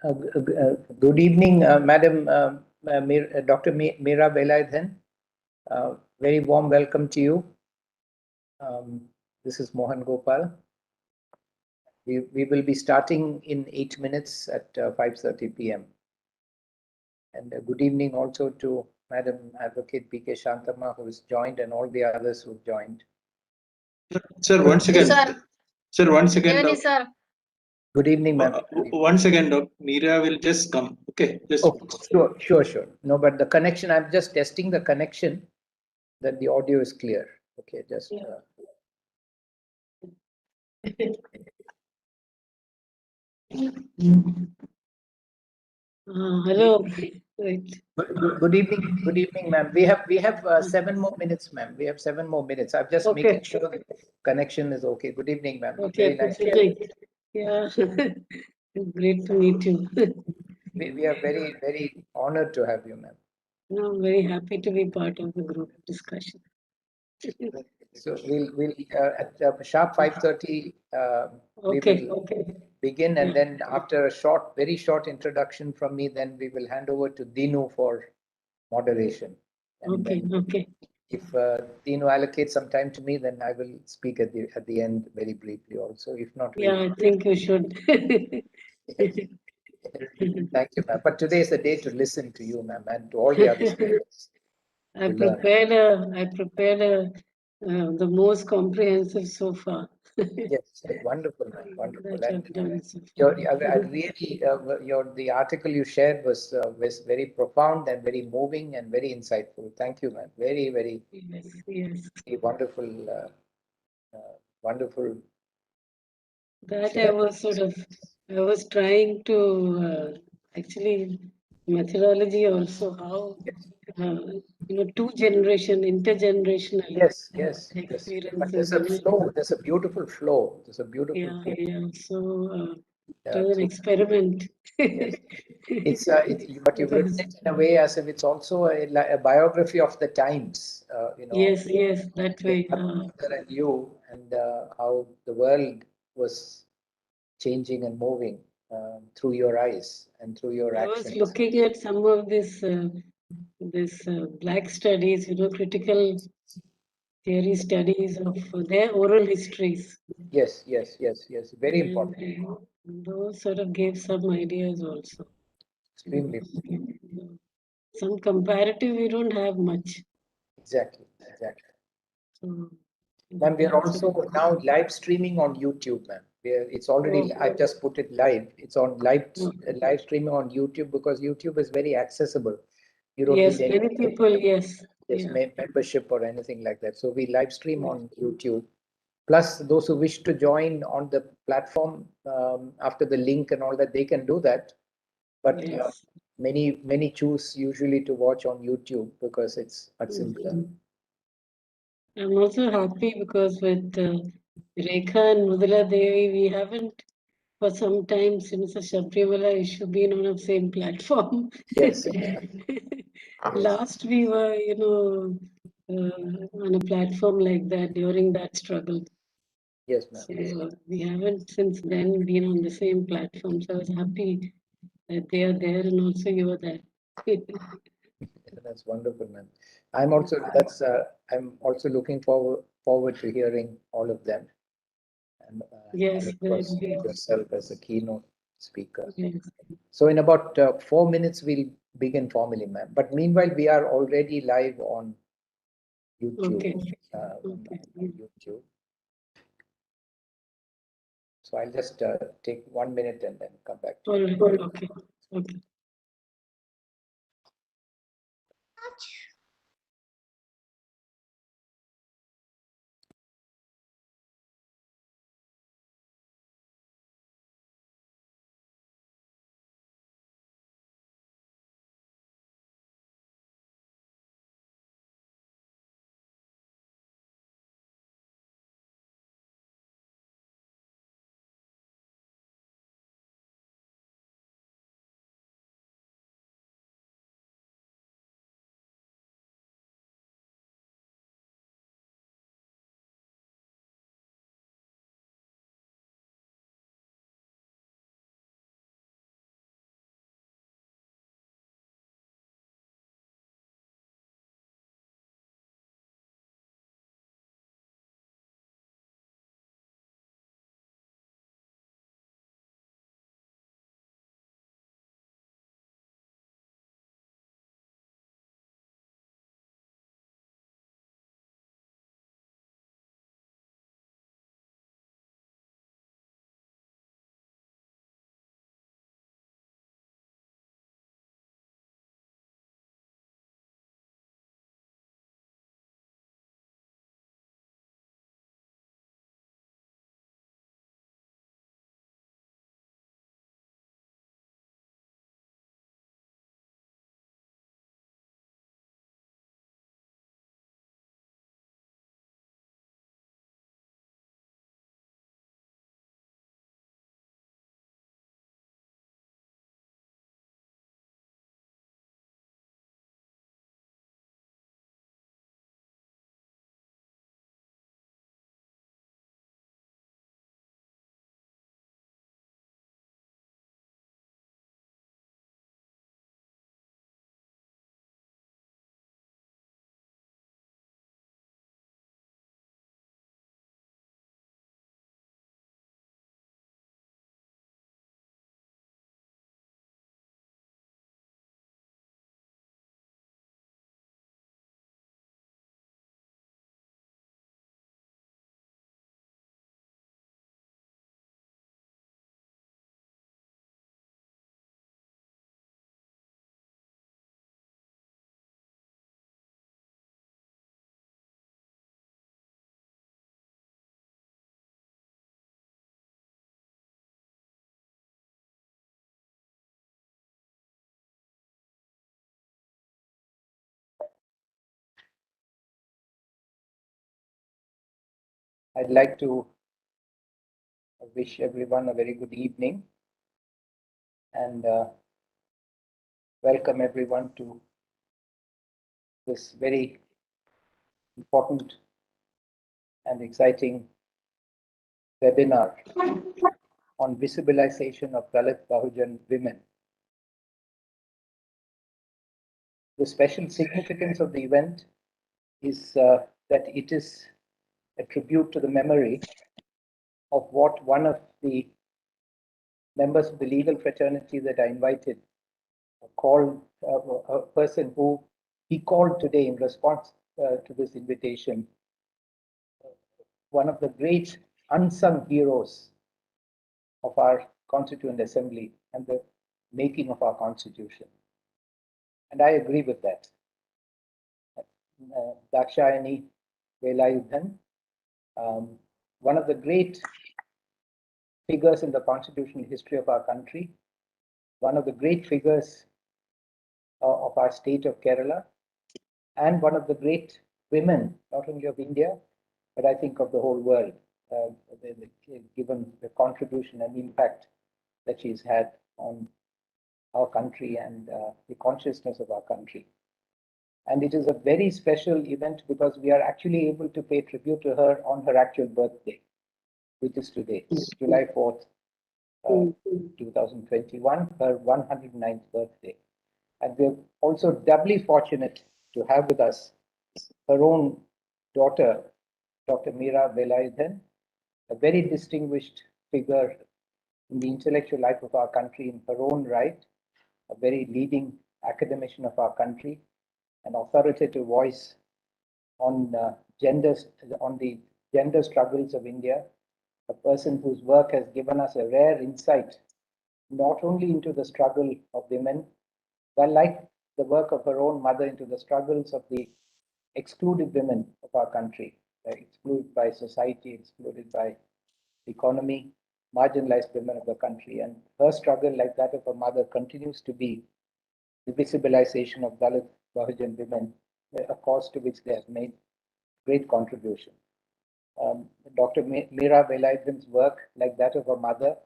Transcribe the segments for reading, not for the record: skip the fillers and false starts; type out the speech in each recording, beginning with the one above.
Good evening, Madam Dr. Meera Velayudhan. Very warm welcome to you. This is Mohan Gopal. We will be starting in 8 minutes at 5:30 p.m. And good evening also to Madam Adv.P.K. Santhamma, who has joined, and all the others who joined. Sir, one second. Yes, sir, 1 second. Yes, sir. Good evening, ma'am. 1 second, Meera will just come. Okay, just. Oh, sure. No, but the connection, I'm just testing the connection that the audio is clear. Okay, just. Hello. Right. Good evening, ma'am. We have 7 more minutes, ma'am. We have 7 more minutes. I'm just making sure the connection is okay. Good evening, ma'am. Okay. Very nice. Yeah. Great to meet you. We are very honored to have you, ma'am. No, I'm very happy to be part of the group discussion. So we'll at sharp 5:30. We will begin, and then after a very short introduction from me, then we will hand over to Dinu for moderation. And Okay. If Dinu allocates some time to me, then I will speak at the end very briefly also. If not, I think you should. Thank you, ma'am. But today is the day to listen to you, ma'am, and to all the other speakers. I prepared the most comprehensive so far. Yes, wonderful, ma'am. Wonderful. That I've done so far. The article you shared was very profound and very moving and very insightful. Thank you, ma'am. Very Yes. Wonderful, wonderful. That I was trying to actually methodology also how intergenerational. Yes. Experiences. But there's a flow. There's a beautiful flow. There's a beautiful flow. Yeah. So it was an experiment. Yes. But you've written it in a way as if it's also a biography of the times. Yes, that way. And you and how the world was changing and moving through your eyes and through your actions. I was looking at some of this black studies, critical theory studies of their oral histories. Yes. Very important. Those sort of gave some ideas also. Extremely. Some comparative, we don't have much. Exactly. So, Ma'am, we are also now live streaming on YouTube, ma'am. It's already, I've just put it live. It's on live streaming on YouTube because YouTube is very accessible. You don't need any many people, membership or anything like that. So we live stream on YouTube. Plus, those who wish to join on the platform after the link and all that, they can do that. But many choose usually to watch on YouTube because it's much simpler. I'm also happy because with Rekha and Mridula Devi, we haven't for some time since the Sabrimala issue been on the same platform. Yes. Last we were, on a platform like that during that struggle. Yes, ma'am. So we haven't since then been on the same platform. So I was happy that they are there and also you are there. That's wonderful, ma'am. I'm also looking forward to hearing all of them. And of course, yourself as a keynote speaker. Yes. So in about 4 minutes, we'll begin formally, ma'am. But meanwhile, we are already live on YouTube. On YouTube. So I'll just take 1 minute and then come back to you. Okay. I'd like to wish everyone a very good evening and welcome everyone to this very important and exciting webinar on visibilization of Dalit-Bahujan women. The special significance of the event is that it is a tribute to the memory of what one of the members of the legal fraternity that I invited called a person who he called today in response to this invitation, one of the great unsung heroes of our Constituent Assembly and the making of our Constitution. And I agree with that. Dakshayani Velayudhan, one of the great figures in the constitutional history of our country, one of the great figures of our state of Kerala, and one of the great women, not only of India, but I think of the whole world, given the contribution and impact that she's had on our country and the consciousness of our country. And it is a very special event because we are actually able to pay tribute to her on her actual birthday, which is today, July 4th, 2021, her 109th birthday. And we're also doubly fortunate to have with us her own daughter, Dr. Meera Velayudhan, a very distinguished figure in the intellectual life of our country in her own right, a very leading academician of our country, an authoritative voice on the gender struggles of India, a person whose work has given us a rare insight not only into the struggle of women, but like the work of her own mother, into the struggles of the excluded women of our country, excluded by society, excluded by economy, marginalized women of the country. And her struggle, like that of her mother, continues to be the visibilization of Dalit-Bahujan women, a cause to which they have made great contribution. Dr. Meera Velayudhan's work, like that of her mother,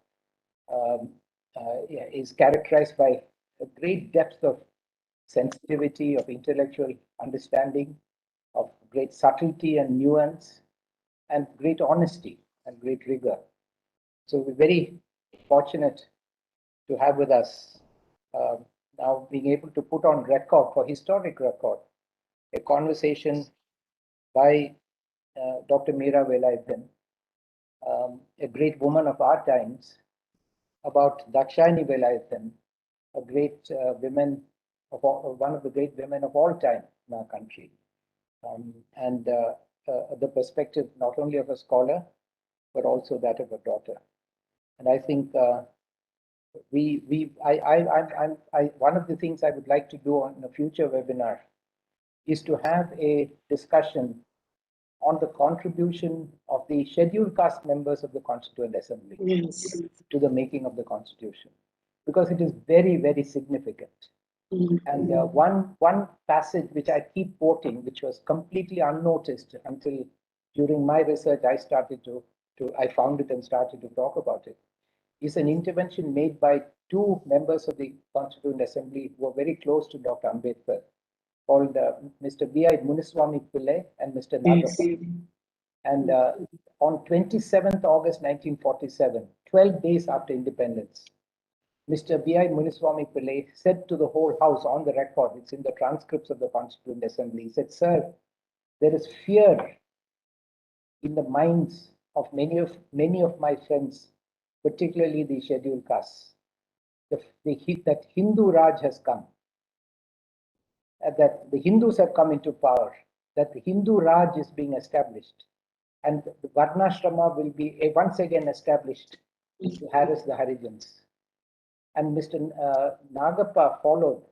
is characterized by a great depth of sensitivity, of intellectual understanding, of great subtlety and nuance, and great honesty and great rigor. So we're very fortunate to have with us now being able to put on record, for historic record, a conversation by Dr. Meera Velayudhan, a great woman of our times, about Dakshayani Velayudhan, a great woman one of the great women of all time in our country, and the perspective not only of a scholar but also that of a daughter. And I think one of the things I would like to do on a future webinar is to have a discussion on the contribution of the scheduled caste members of the Constituent Assembly to the making of the Constitution, because it is very, very significant. And one passage which I keep quoting, which was completely unnoticed until during my research I found it and started to talk about it, is an intervention made by two members of the Constituent Assembly who were very close to Dr. Ambedkar, called Mr. Veyil and Mr. Nagappa. And on 27th August 1947, 12 days after independence, Mr. Veyil said to the whole House on the record, it's in the transcripts of the Constituent Assembly, he said, "Sir, there is fear in the minds of many of my friends, particularly the scheduled castes, that Hindu Raj has come, that the Hindus have come into power, that the Hindu Raj is being established, and the Varnashrama will be once again established to harass the Harijans." And Mr. Nagappa followed,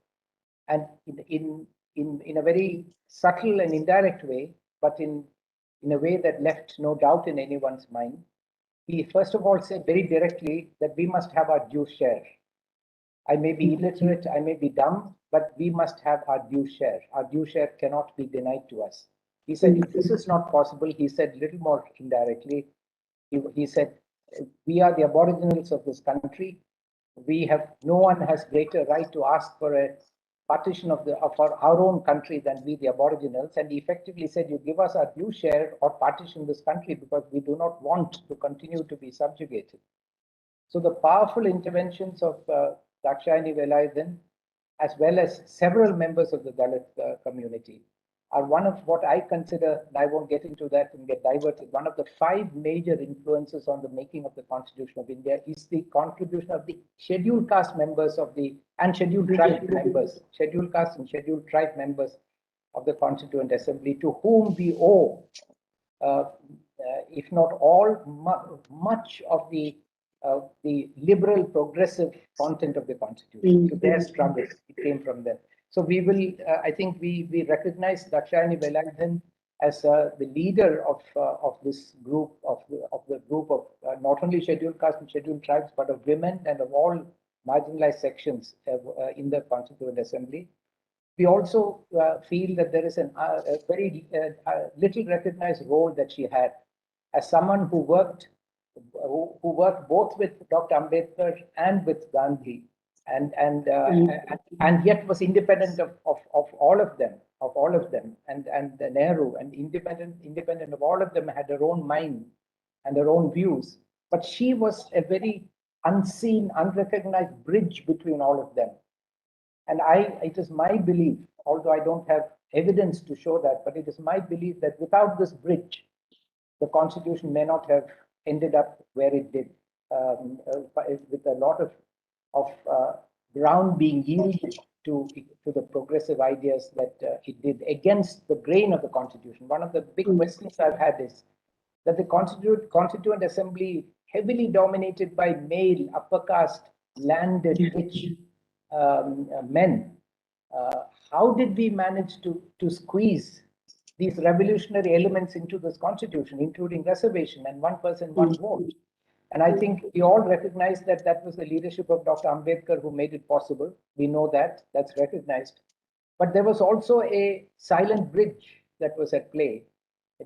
and in a very subtle and indirect way, but in a way that left no doubt in anyone's mind, he first of all said very directly that we must have our due share. I may be illiterate, I may be dumb, but we must have our due share. Our due share cannot be denied to us. He said, if this is not possible, he said little more indirectly, he said, we are the aboriginals of this country. No one has greater right to ask for a partition of our own country than we, the aboriginals. And he effectively said, you give us our due share or partition this country because we do not want to continue to be subjugated. So the powerful interventions of Dakshayani Velayudhan, as well as several members of the Dalit community, are one of what I consider, and I won't get into that and get diverted, one of the 5 major influences on the making of the Constitution of India is the contribution of the scheduled caste members and scheduled tribe members, scheduled caste and scheduled tribe members of the Constituent Assembly, to whom we owe, if not all, much of the liberal progressive content of the Constitution. To their struggles, it came from them. So we will, I think we recognize Dakshayani Velayudhan as the leader of this group, of the group of not only scheduled castes and scheduled tribes, but of women and of all marginalized sections in the Constituent Assembly. We also feel that there is a very little recognized role that she had as someone who worked both with Dr. Ambedkar and with Gandhi, and yet was independent of all of them, and Nehru, and independent of all of them, had her own mind and her own views. But she was a very unseen, unrecognized bridge between all of them. And it is my belief, although I don't have evidence to show that, but it is my belief that without this bridge, the Constitution may not have ended up where it did, with a lot of ground being yielded to the progressive ideas that it did against the grain of the Constitution. One of the big questions I've had is that the Constituent Assembly, heavily dominated by male, upper caste, landed, rich men, how did we manage to squeeze these revolutionary elements into this Constitution, including reservation and one person, one vote? And I think we all recognize that that was the leadership of Dr. Ambedkar who made it possible. We know that, that's recognized. But there was also a silent bridge that was at play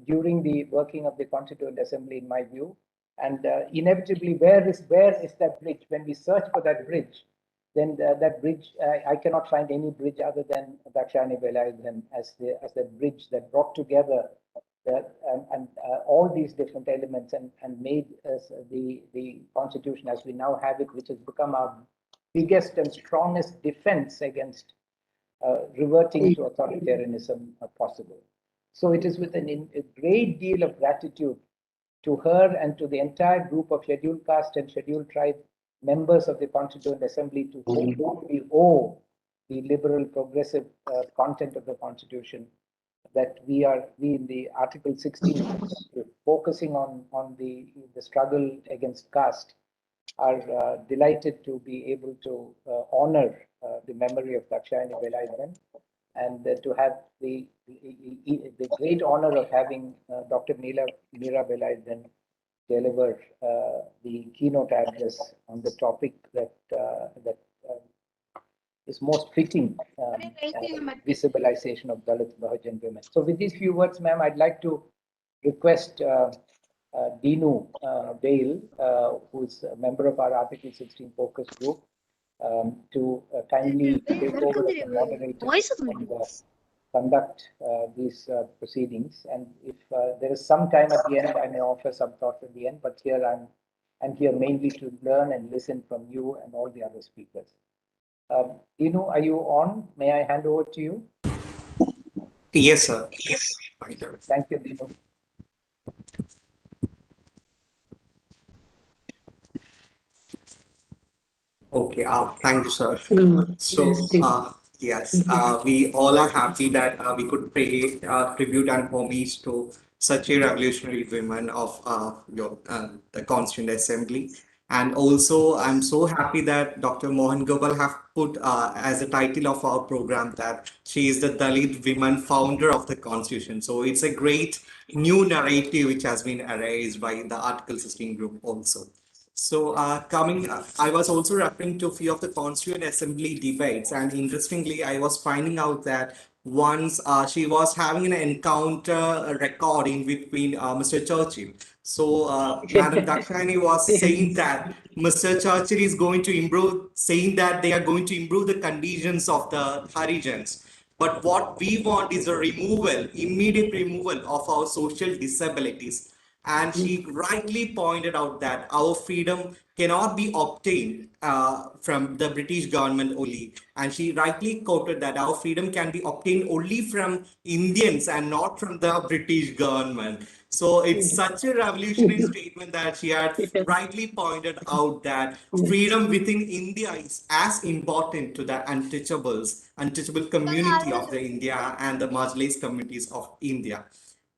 during the working of the Constituent Assembly, in my view. And inevitably, where is that bridge? When we search for that bridge, then that bridge, I cannot find any bridge other than Dakshayani Velayudhan as the bridge that brought together all these different elements and made the Constitution as we now have it, which has become our biggest and strongest defense against reverting to authoritarianism possible. So it is with a great deal of gratitude to her and to the entire group of scheduled caste and scheduled tribe members of the Constituent Assembly to whom we owe the liberal progressive content of the Constitution, that we in the Article 16, focusing on the struggle against caste, are delighted to be able to honor the memory of Dakshayani Velayudhan, and to have the great honor of having Dr. Meera Velayudhan deliver the keynote address on the topic that is most fitting, visibilization of Dalit-Bahujan women. So with these few words, ma'am, I'd like to request Dinu Veyil, who is a member of our Article 16 focus group, to kindly take over as the moderator and conduct these proceedings. And if there is some time at the end, I may offer some thoughts at the end, but here I'm here mainly to learn and listen from you and all the other speakers. Dinu, are you on? May I hand over to you? Yes, sir. Yes. Thank you, Dinu. Okay, thank you, sir. So, yes, we all are happy that we could pay tribute and homage to such a revolutionary women of the Constituent Assembly. And also, I'm so happy that Dr. Mohan Gopal have put as a title of our program that she is the Dalit women founder of the Constitution. So it's a great new narrative which has been erased by the Article 16 group also. So I was also referring to a few of the Constituent Assembly debates, and interestingly, I was finding out that once she was having an encounter recording between Mr. Churchill. So Madam Dakshayani was saying that Mr. Churchill is going to improve, saying that they are going to improve the conditions of the Harijans. But what we want is a removal, immediate removal of our social disabilities. And she rightly pointed out that our freedom cannot be obtained from the British government only. And she rightly quoted that our freedom can be obtained only from Indians and not from the British government. So it's such a revolutionary statement that she had rightly pointed out that freedom within India is as important to the untouchable community of the India and the marginalized communities of India.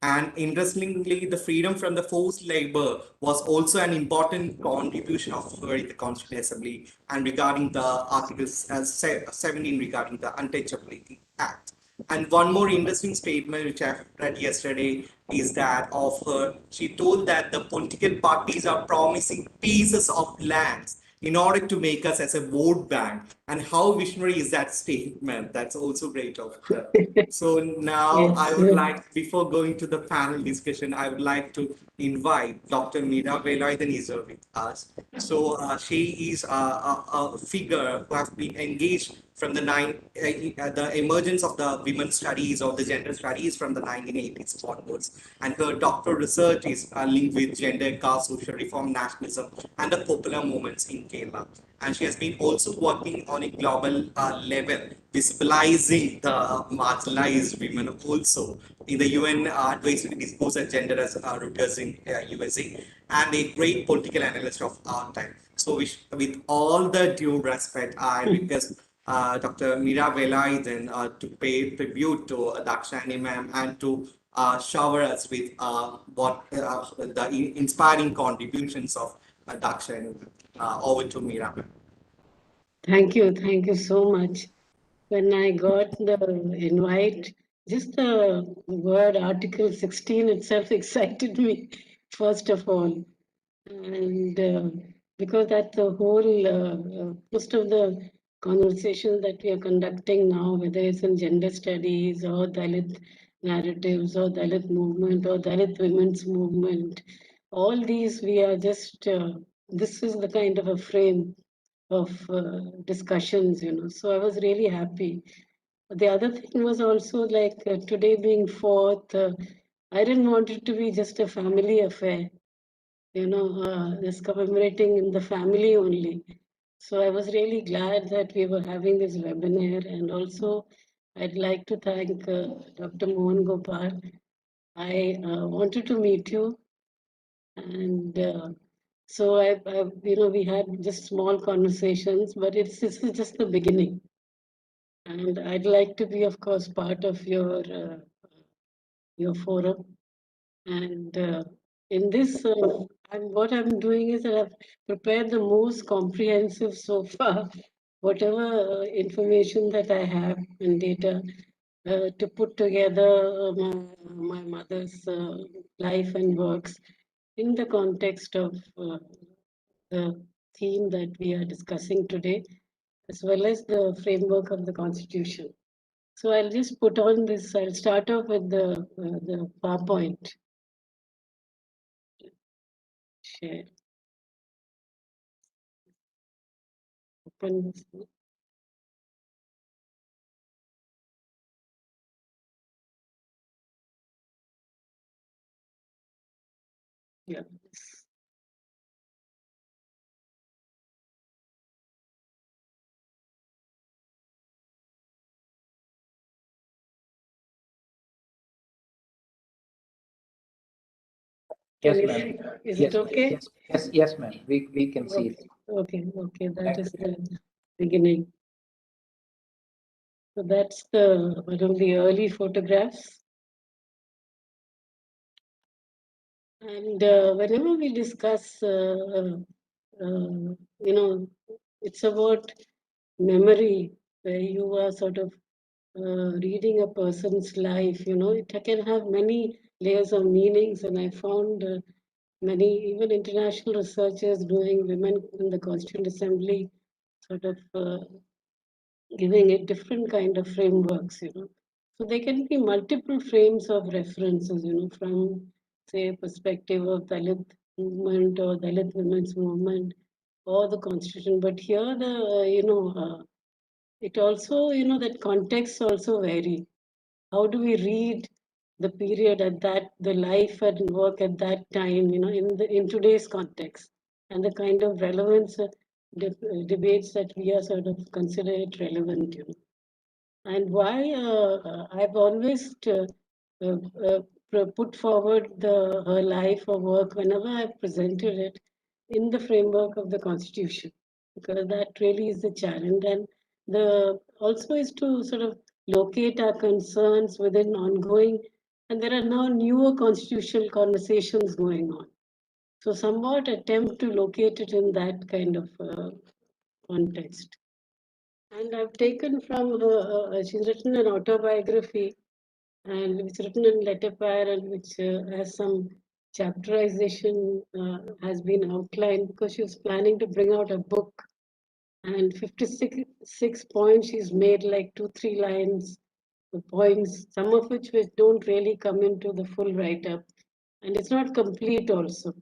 And interestingly, the freedom from the forced labor was also an important contribution of her in the Constituent Assembly and regarding the Articles 17 regarding the Untouchability Act. And one more interesting statement which I read yesterday is that of her, she told that the political parties are promising pieces of lands in order to make us as a vote bank. And how visionary is that statement? That's also great of her. So now I would like, before going to the panel discussion, I would like to invite Dr. Meera Velayudhan is here with us. So she is a figure who has been engaged from the emergence of the women's studies or the gender studies from the 1980s onwards. And her doctoral research is linked with gender, caste, social reform, nationalism, and the popular movements in Kerala. And she has been also working on a global level, visibilizing the marginalized women also in the UN Advisory Discourse on Gender as Reuters in USA, and a great political analyst of our time. So with all the due respect, I request Dr. Meera Velayudhan to pay tribute to Dakshayani ma'am and to shower us with the inspiring contributions of Dakshayani. Over to Meera. Thank you so much. When I got the invite, just the word Article 16 itself excited me, first of all. And because that's the whole, most of the conversations that we are conducting now, whether it's in gender studies or Dalit narratives or Dalit movement or Dalit women's movement, all these we are just, this is the kind of a frame of discussions, So I was really happy. The other thing was also like today being 4th, I didn't want it to be just a family affair, just commemorating in the family only. So I was really glad that we were having this webinar, and also I'd like to thank Dr. Mohan Gopal. I wanted to meet you, and so we had just small conversations, but this is just the beginning. And I'd like to be, of course, part of your forum. And in this, what I'm doing is that I've prepared the most comprehensive so far, whatever information that I have and data to put together my mother's life and works in the context of the theme that we are discussing today, as well as the framework of the Constitution. So I'll just put on this, I'll start off with the PowerPoint. Share. Open this. Yeah. Yes, ma'am. Is Yes, it okay? yes, ma'am. We can see it. Okay, that is the beginning. So that's one of the early photographs. And whenever we discuss, it's about memory, where you are sort of reading a person's life, it can have many layers of meanings. And I found many, even international researchers doing women in the Constituent Assembly, sort of giving it different kind of frameworks, So there can be multiple frames of references, from say perspective of Dalit movement or Dalit women's movement or the constitution. But here it also, that contexts also vary. How do we read the period at that, the life and work at that time, in today's context, and the kind of relevance debates that we are sort of consider it relevant, and why I've always uh, uh, put forward her life or work whenever I've presented it in the framework of the Constitution, because that really is the challenge. And the also is to sort of locate our concerns within ongoing, and there are now newer constitutional conversations going on. So somewhat attempt to locate it in that kind of context. And I've taken from her, she's written an autobiography, and it's written in letterpad, and which has some chapterization has been outlined, because she was planning to bring out a book, and 56 points she's made, like 2-3 lines points, some of which don't really come into the full write-up, and it's not complete also.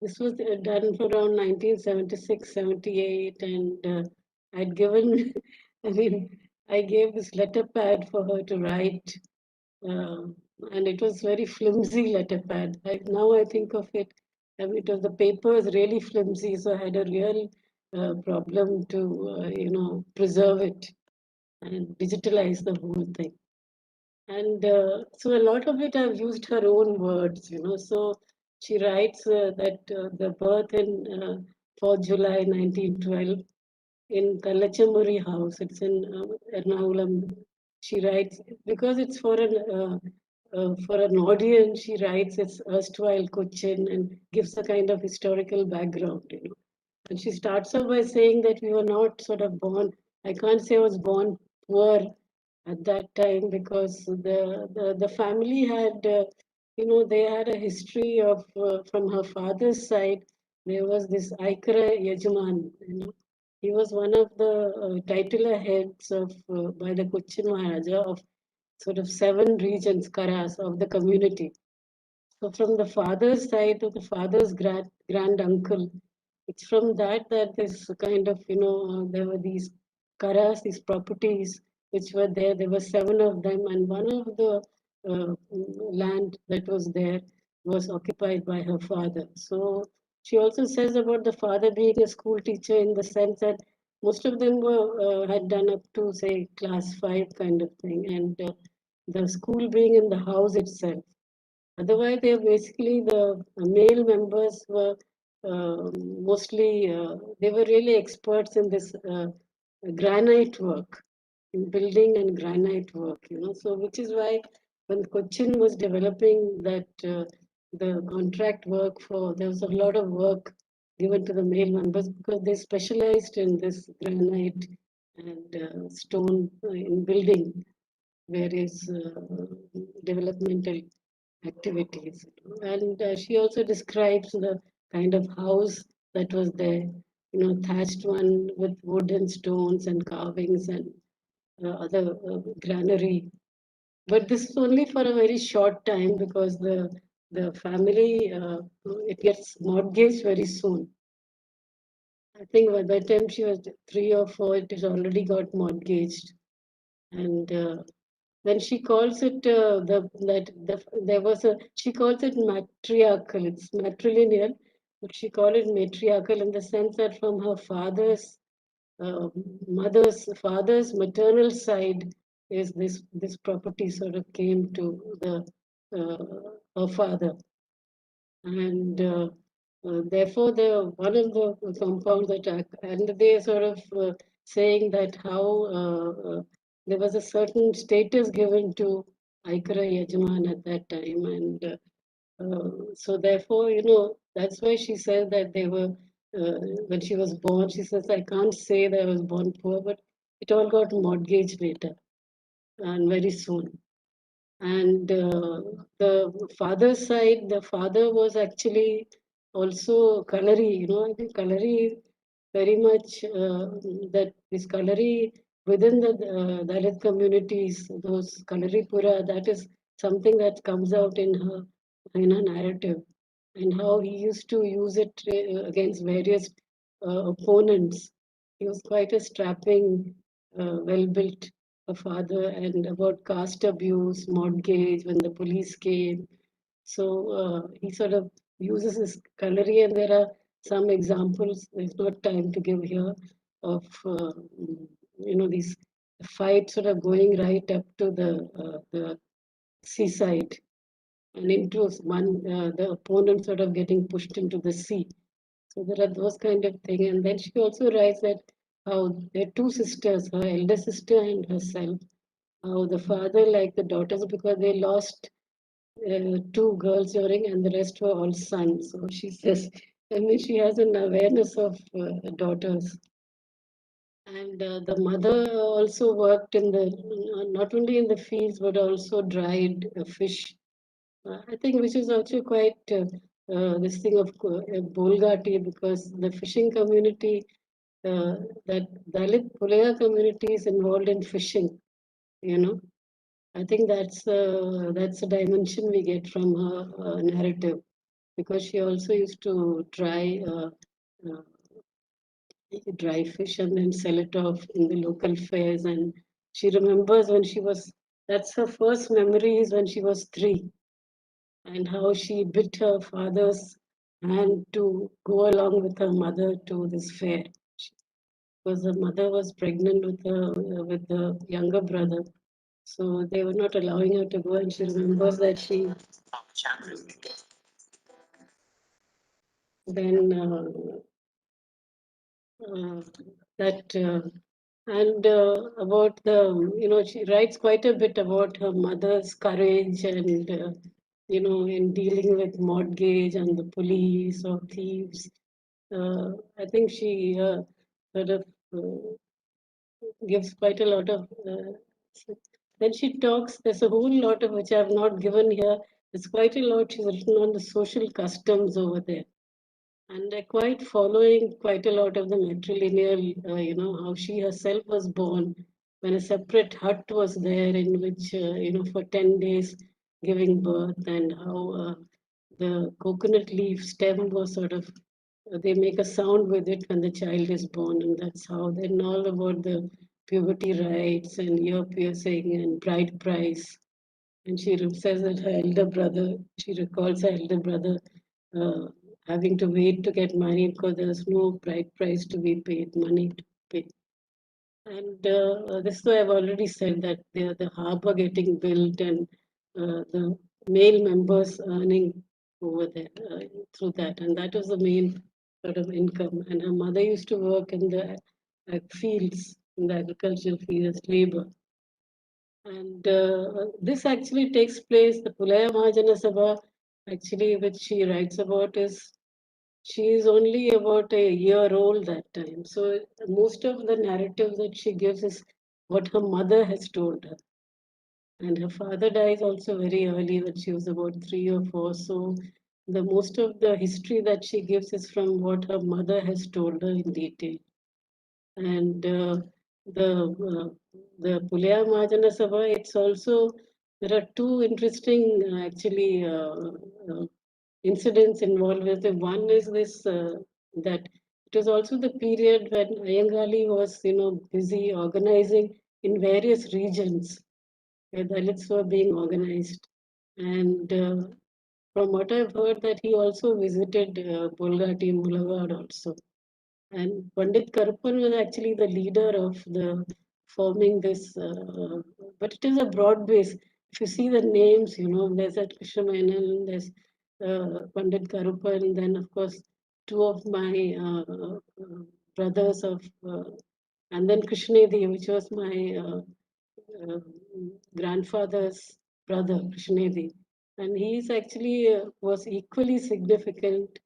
This was done for around 1976, 78, and I'd given, I mean, I gave this letter pad for her to write, uh, and it was very flimsy letter pad. Now I think of it, it was, the paper was really flimsy, so I had a real problem to, preserve it and digitalize the whole thing. And so a lot of it I've used her own words, So she writes that the birth in 4th July 1912 in Kalachamuri House, it's in Ernakulam. She writes, because it's for an audience, she writes it's erstwhile Cochin and gives a kind of historical background, And she starts off by saying that we were not sort of born, I can't say I was born poor at that time, because the family had, they had a history of, from her father's side, there was this Aikara Yajaman, He was one of the titular heads of, by the Cochin Maharaja, of sort of 7 regions, Karas, of the community. So from the father's side, to the father's grand uncle, it's from that this kind of, there were these karas, these properties which were there. There were 7 of them, and one of the land that was there was occupied by her father. So she also says about the father being a school teacher, in the sense that most of them were had done up to, say, class 5 kind of thing, and the school being in the house itself. Otherwise, they basically, the male members were mostly, they were really experts in this granite work, in building and granite work, So, which is why when Cochin was developing that, the contract work there was a lot of work given to the male members, because they specialized in this granite and stone in building various developmental activities. And she also describes the kind of house that was there, thatched one with wood and stones and carvings and other granary. But this is only for a very short time, because the family, it gets mortgaged very soon. I think by the time she was 3 or 4, it is already got mortgaged. And then she calls it there was she calls it matriarchal. It's matrilineal, but she called it matriarchal in the sense that from her father's father's maternal side is this property sort of came to her father, and therefore the one of the compounds that and they sort of saying that how there was a certain status given to Aikara Yajman at that time, and so therefore, that's why she said that they were, when she was born, she says, I can't say that I was born poor, but it all got mortgaged later and very soon. And the father's side, the father was actually also Kalari, I think Kalari very much, that this Kalari within the Dalit communities, those Kalaripura, that is something that comes out in her narrative, and how he used to use it against various opponents. He was quite a strapping, well-built father, and about caste abuse, mortgage, when the police came. So he sort of uses his colory, and there are some examples. There's not time to give here of these fights sort of going right up to the seaside and into the opponent sort of getting pushed into the sea. So there are those kind of thing. And then she also writes that how there are two sisters, her elder sister and herself, how the father liked the daughters because they lost two girls during and the rest were all sons. So she says, I mean, she has an awareness of daughters. And the mother also worked in the, not only in the fields, but also dried fish. I think which is also quite this thing of Bolgati, because the fishing community, that Dalit Pulaya community is involved in fishing, you know. I think that's a dimension we get from her narrative, because she also used to uh, dry fish and then sell it off in the local fairs. And she remembers when she was, that's her first memories when she was 3, and how she bit her father's hand to go along with her mother to this fair. Because the mother was pregnant with the younger brother. So they were not allowing her to go, and she remembers that she then that and about the she writes quite a bit about her mother's courage and in dealing with mortgage and the police or thieves. I think she sort of gives quite a lot of then she talks, there's a whole lot of which I've not given here. There's quite a lot she's written on the social customs over there. And they're quite following quite a lot of the matrilineal, how she herself was born when a separate hut was there in which, for 10 days giving birth, and how the coconut leaf stem was sort of, they make a sound with it when the child is born, and that's how. Then all about the puberty rights and ear piercing and bride price. And she says that her elder brother, she recalls her elder brother uh, having to wait to get money because there was no bride price to be paid, money to pay. And this way I've already said that the harbor getting built and the male members earning over there through that. And that was the main sort of income. And her mother used to work in the fields, in the agricultural fields, labor. And this actually takes place, the Pulaya Mahajana Sabha, actually, which she writes about, is she is only about a year old that time. So most of the narrative that she gives is what her mother has told her. And her father dies also very early when she was about 3 or 4. So the most of the history that she gives is from what her mother has told her in detail. And the Pulaya Mahajana Sabha, it's also, there are two interesting actually incidents involved with it. One is this that it was also the period when Ayangali was busy organizing in various regions where Dalits were being organized. And from what I've heard, that he also visited Bolgati, Mulawad also. And Pandit Karpan was actually the leader of the forming this, but it is a broad base. If you see the names, there's that Krishna Menon, there's Pandit Karpan, then of course two of my brothers of, and then Krishnedi, which was my uh, grandfather's brother, Krishnedi. And he's actually was equally significant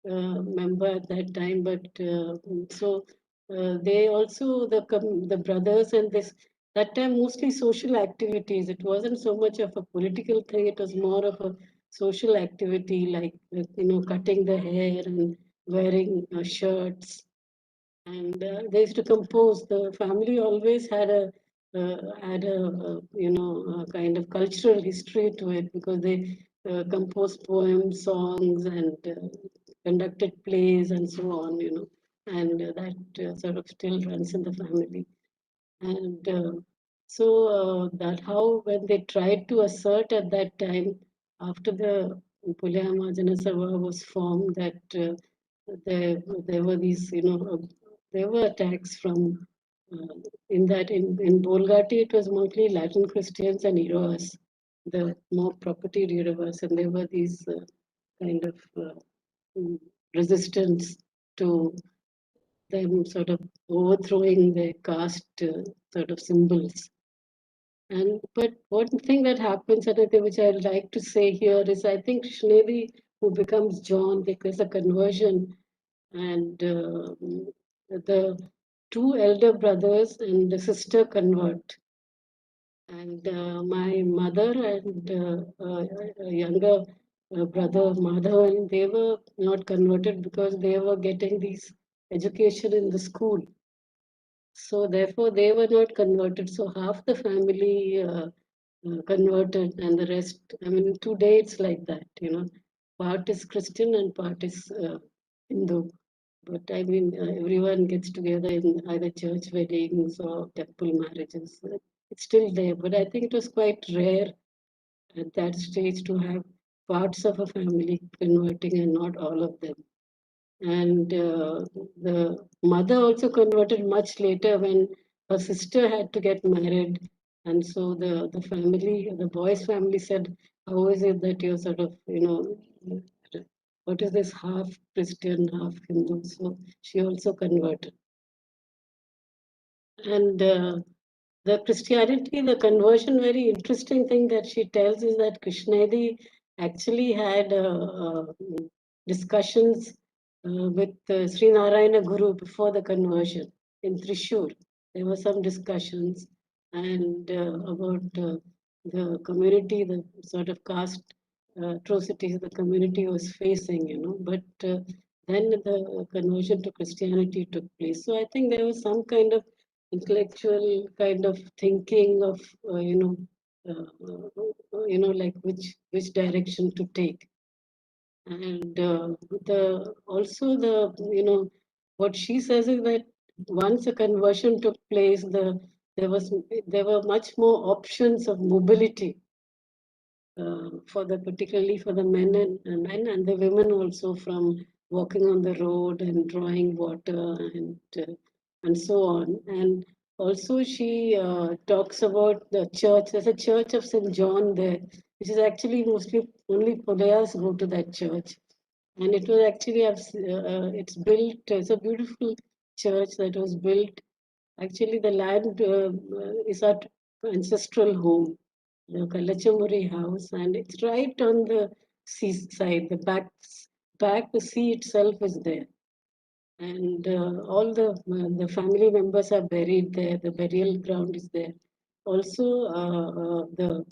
member at that time. But so they also the brothers and this that time mostly social activities. It wasn't so much of a political thing. It was more of a social activity, like cutting the hair and wearing shirts. And they used to compose. The family always had a kind of cultural history to it, because they composed poems, songs, and conducted plays and so on, and that sort of still runs in the family. And that how when they tried to assert at that time, after the Pulya Mahajana Sabha was formed, that there were these, there were attacks from in Bolgati, it was mostly Latin Christians and Iroas, the more property Iroas, and there were these kind of resistance to them sort of overthrowing their caste sort of symbols. And but one thing that happens, and I think which I'd like to say here, is I think Krishnedi, who becomes John, there's a conversion, and the two elder brothers and the sister convert. And my mother and a younger brother, Madhavan, they were not converted because they were getting these education in the school. So therefore, they were not converted. So half the family converted, and the rest. I mean, today it's like that. Part is Christian and part is Hindu. But I mean, everyone gets together in either church weddings or temple marriages. It's still there, but I think it was quite rare at that stage to have parts of a family converting and not all of them. And the mother also converted much later when her sister had to get married. And so the family, the boy's family said, how is it that you're sort of, what is this half Christian, half Hindu? So she also converted. And the Christianity, the conversion, very interesting thing that she tells is that Krishnedi actually had discussions with Sri Narayana Guru before the conversion in Trishur. There were some discussions and about the community, the sort of caste atrocities the community was facing, but then the conversion to Christianity took place. So I think there was some kind of intellectual kind of thinking of, like which direction to take. And what she says is that once a conversion took place, there were much more options of mobility particularly for the men and the women also, from walking on the road and drawing water and so on. And also she talks about the church. There's a church of St. John there, which is actually mostly only Pulayas go to that church. And it was actually, it's built, it's a beautiful church that was built. Actually, the land is our ancestral home, the Kalachamuri house, and it's right on the seaside. The sea itself is there, and all the family members are buried there. The burial ground is there. Also, the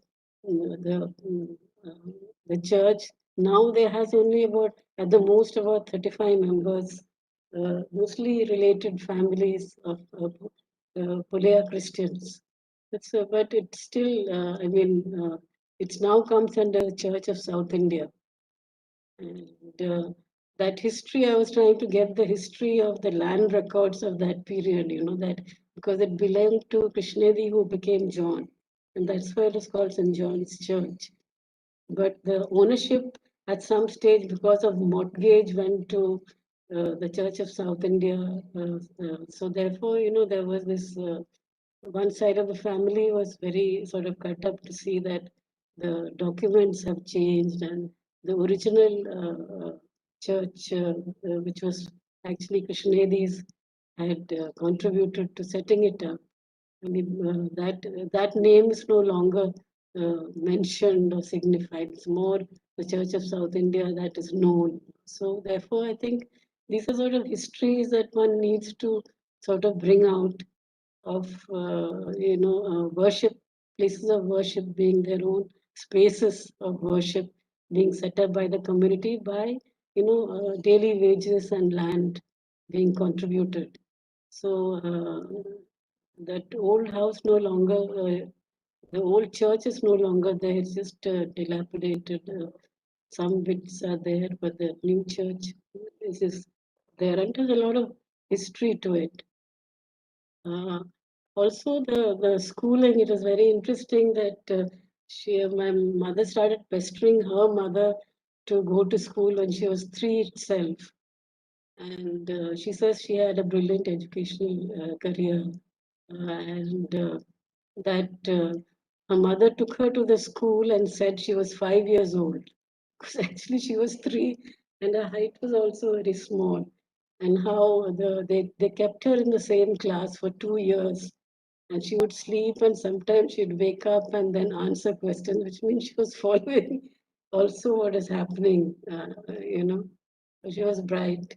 church now there has only about at the most about 35 members, mostly related families of Pulaya Christians. But it's still, it's now comes under the Church of South India. And that history, I was trying to get the history of the land records of that period, that because it belonged to Krishnedi, who became John. And that's why it is called St. John's Church. But the ownership at some stage, because of mortgage, went to the Church of South India. So therefore, there was this one side of the family was very sort of cut up to see that the documents have changed, and the original church, which was actually Krishnedi's, had contributed to setting it up. I mean, that name is no longer mentioned or signified. It's more the Church of South India that is known. So therefore, I think these are sort of histories that one needs to sort of bring out of worship, places of worship being their own spaces of worship being set up by the community by daily wages and land being contributed. So that old house no longer, the old church is no longer there. It's just dilapidated. Some bits are there, but the new church is there, and there's a lot of history to it. Also, the schooling, it was very interesting that my mother started pestering her mother to go to school when she was 3 itself. And she says she had a brilliant educational career, and that her mother took her to the school and said she was 5 years old, because actually she was 3 and her height was also very small. And how they kept her in the same class for 2 years, and she would sleep and sometimes she'd wake up and then answer questions, which means she was following also what is happening, you know. So she was bright.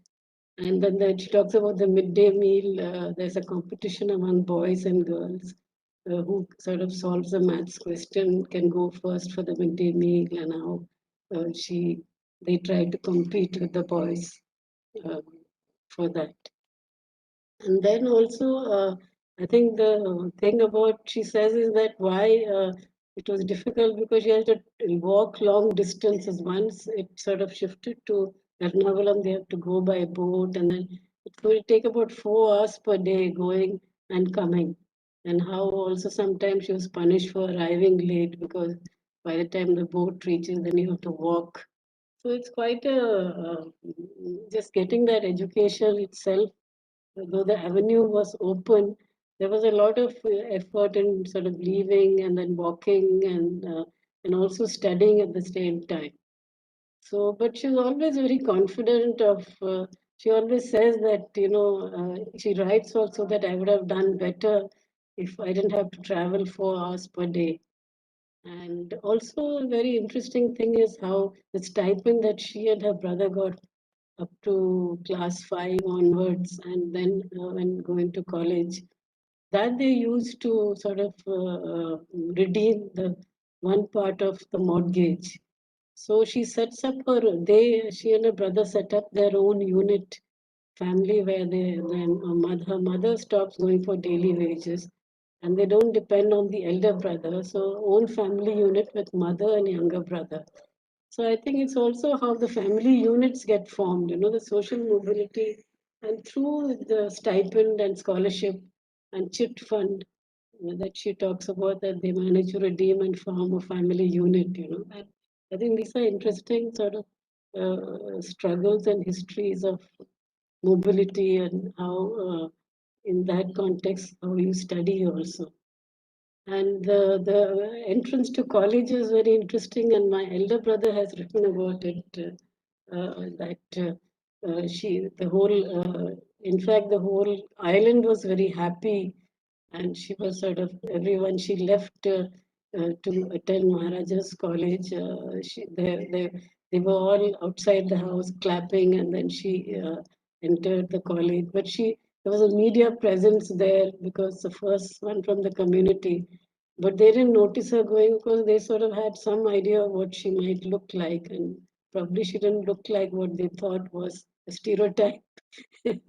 And then she talks about the midday meal. There's a competition among boys and girls. Who sort of solves a maths question can go first for the midday meal, and how they try to compete with the boys uh, for that. And then also, I think the thing about she says is that why it was difficult, because she had to walk long distances. Once it sort of shifted to Ernakulam, they have to go by boat, and then it will take about 4 hours per day going and coming. And how also sometimes she was punished for arriving late, because by the time the boat reaches, then you have to walk. So it's quite just getting that education itself, though the avenue was open, there was a lot of effort in sort of leaving and then walking and also studying at the same time. So, but she was always very confident of. She always says that she writes also that I would have done better if I didn't have to travel 4 hours per day. And also, a very interesting thing is how the stipend that she and her brother got up to class 5 onwards, and then when going to college, that they used to sort of redeem the one part of the mortgage. So she sets up she and her brother set up their own unit family, where her mother stops going for daily wages, and they don't depend on the elder brother. So own family unit with mother and younger brother. So I think it's also how the family units get formed, the social mobility, and through the stipend and scholarship and chit fund that she talks about, that they manage to redeem and form a family unit. And I think these are interesting sort of struggles and histories of mobility, and how in that context, how you study also. And the entrance to college is very interesting, and my elder brother has written about it. In fact, the whole island was very happy, and she was sort of everyone. She left to attend Maharaja's college. They were all outside the house clapping, and then she entered the college. But there was a media presence there, because the first one from the community. But they didn't notice her going, because they sort of had some idea of what she might look like, and probably she didn't look like what they thought was a stereotype. A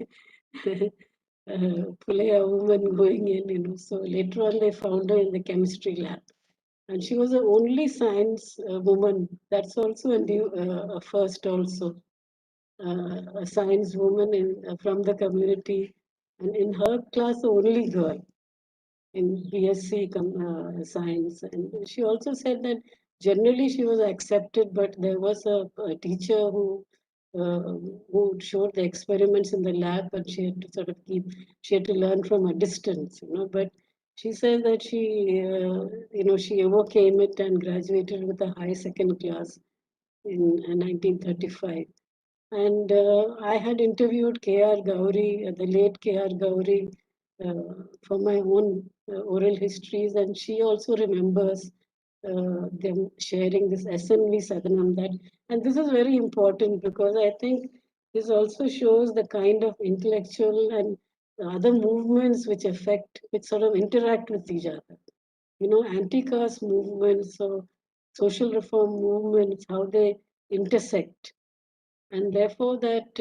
woman going in. So later on, they found her in the chemistry lab, and she was the only science woman. That's also a first, also a science woman from the community, and in her class, the only girl in BSc science. And she also said that generally she was accepted, but there was a teacher uh, who showed the experiments in the lab, and she had to she had to learn from a distance. But she said that she overcame it and graduated with a high second class in 1935. And I had interviewed K.R. Gauri, the late K.R. Gauri, for my own oral histories, and she also remembers them sharing this assembly Sadanam. And this is very important, because I think this also shows the kind of intellectual and other movements which sort of interact with each other. Anti-caste movements or social reform movements, how they intersect. And therefore that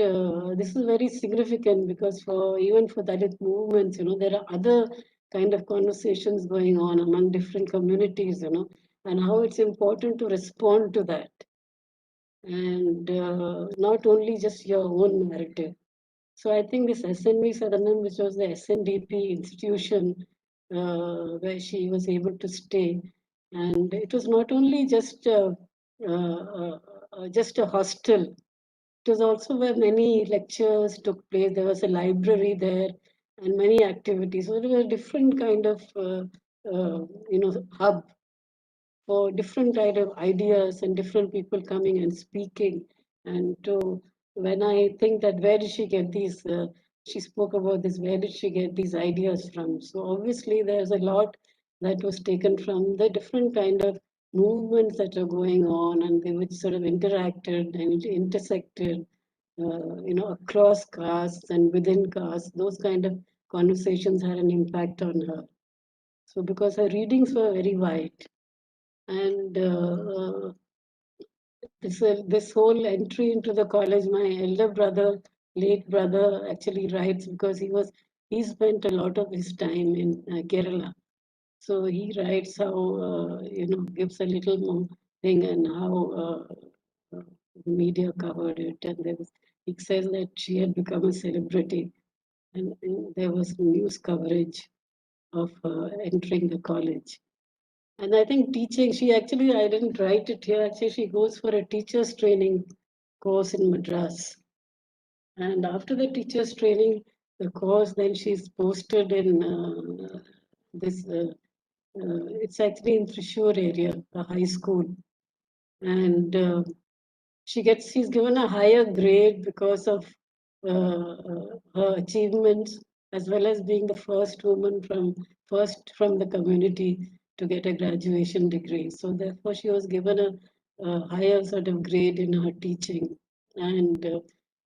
this is very significant because even for Dalit movements, there are other kind of conversations going on among different communities, and how it's important to respond to that. And not only just your own narrative. So I think this SNV Sadanam, which was the SNDP institution where she was able to stay, and it was not only just a hostel. It was also where many lectures took place. There was a library there and many activities. So it was a different kind of hub for different kind of ideas and different people coming and speaking. And to when I think that where did she get these? She spoke about this. Where did she get these ideas from? So obviously there's a lot that was taken from the different kind of movements that are going on, and they which sort of interacted and intersected, across castes and within castes. Those kind of conversations had an impact on her. So because her readings were very wide. And this whole entry into the college, my elder brother, late brother, actually writes because he spent a lot of his time in Kerala. So he writes how gives a little more thing and how the media covered it, and he says that she had become a celebrity, and there was news coverage of entering the college. And I think teaching, I didn't write it here, actually, she goes for a teacher's training course in Madras. And after the teacher's training, the course, then she's posted in it's actually in Thrissur area, a high school. And she's given a higher grade because of her achievements, as well as being the first woman from the community to get a graduation degree. So therefore, she was given a higher sort of grade in her teaching. And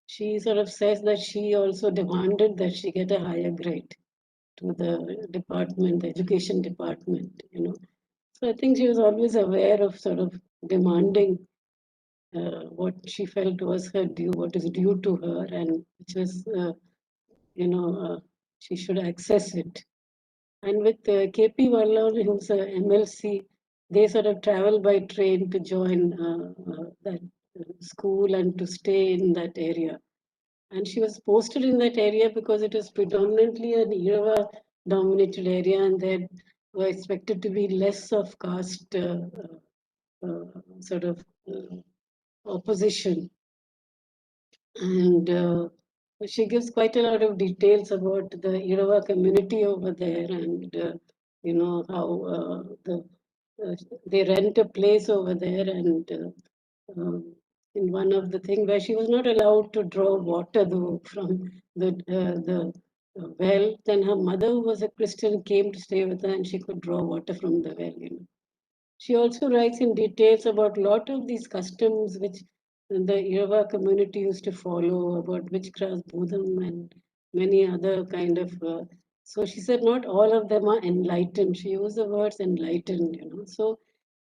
she sort of says that she also demanded that she get a higher grade to the department, the education department. So I think she was always aware of sort of demanding what she felt was her due, what is due to her, and which was, she should access it. And with KP Vallan, who's a MLC, they sort of travel by train to join that school and to stay in that area. And she was posted in that area because it was predominantly an Irava dominated area, and there were expected to be less of caste sort of opposition. And she gives quite a lot of details about the Irava community over there, and how they rent a place over there, and in one of the thing where she was not allowed to draw water though from the well, then her mother, who was a Christian, came to stay with her, and she could draw water from the well. She also writes in details about a lot of these customs which the Irava community used to follow, about witchcraft, Buddhism, and many other kind of. So she said not all of them are enlightened. She used the words enlightened. So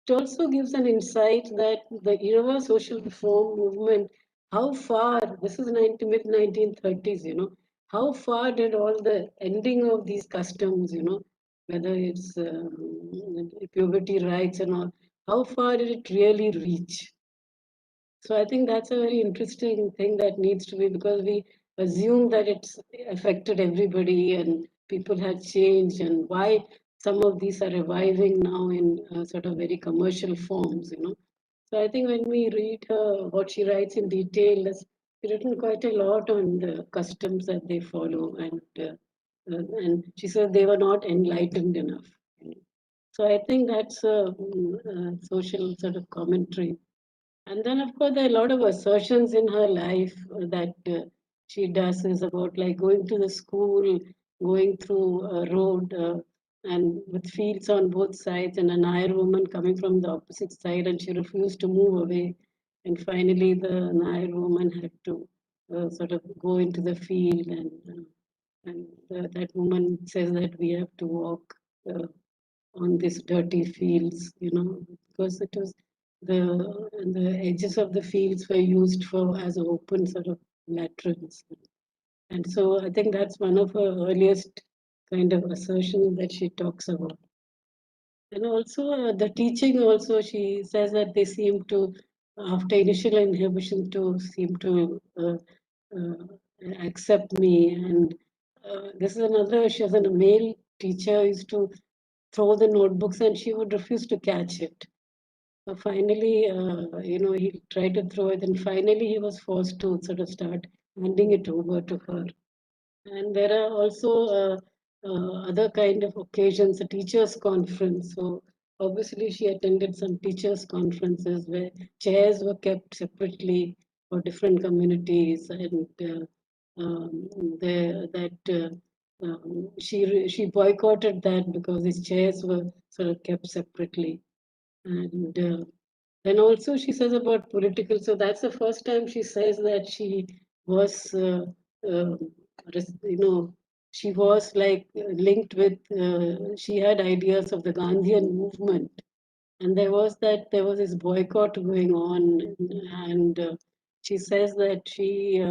it also gives an insight that the Irava social reform movement, how far, this is mid 1930s, how far did all the ending of these customs, whether it's puberty rights and all, how far did it really reach? So I think that's a very interesting thing that needs to be, because we assume that it's affected everybody and people had changed, and why some of these are reviving now in sort of very commercial forms. So I think when we read what she writes in detail, she's written quite a lot on the customs that they follow, and she said they were not enlightened enough. So I think that's a social sort of commentary. And then, of course, there are a lot of assertions in her life that she does is about like going to the school, going through a road and with fields on both sides, and a Nair woman coming from the opposite side, and she refused to move away. And finally, the Nair woman had to sort of go into the field, and that woman says that we have to walk on these dirty fields, because it was the edges of the fields were used for as open sort of latrines. And so I think that's one of her earliest kind of assertions that she talks about. And also the teaching also, she says that they seem to, after initial inhibition, to seem to accept me. And this is another, she has a male teacher used to throw the notebooks and she would refuse to catch it. So finally, he tried to throw it, and finally he was forced to sort of start handing it over to her. And there are also other kind of occasions, a teachers' conference. So obviously she attended some teachers' conferences where chairs were kept separately for different communities, and she boycotted that because these chairs were sort of kept separately. And then also she says about political. So that's the first time she says that she was, she was like linked with. She had ideas of the Gandhian movement, and there was this boycott going on, and she says that she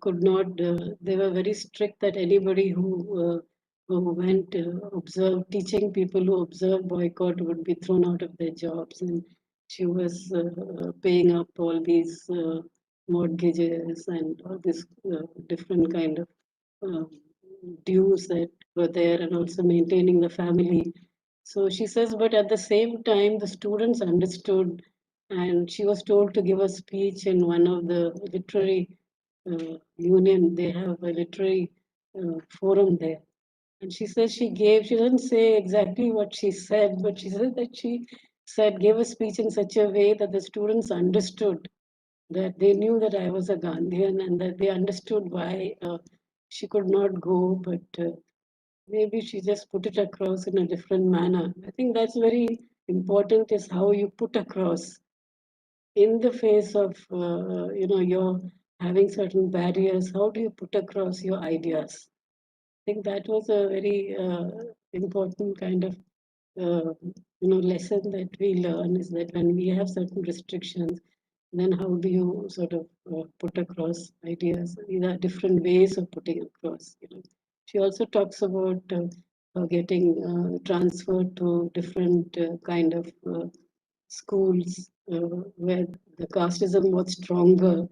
could not. They were very strict that anybody who went observe teaching people who observed boycott would be thrown out of their jobs, and she was paying up all these mortgages and all this different kind of uh, dues that were there, and also maintaining the family. So she says, but at the same time, the students understood, and she was told to give a speech in one of the literary union. They have a literary forum there. And she says she didn't say exactly what she said, but she said that she gave a speech in such a way that the students understood, that they knew that I was a Gandhian, and that they understood why she could not go, but maybe she just put it across in a different manner. I think that's very important, is how you put across in the face of, you're having certain barriers, how do you put across your ideas? I think that was a very important kind of lesson that we learn, is that when we have certain restrictions, then how do you sort of put across ideas? These are different ways of putting across. She also talks about getting transferred to different kind of schools where the casteism was stronger.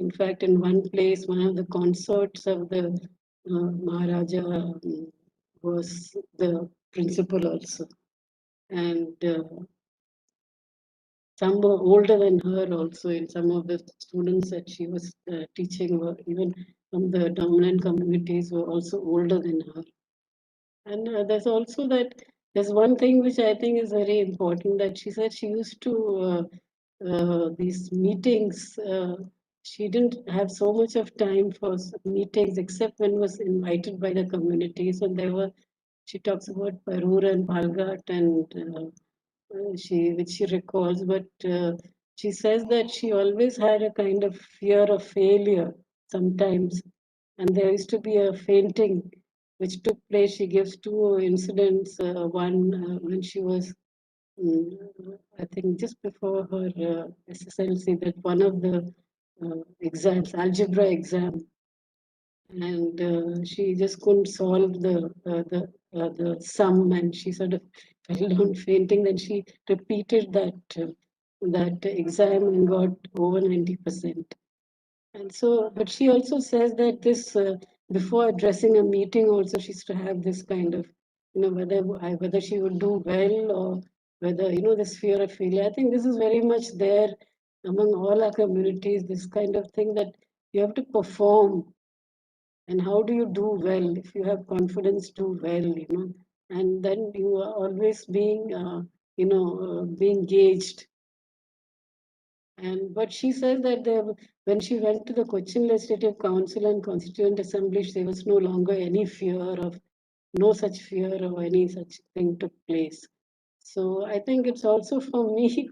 In fact, in one place, one of the consorts of the Maharaja was the principal also. And some were older than her also, and some of the students that she was teaching were even from the dominant communities were also older than her. And there's one thing which I think is very important, that she said she used to these meetings. She didn't have so much of time for meetings except when was invited by the communities. And she talks about Parur and Palghat, and which she recalls, but she says that she always had a kind of fear of failure sometimes, and there used to be a fainting which took place. She gives two incidents. One when she was, I think, just before her SSLC, that one of the exams, algebra exam, and she just couldn't solve the sum, and she sort of fell down fainting. Then she repeated that exam and got over 90%. And so, but she also says that this before addressing a meeting, also she used to have this kind of, whether she would do well, or whether, this fear of failure. I think this is very much there among all our communities. This kind of thing that you have to perform. And how do you do well? If you have confidence, do well, and then you are always being, being gauged. And but she said that when she went to the Cochin Legislative Council and Constituent Assembly, there was no such fear of any such thing took place. So I think it's also for me,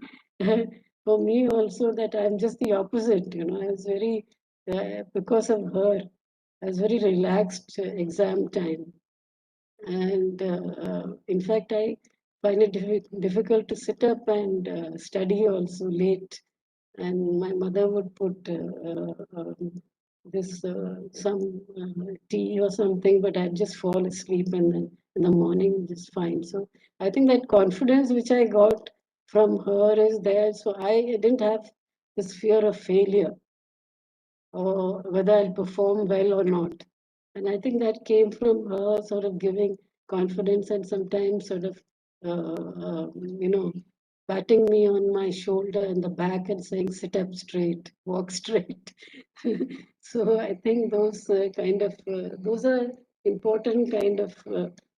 for me also, that I'm just the opposite. I was very, because of her, I was very relaxed exam time. And in fact, find it difficult to sit up and study also late. And my mother would put some tea or something, but I'd just fall asleep, and then in the morning just fine. So I think that confidence which I got from her is there. So I didn't have this fear of failure or whether I'll perform well or not. And I think that came from her sort of giving confidence and sometimes sort of, you know, patting me on my shoulder and the back and saying, sit up straight, walk straight. So I think those those are important kind of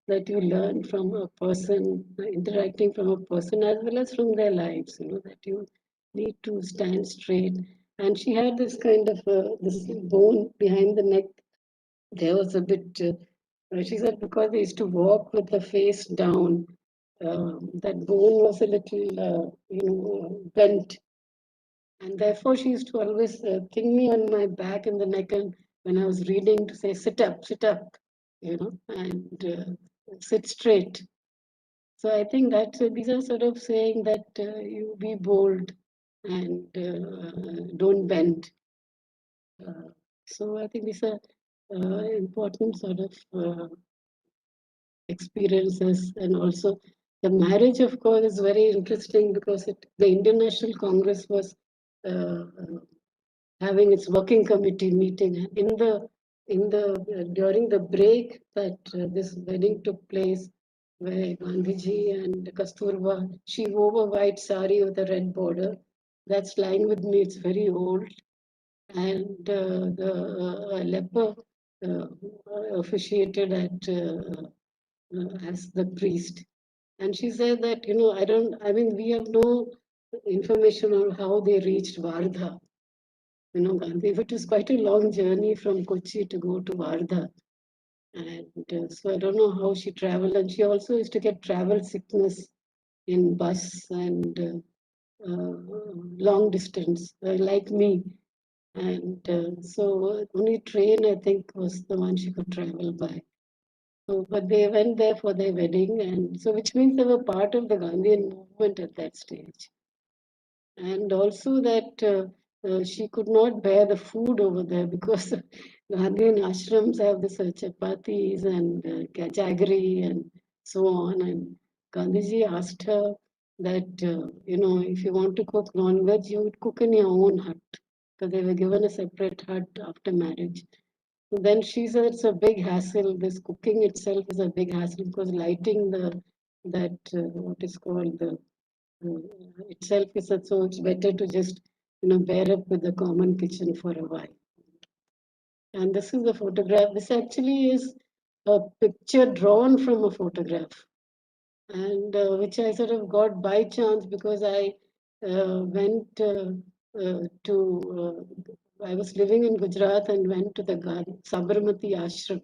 that you learn from a person, interacting from a person as well as from their lives, you know, that you need to stand straight. And she had this kind of this bone behind the neck. There was a bit, she said, because they used to walk with the face down, that bone was a little, bent. And therefore, she used to always ping me on my back and the neck, and when I was reading, to say, sit up, you know, and sit straight. So I think that these are sort of saying that you be bold and don't bend. So I think these are important sort of experiences. And also the marriage, of course, is very interesting because the Indian National Congress was having its working committee meeting during the break that this wedding took place, where Gandhiji and Kasturba, she wore a white sari with a red border. That's lying with me. It's very old. And the leper officiated as the priest. And she said that, you know, we have no information on how they reached Wardha. You know, Gandhi, it was quite a long journey from Kochi to go to Wardha. And so I don't know how she traveled. And she also used to get travel sickness in bus and long distance, like me. And so only train, I think, was the one she could travel by. So, but they went there for their wedding, and so which means they were part of the Gandhian movement at that stage. And also that she could not bear the food over there because Gandhian ashrams have this chapatis and jaggery and so on. And Gandhiji asked her that, if you want to cook non-veg, you would cook in your own hut. Because they were given a separate hut after marriage. So then she said it's a big hassle. This cooking itself is a big hassle because lighting what is called the itself is so it's better to just bear up with the common kitchen for a while. And this is the photograph. This actually is a picture drawn from a photograph, and which I sort of got by chance because I went to. I was living in Gujarat and went to the Sabarmati ashram,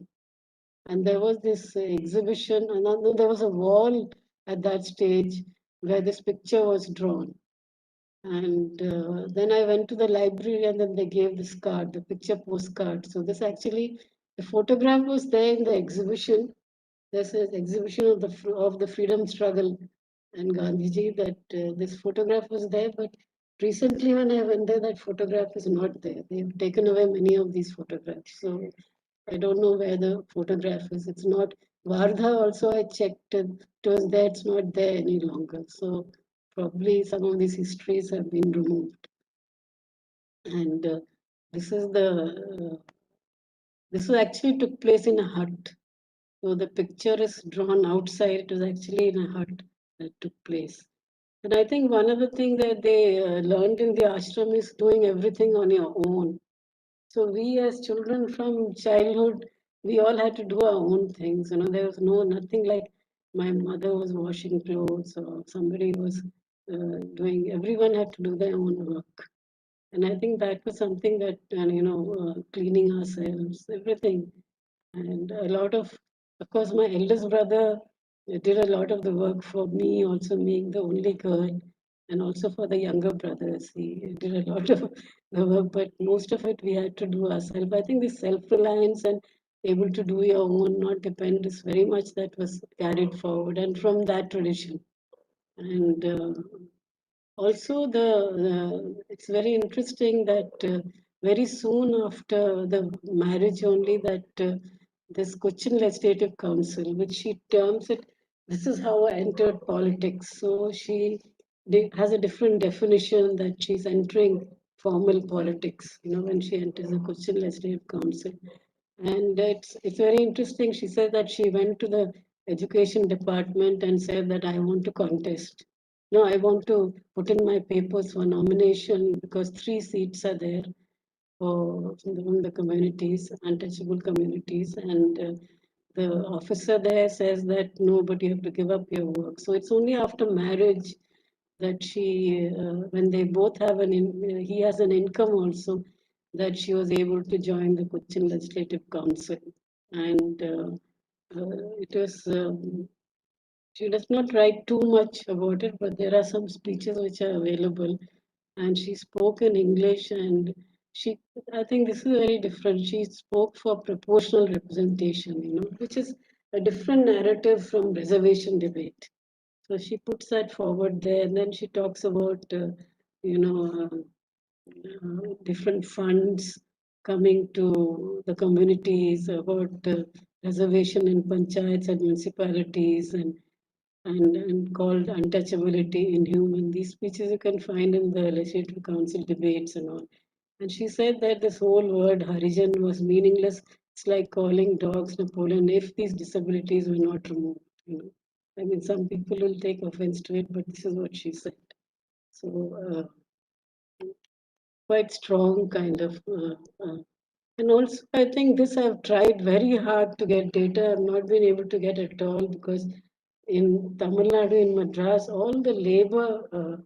and there was this exhibition, and then there was a wall at that stage where this picture was drawn. And then I went to the library, and then they gave this card, the picture postcard. So this actually, the photograph was there in the exhibition. This is exhibition of the freedom struggle and Gandhiji, that this photograph was there. But recently when I went there, that photograph is not there. They've taken away many of these photographs. So I don't know where the photograph is. It's not. Wardha also I checked. It was there. It's not there any longer. So probably some of these histories have been removed. And this actually took place in a hut. So the picture is drawn outside. It was actually in a hut that took place. And I think one of the things that they learned in the ashram is doing everything on your own. So we as children from childhood, we all had to do our own things. There was nothing like my mother was washing clothes or somebody was doing, everyone had to do their own work. And I think that was something that, cleaning ourselves, everything. And a lot of course, my eldest brother did a lot of the work for me, also being the only girl, and also for the younger brothers. He did a lot of the work, but most of it we had to do ourselves. I think this self-reliance and able to do your own, not depend, is very much that was carried forward and from that tradition. And also it's very interesting that very soon after the marriage only that this Cochin Legislative Council, which she terms it, this is how I entered politics. So she has a different definition that she's entering formal politics, when she enters the Cochin Legislative Council. And it's very interesting. She said that she went to the education department and said that I want to contest. No, I want to put in my papers for nomination because 3 seats are there for from the communities, untouchable communities, and the officer there says that no, but you have to give up your work. So it's only after marriage that she, when they both have he has an income also, that she was able to join the Cochin Legislative Council. And it was, she does not write too much about it, but there are some speeches which are available. And she spoke in English, and I think this is very different. She spoke for proportional representation, which is a different narrative from reservation debate. So she puts that forward there, and then she talks about, different funds coming to the communities, about reservation in panchayats and municipalities, and called untouchability inhuman. These speeches you can find in the Legislative Council debates and all. And she said that this whole word Harijan was meaningless. It's like calling dogs Napoleon if these disabilities were not removed. I mean, some people will take offense to it, but this is what she said. So quite strong kind of. And also, I think this I've tried very hard to get data. I've not been able to get at all because in Tamil Nadu, in Madras, all the labor,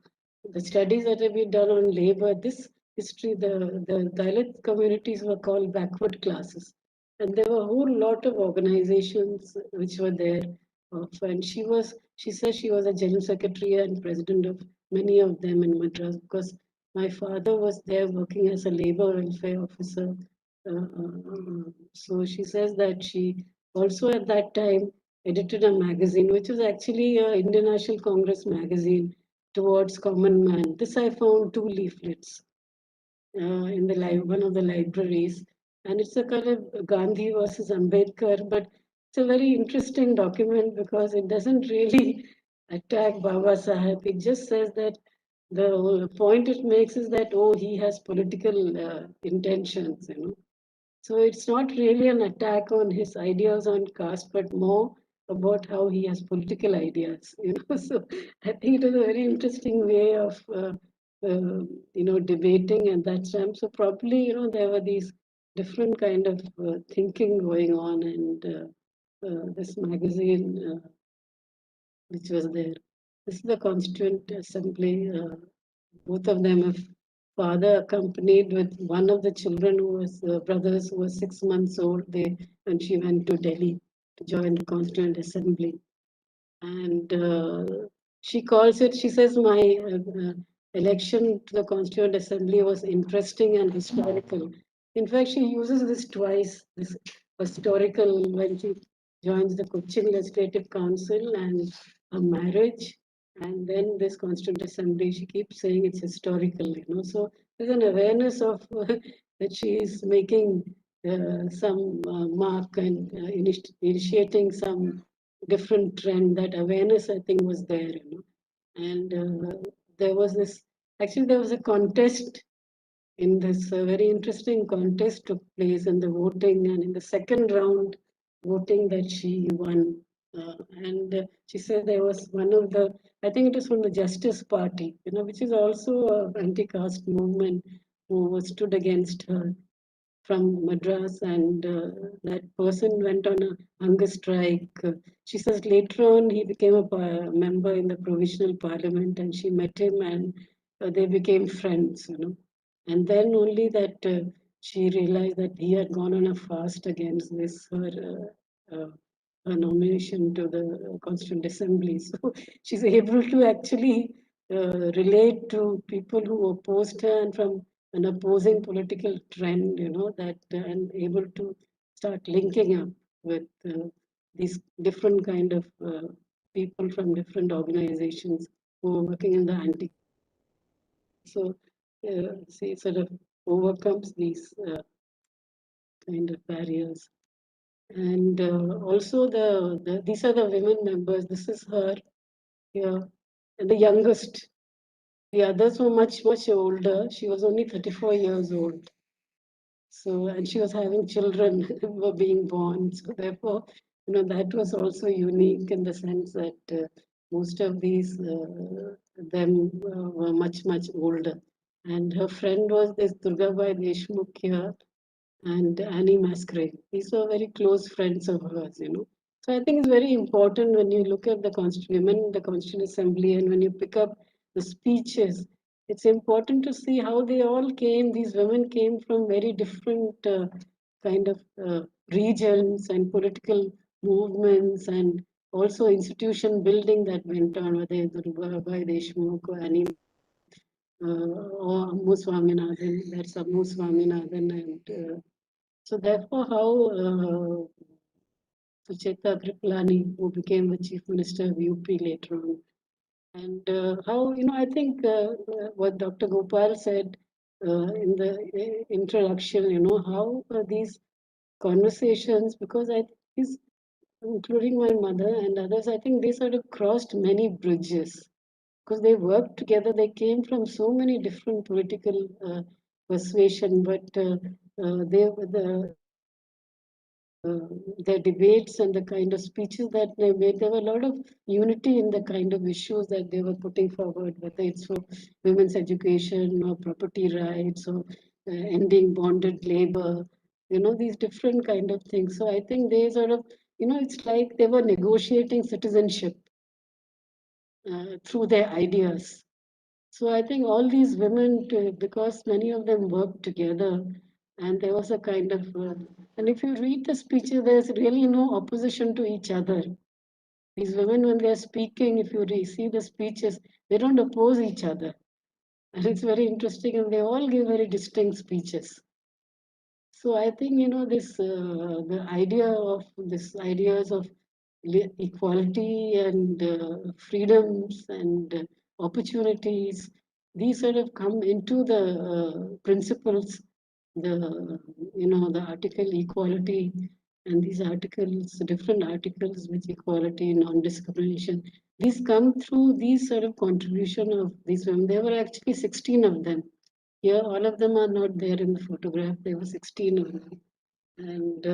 the studies that have been done on labor, this history, the Dalit communities were called backward classes. And there were a whole lot of organizations which were there. And she says she was a general secretary and president of many of them in Madras because my father was there working as a labor welfare officer. So she says that she also at that time edited a magazine, which was actually an Indian National Congress magazine towards common man. This I found 2 leaflets in the one of the libraries, and it's a kind of Gandhi versus Ambedkar, but it's a very interesting document because it doesn't really attack Baba Sahib. It just says that the point it makes is that he has political intentions, So it's not really an attack on his ideas on caste, but more about how he has political ideas, So I think it was a very interesting way of, debating at that time. So probably, there were these different kind of thinking going on, and this magazine which was there. This is the Constituent Assembly. Both of them have father accompanied with one of the children who was brothers who was 6 months old. And she went to Delhi to join the Constituent Assembly. And she calls it, she says, my election to the Constituent Assembly was interesting and historical. In fact, she uses this twice, this historical, when she joins the Cochin Legislative Council and a marriage, and then this Constituent Assembly. She keeps saying it's historical, So there's an awareness of that she is making some mark and initiating some different trend. That awareness, I think, was there, And there was a contest in this very interesting contest took place in the voting, and in the second round voting that she won. And she said there was one of the, I think it was from the Justice Party, which is also an anti-caste movement who stood against her from Madras, and that person went on a hunger strike. She says later on he became a member in the provisional parliament, and she met him, and they became friends, And then only that she realized that he had gone on a fast against this her nomination to the Constituent Assembly. So she's able to actually relate to people who opposed her and from an opposing political trend, that and able to start linking up with these different kind of people from different organizations who are working in the anti. So, see, sort of overcomes these kind of barriers. And also these are the women members. This is her here, and the youngest. The others were much older. She was only 34 years old. So, and she was having children who were being born. So therefore, that was also unique in the sense that most of these them were much older. And her friend was this Durgabai Deshmukh here, and Annie Masquerade. These were very close friends of hers. So I think it's very important when you look at the women in the Constituent Assembly, and when you pick up the speeches, it's important to see how they all came. These women came from very different kind of regions and political movements, and also institution building that went on, whether it's Durgabai Deshmukh or Annie or Ammu Swaminathan, that's Ammu Swaminathan, and so therefore, how Sucheta Kripalani, who became the Chief Minister of UP later on, and how, I think what Dr. Gopal said in the introduction, how these conversations, because I think, including my mother and others, I think they sort of crossed many bridges because they worked together. They came from so many different political persuasion, but their debates and the kind of speeches that they made, there were a lot of unity in the kind of issues that they were putting forward, whether it's for women's education or property rights or ending bonded labor, these different kind of things. So I think they sort of, it's like they were negotiating citizenship through their ideas. So I think all these women, because many of them worked together, and there was a kind of, and if you read the speeches, there's really no opposition to each other. These women, when they're speaking, if you see the speeches, they don't oppose each other. And it's very interesting, and they all give very distinct speeches. So I think, the ideas of equality and freedoms and opportunities, these sort of come into the principles, the article equality, and these articles, different articles which equality, non-discrimination, these come through these sort of contribution of these women. There were actually 16 of them. Here, all of them are not there in the photograph. There were 16 of them. And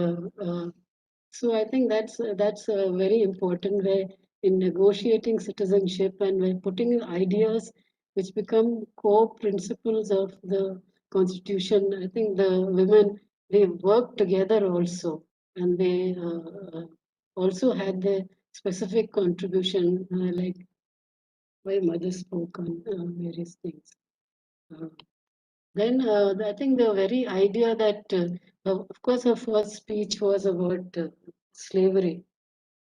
so I think that's very important way in negotiating citizenship and when putting ideas which become core principles of the constitution. I think the women, they work together also, and they also had their specific contribution, like my mother spoke on various things. Then I think the very idea that, of course, her first speech was about slavery.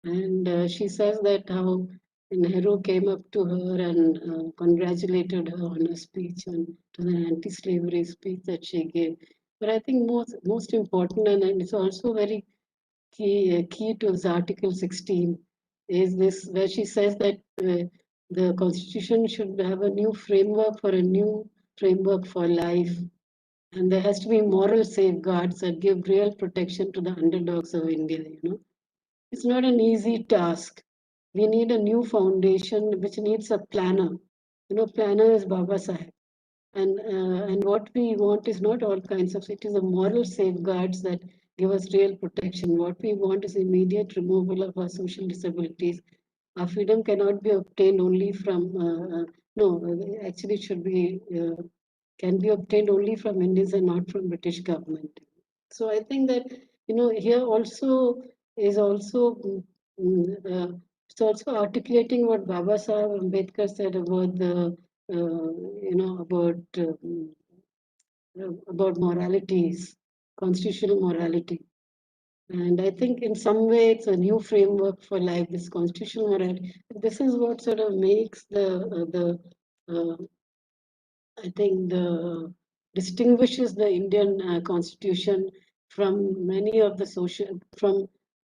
And she says that how Nehru came up to her and congratulated her on her speech, and to the anti-slavery speech that she gave. But I think most important, and it's also very key to this Article 16, is this where she says that the Constitution should have a new framework for a new framework for life. And there has to be moral safeguards that give real protection to the underdogs of India. It's not an easy task. We need a new foundation which needs a planner. Planner is Baba Saheb. And what we want is not all kinds of, it is a moral safeguards that give us real protection. What we want is immediate removal of our social disabilities. Our freedom cannot be obtained only from, actually it should be, can be obtained only from Indians and not from British government. So I think that, here also is also, it's also articulating what Baba Sahib Ambedkar said about the, about moralities, constitutional morality. And I think in some way it's a new framework for life, this constitutional morality. This is what sort of makes I think distinguishes the Indian constitution from many of the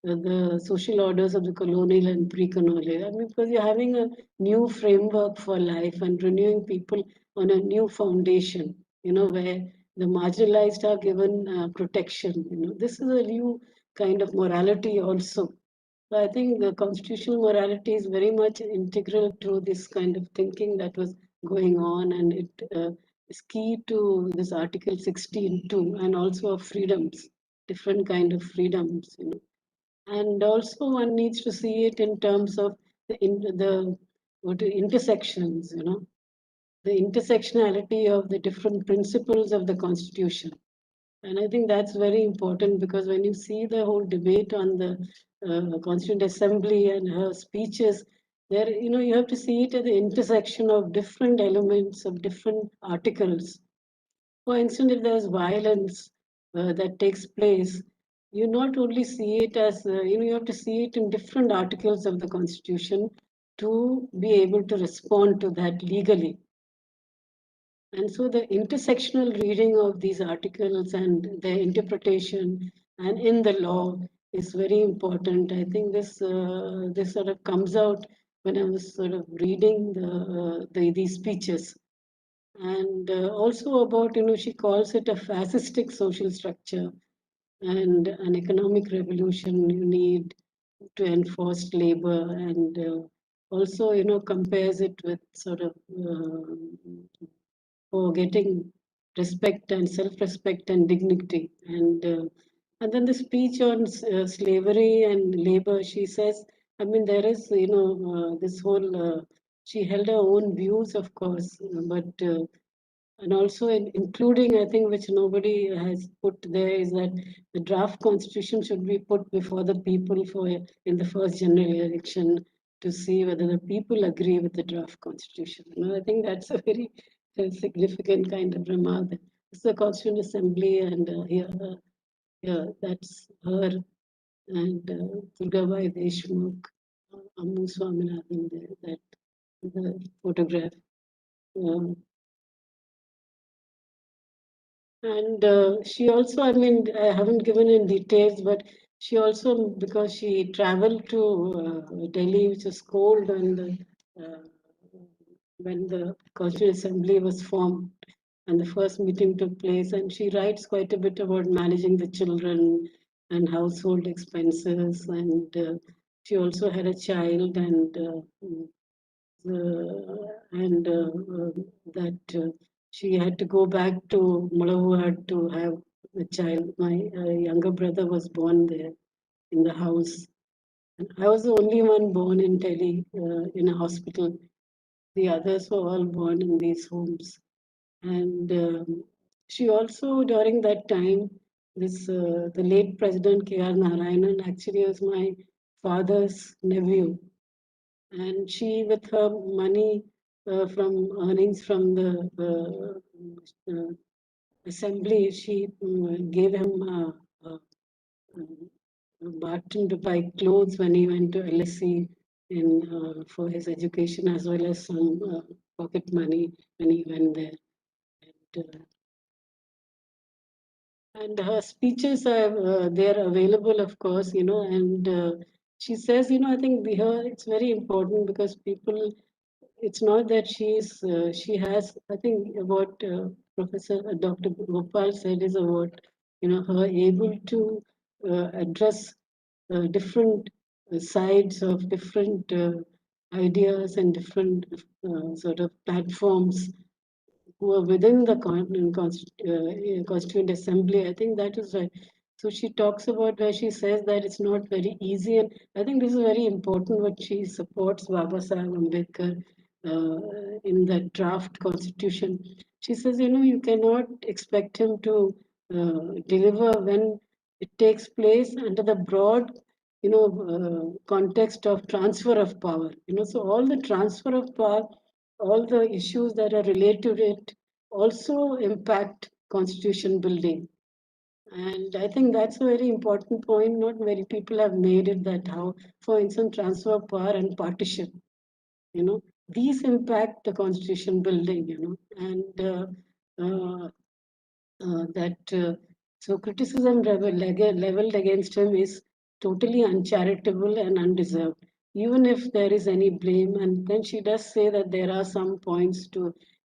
the social orders of the colonial and pre-colonial. I mean, because you're having a new framework for life and renewing people on a new foundation, where the marginalized are given protection. This is a new kind of morality also. So I think the constitutional morality is very much integral to this kind of thinking that was going on, and it is key to this Article 16 too, and also of freedoms, different kind of freedoms. And also one needs to see it in terms of the intersections, the intersectionality of the different principles of the Constitution. And I think that's very important, because when you see the whole debate on the Constituent Assembly and her speeches, there, you have to see it at the intersection of different elements of different articles. For instance, if there's violence that takes place, you not only see it as, you have to see it in different articles of the Constitution to be able to respond to that legally. And so the intersectional reading of these articles and their interpretation and in the law is very important. I think this sort of comes out when I was sort of reading these speeches. And also about, she calls it a fascistic social structure and an economic revolution you need to enforce labor, and also, compares it with sort of for getting respect and self-respect and dignity. And then the speech on slavery and labor, she says, I mean, there is, this whole, she held her own views, of course, but and also including, I think, which nobody has put there, is that the draft constitution should be put before the people in the first general election to see whether the people agree with the draft constitution. I think that's a very significant kind of remark. It's the Constituent Assembly, and here that's her and Durgabai Deshmukh, Ammu Swaminathan there, that the photograph. And she also, I mean, I haven't given in details, but she also, because she traveled to Delhi, which is cold, and when the Constituent Assembly was formed and the first meeting took place, and she writes quite a bit about managing the children and household expenses, and she also had a child, and that she had to go back to Malawi to have a child. My younger brother was born there in the house. And I was the only one born in Delhi in a hospital. The others were all born in these homes. And she also, during that time, the late President K.R. Narayanan actually was my father's nephew. And she, with her money from earnings from the assembly, she gave him bargain to buy clothes when he went to LSE for his education, as well as some pocket money when he went there. And her speeches are they're available, of course, and she says, I think here it's very important, because people, it's not that she has, I think what Professor Dr. Gopal said is about, her able to address different sides of different ideas and different sort of platforms who are within the Constituent Assembly. I think that is right. So she talks about where she says that it's not very easy, and I think this is very important. What she supports Baba Sahib Ambedkar in that draft constitution. She says, you cannot expect him to deliver when it takes place under the broad, context of transfer of power. So all the transfer of power, all the issues that are related to it also impact constitution building. And I think that's a very important point. Not many people have made it, that how, for instance, transfer of power and partition, these impact the constitution building, and that So criticism leveled against him is totally uncharitable and undeserved, even if there is any blame. And then she does say that there are some points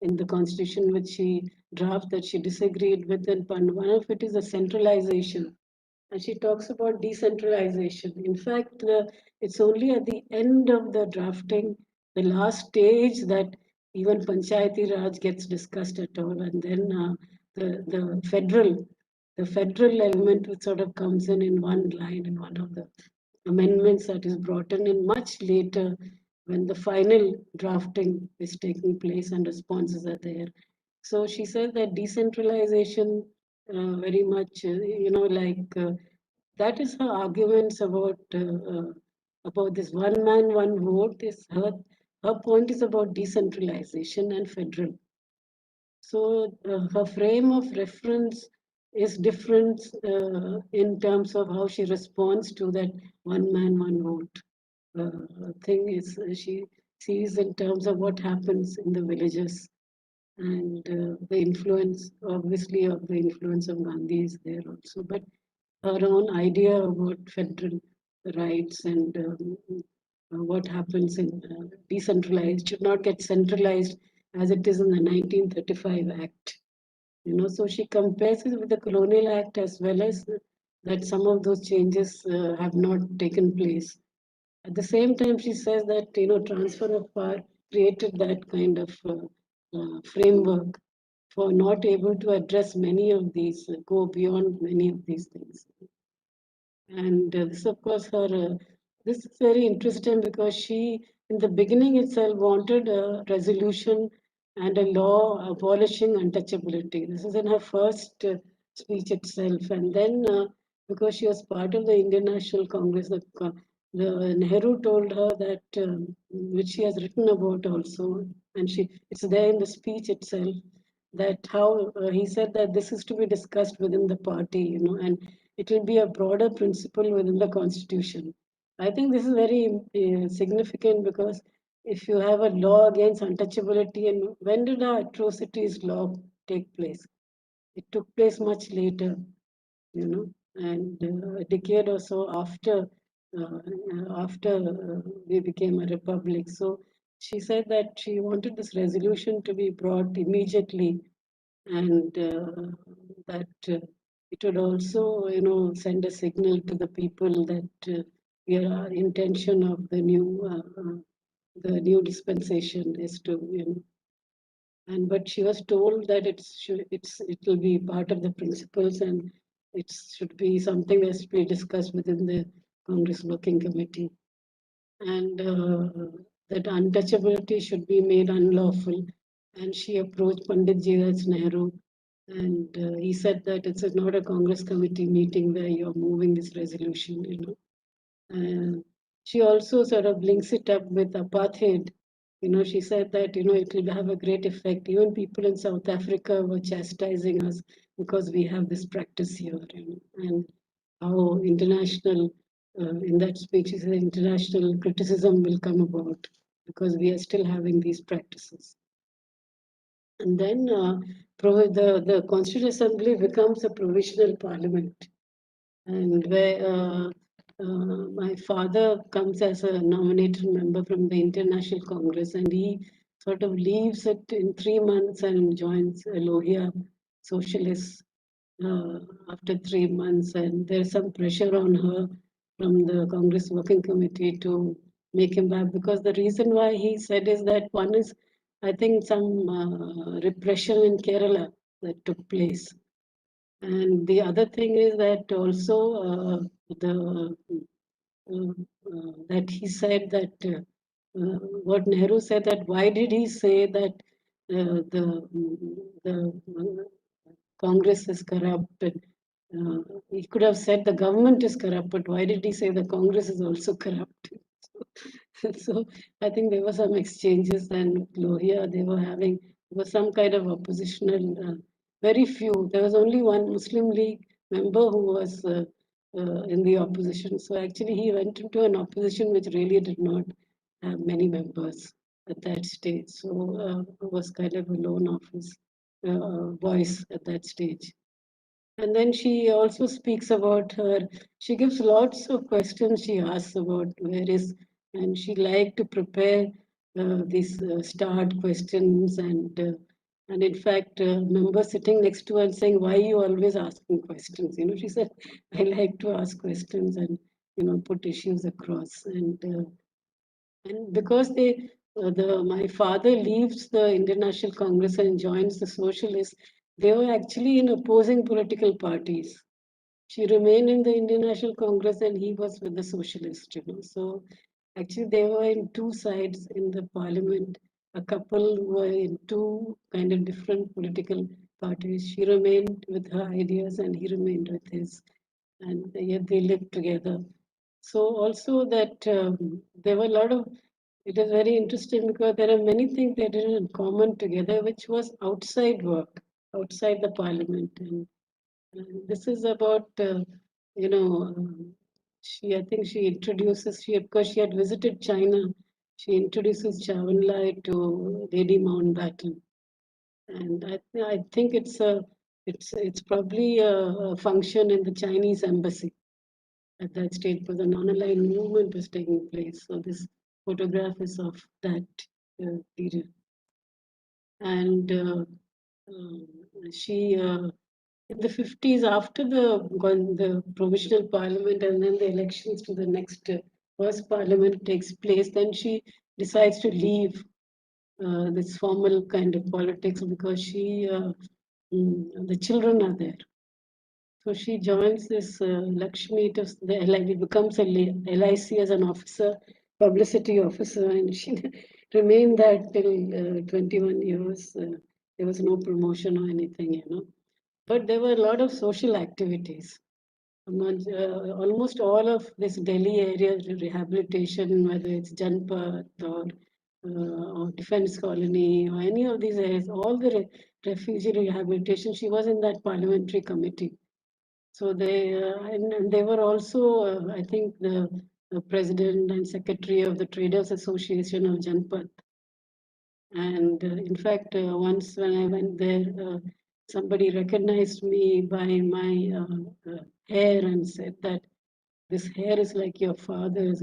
in the constitution which she drafted that she disagreed with, and one of it is a centralization. And she talks about decentralization. In fact, it's only at the end of the drafting, the last stage, that even Panchayati Raj gets discussed at all. And then the federal element which sort of comes in one line in one of the amendments that is brought in much later when the final drafting is taking place and responses are there. So she says that decentralization very much, that is her arguments about this one man, one vote. Her point is about decentralization and federal. So her frame of reference is different in terms of how she responds to that one man, one vote thing. Is she sees in terms of what happens in the villages, and the influence, obviously, of the influence of Gandhi is there also. But her own idea about federal rights and what happens in decentralized should not get centralized as it is in the 1935 Act. So she compares it with the Colonial Act as well as that some of those changes have not taken place. At the same time, she says that transfer of power created that kind of framework for not able to address many of these, go beyond many of these things. And this, of course, this is very interesting because she, in the beginning itself, wanted a resolution and a law abolishing untouchability. This is in her first speech itself. And then, because she was part of the Indian National Congress, the Nehru told her that, which she has written about also, and it's there in the speech itself, that how he said that this is to be discussed within the party, and it will be a broader principle within the constitution. I think this is very significant because if you have a law against untouchability, and when did our atrocities law take place? It took place much later, and a decade or so after we became a republic. So she said that she wanted this resolution to be brought immediately, and that it would also, send a signal to the people that our intention of the new dispensation is to, but she was told that it will be part of the principles, and it should be something that has to be discussed within the Congress Working Committee, and that untouchability should be made unlawful. And she approached Pandit Jiraj Nehru, and he said that it's not a Congress committee meeting where you're moving this resolution. She also sort of links it up with apartheid. She said that, it will have a great effect. Even people in South Africa were chastising us because we have this practice here, and how international, in that speech, she said international criticism will come about because we are still having these practices. And then the Constituent Assembly becomes a provisional parliament, and where my father comes as a nominated member from the International Congress, and he sort of leaves it in 3 months and joins Lohia Socialists after 3 months. And there's some pressure on her from the Congress Working Committee to make him back, because the reason why he said is that one is, I think, some repression in Kerala that took place. And the other thing is that also that he said that what Nehru said, that why did he say that the Congress is corrupt? He could have said the government is corrupt, but why did he say the Congress is also corrupt? So I think there were some exchanges, and Lohia, there was some kind of oppositional, very few. There was only one Muslim League member who was in the opposition. So actually he went into an opposition which really did not have many members at that stage. So it was kind of a lone office voice at that stage. And then she also speaks about she gives lots of questions she asks about and she liked to prepare these starred questions and in fact, members sitting next to her and saying, why are you always asking questions? She said, I like to ask questions and, put issues across. And because my father leaves the Indian National Congress and joins the Socialists, they were actually in opposing political parties. She remained in the Indian National Congress and he was with the Socialists. So actually they were in two sides in the parliament. A couple were in two kind of different political parties. She remained with her ideas and he remained with his. And yet they lived together. So also that there were a lot of, it is very interesting because there are many things they did in common together, which was outside work, outside the parliament. And this is about, I think she introduces, because she had visited China, she introduces Chauenlai to Lady Mountbatten. And I think it's probably a function in the Chinese embassy at that stage because the non-aligned movement was taking place. So this photograph is of that period. And she, in the 50s, after the provisional parliament and then the elections to the next first parliament takes place, then she decides to leave this formal kind of politics because the children are there. So she joins this Lakshmi to the LIC, becomes a LIC as an officer, publicity officer, and she remained that till 21 years. There was no promotion or anything. But there were a lot of social activities. Almost all of this Delhi area rehabilitation, whether it's Janpath or Defense Colony or any of these areas, all the refugee rehabilitation, she was in that parliamentary committee. So and they were also, I think, the president and secretary of the Traders Association of Janpath. And in fact, once when I went there, somebody recognized me by my hair and said that this hair is like your father's,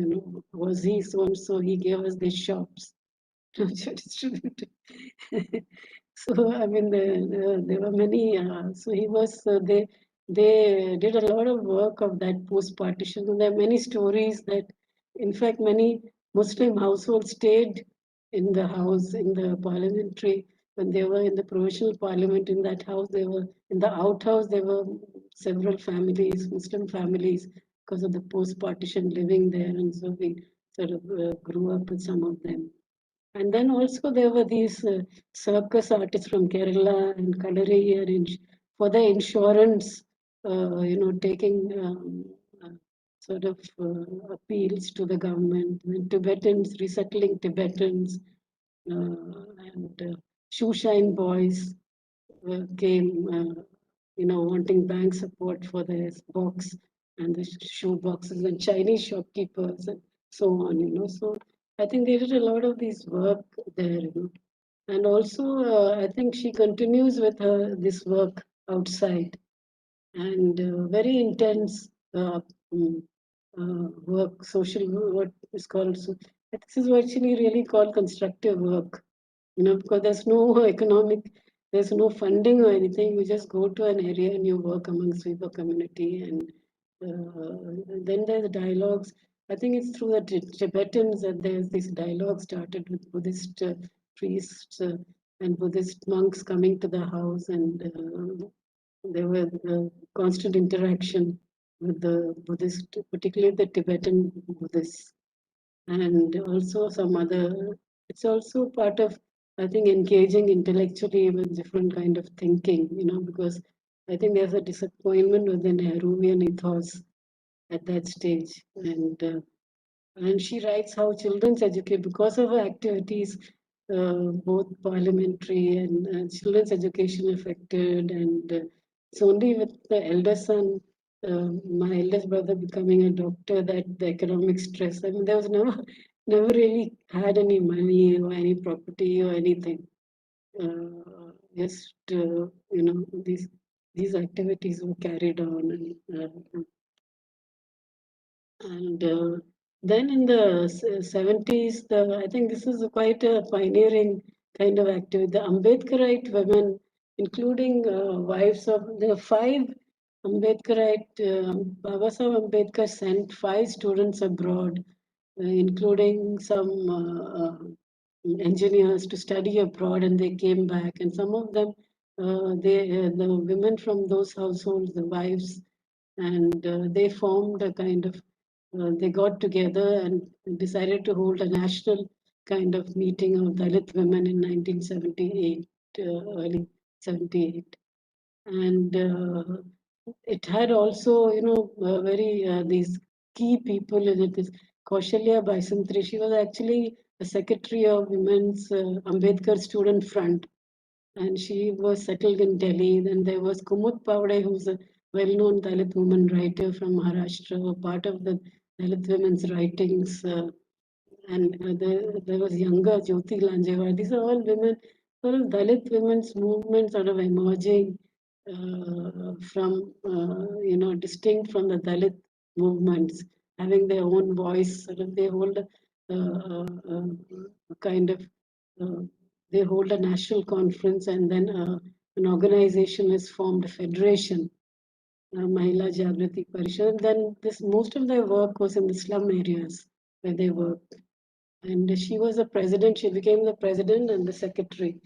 was he so and so, he gave us these shops to distribute. So I mean, there were many. So he was. They did a lot of work of that post-partition. And there are many stories that, in fact, many Muslim households stayed in the house in the parliamentary when they were in the provisional parliament. In that house, they were in the outhouse. There were several families, Muslim families, because of the post-partition living there, and so we sort of grew up with some of them. And then also there were these circus artists from Kerala and Kadari here for the insurance, taking sort of appeals to the government. And Tibetans, resettling Tibetans, and shoeshine boys came, wanting bank support for their box and the shoe boxes and Chinese shopkeepers and so on. So I think they did a lot of this work there. And also, I think she continues with this work outside and very intense work, social, what is called. So this is actually really called constructive work, because there's no there's no funding or anything. You just go to an area and you work amongst the community, and then there's dialogues. I think it's through the Tibetans that there's this dialogue started with Buddhist priests and Buddhist monks coming to the house, and there were constant interaction with the Buddhist, particularly the Tibetan Buddhists, and also some other. It's also part of, I think, engaging intellectually with different kind of thinking, because I think there's a disappointment with the Nehruvian ethos at that stage, and she writes how children's education, because of her activities, both parliamentary and children's education affected, and it's only with the elder son, my eldest brother becoming a doctor, that the economic stress. I mean, there was never really had any money or any property or anything. Just these these activities were carried on. Then in the 70s, I think this is quite a pioneering kind of activity. The Ambedkarite women, including wives of the 5 Ambedkarite, Babasaheb Ambedkar sent 5 students abroad, including some engineers to study abroad, and they came back. And some of them, the women from those households, the wives, and they formed a kind of they got together and decided to hold a national kind of meeting of Dalit women in 1978, early 78. And it had also, very these key people in it. This Kaushalya Baisantri, she was actually the secretary of Women's Ambedkar Student Front, and she was settled in Delhi. Then there was Kumud Pavade, who's a well-known Dalit woman writer from Maharashtra, part of the Dalit women's writings. And there was younger Jyoti Lanjewar. These are all women, sort of Dalit women's movement sort of emerging from, distinct from the Dalit movements, having their own voice. Sort of they hold a kind of, they hold a national conference, and then an organization is formed, a federation, Mahila Jagrati Parishad. Then most of their work was in the slum areas where they worked. And she was the president. She became the president and the secretary.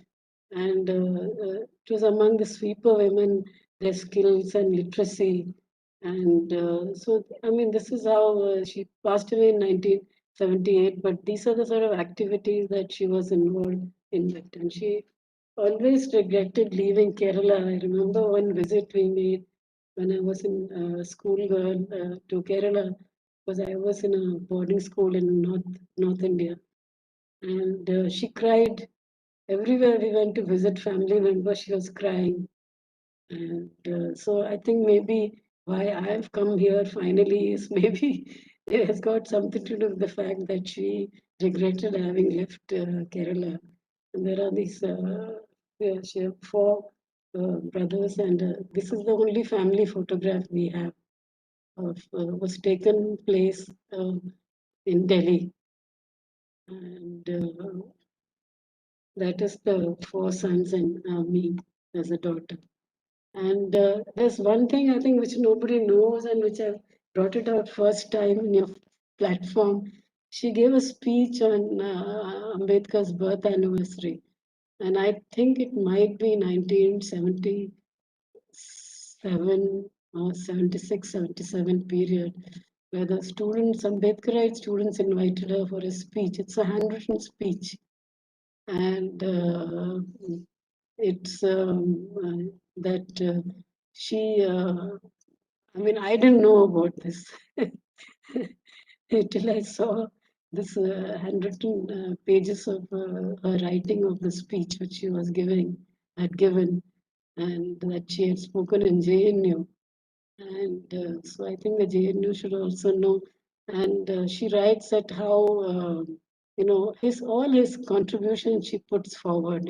And it was among the sweeper women, their skills and literacy. And this is how she passed away in 1978. But these are the sort of activities that she was involved in. And she always regretted leaving Kerala. I remember one visit we made when I was in schoolgirl to Kerala, because I was in a boarding school in North India. And she cried everywhere we went to visit family members. She was crying. And so I think maybe why I have come here finally is maybe it has got something to do with the fact that she regretted having left Kerala. And there are these, she have 4 brothers, and this is the only family photograph we have of was taken place in Delhi. And that is the 4 sons and me as a daughter. And there's one thing I think which nobody knows, and which I've brought it out first time in your platform. She gave a speech on Ambedkar's birth anniversary, and I think it might be 1977 or 76, 77 period, where the students, Ambedkarite students, invited her for a speech. It's a handwritten speech, and it's that she, I didn't know about this till I saw this handwritten pages of her writing of the speech which she was had given, and that she had spoken in JNU. And so I think the JNU should also know. And she writes at how, all his contributions she puts forward,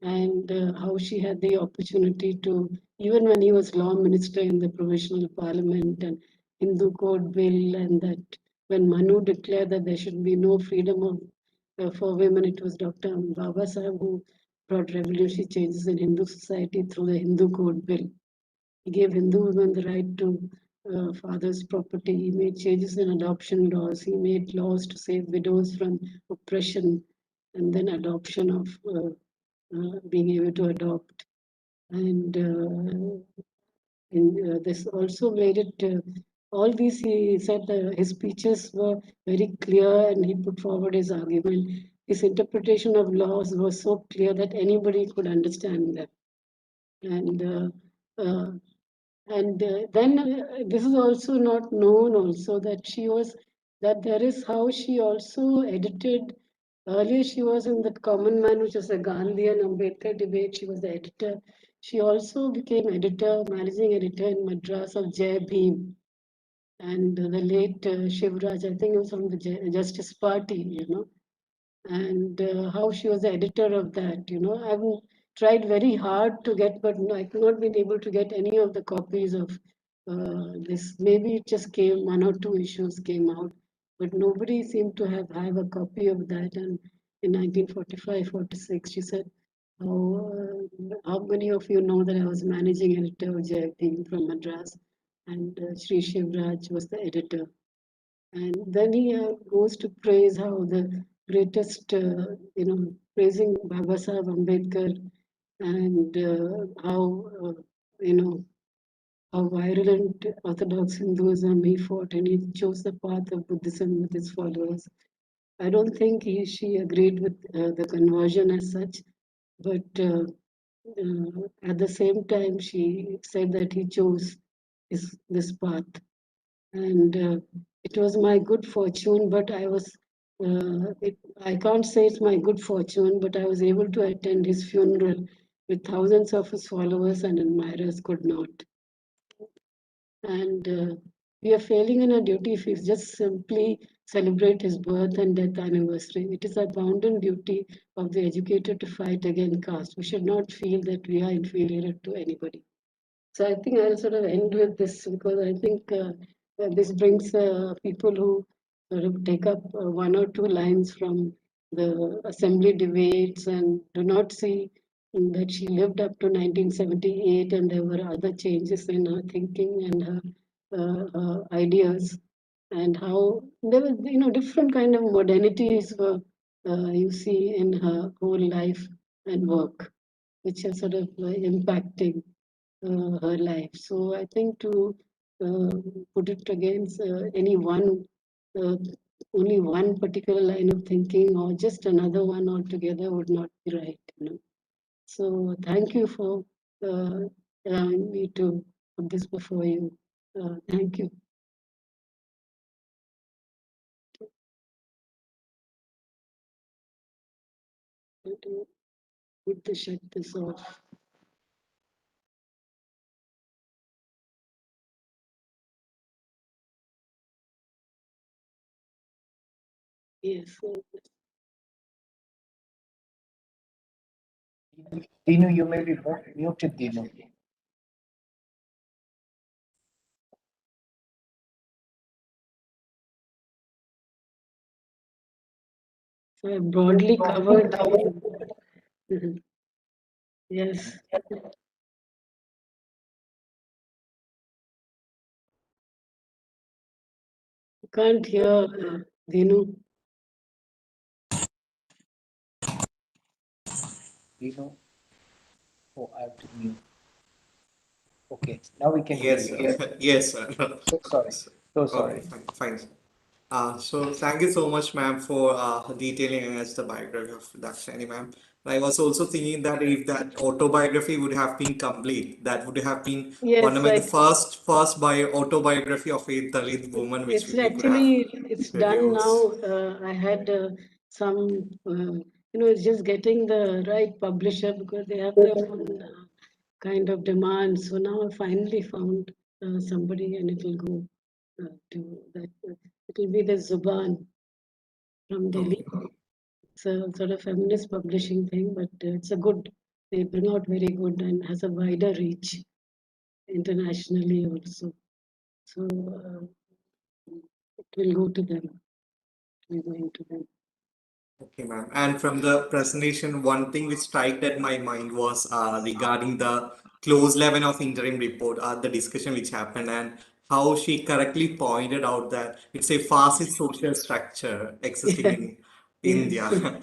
and how she had the opportunity to, even when he was law minister in the provisional parliament and Hindu code bill, and that when Manu declared that there should be no freedom of for women, it was Dr. Babasaheb who brought revolutionary changes in Hindu society through the Hindu code bill. He gave Hindu women the right to father's property. He made changes in adoption laws. He made laws to save widows from oppression, and then adoption of being able to adopt. And this also made it, all these, he said his speeches were very clear, and he put forward his argument. His interpretation of laws was so clear that anybody could understand them. And then this is also not known also that there is how she also edited. Earlier she was in that Common Man, which was a Gandhi and Ambedkar debate. She was the editor. She also became managing editor in Madras of Jai Bhim. And the late Shivraj, I think he was from the Justice Party, and how she was the editor of that, tried very hard to get, but no, I've not been able to get any of the copies of this. Maybe it just came, 1 or 2 issues came out, but nobody seemed to have a copy of that. And in 1945-46, she said, how many of you know that I was managing editor of Jayabhin from Madras, and Sri Shivraj was the editor. And then he goes to praise how the greatest, praising Baba Saheb Ambedkar, and how, how virulent Orthodox Hinduism he fought, and he chose the path of Buddhism with his followers. I don't think she agreed with the conversion as such, but at the same time, she said that he chose this path. And it was my good fortune, but I can't say it's my good fortune, but I was able to attend his funeral with thousands of his followers and admirers could not. And we are failing in our duty if we just simply celebrate his birth and death anniversary. It is our bounden duty of the educated to fight against caste. We should not feel that we are inferior to anybody. So I think I'll sort of end with this, because I think this brings people who sort of take up 1 or 2 lines from the assembly debates and do not see that she lived up to 1978 and there were other changes in her thinking and her ideas, and how there were different kind of modernities you see in her whole life and work, which are sort of impacting her life. So I think to put it against any one, only one particular line of thinking or just another one altogether would not be right. So thank you for allowing me to put this before you. Thank you. Good to shut this off. Yes. Dinu, you may be muted, Dinu. So I broadly covered. Yes. You can't hear Dinu. Dinu. Oh, I have to mute. Okay, now we can Yes, hear you. sir. Yes, sir. So sorry. So sorry. Okay, fine. So thank you so much, ma'am, for detailing us the biography of Dakshayani, ma'am. I was also thinking that if that autobiography would have been complete, that would have been one of Yes, the first autobiography of a Dalit woman which it's we could have actually it's done produced. now. I had some, it's just getting the right publisher because they have their own kind of demand. So now I finally found somebody, and it will go to that. It will be the Zuban from Delhi. Okay. It's a sort of feminist publishing thing, but it's a good. They bring out very good and has a wider reach internationally also. So it will go to them. It will go into them. Okay, ma'am. And from the presentation, one thing which struck at my mind was regarding the close level of interim report, the discussion which happened, and how she correctly pointed out that it's a fascist social structure existing Yeah. in Yes. India.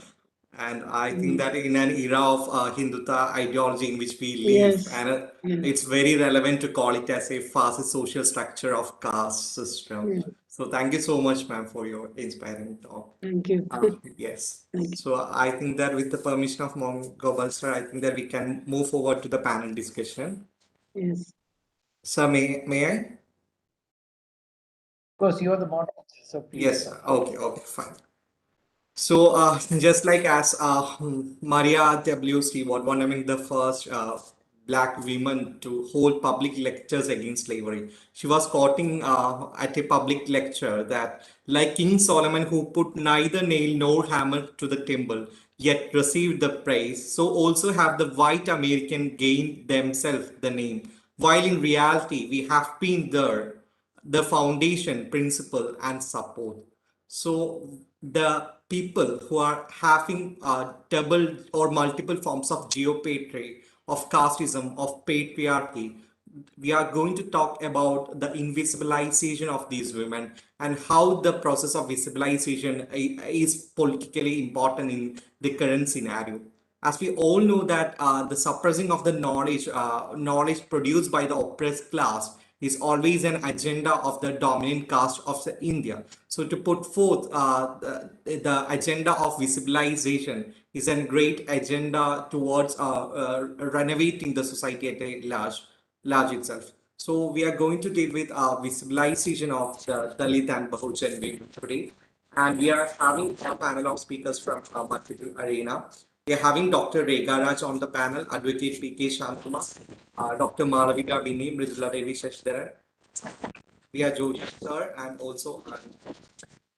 And I think that in an era of Hindutva ideology in which we live, Yes. and Yes. it's very relevant to call it as a fascist social structure of caste system. Yeah. So thank you so much, ma'am, for your inspiring talk. Thank you. Yes. Thank you. So I think that with the permission of Mohan Gopal sir, I think that we can move forward to the panel discussion. Yes. Sir, may I? Of course, you are the moderator, so please. Yes, sir. Okay, fine. So, just like as Maria W. Stewart, one I mean the first black women to hold public lectures against slavery. She was quoting at a public lecture that, like King Solomon, who put neither nail nor hammer to the temple, yet received the praise, so also have the white American gained themselves the name, while in reality we have been there, the foundation, principle, and support. So the people who are having double or multiple forms of geopatry, of casteism, of patriarchy, we are going to talk about the invisibilization of these women and how the process of visibilization is politically important in the current scenario. As we all know that the suppressing of the knowledge produced by the oppressed class is always an agenda of the dominant caste of India. So to put forth the agenda of visibilization is a great agenda towards renovating the society at a large itself. So we are going to deal with visibilization of the Dalit and Bahujan women today. And we are having a panel of speakers from multiple arena. We are having Dr. Raj on the panel, Adv.P.K. Santhamma, Dr. Malavika Binny, Mridula Devi S. We are Jody sir and also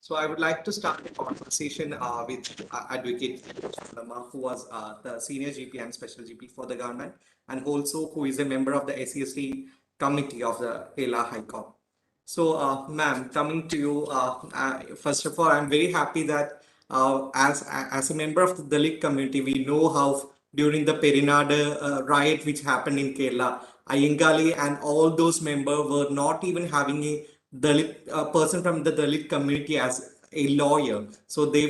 so I would like to start the conversation with Advocate Santhamma, who was the senior GP and special GP for the government, and also who is a member of the SCST committee of the Kerala High Court. So, ma'am, coming to you, first of all, I'm very happy that as a member of the Dalit community, we know how during the Perinadu riot which happened in Kerala, Ayangali and all those members were not even having a Dalit person from the Dalit community as a lawyer. So they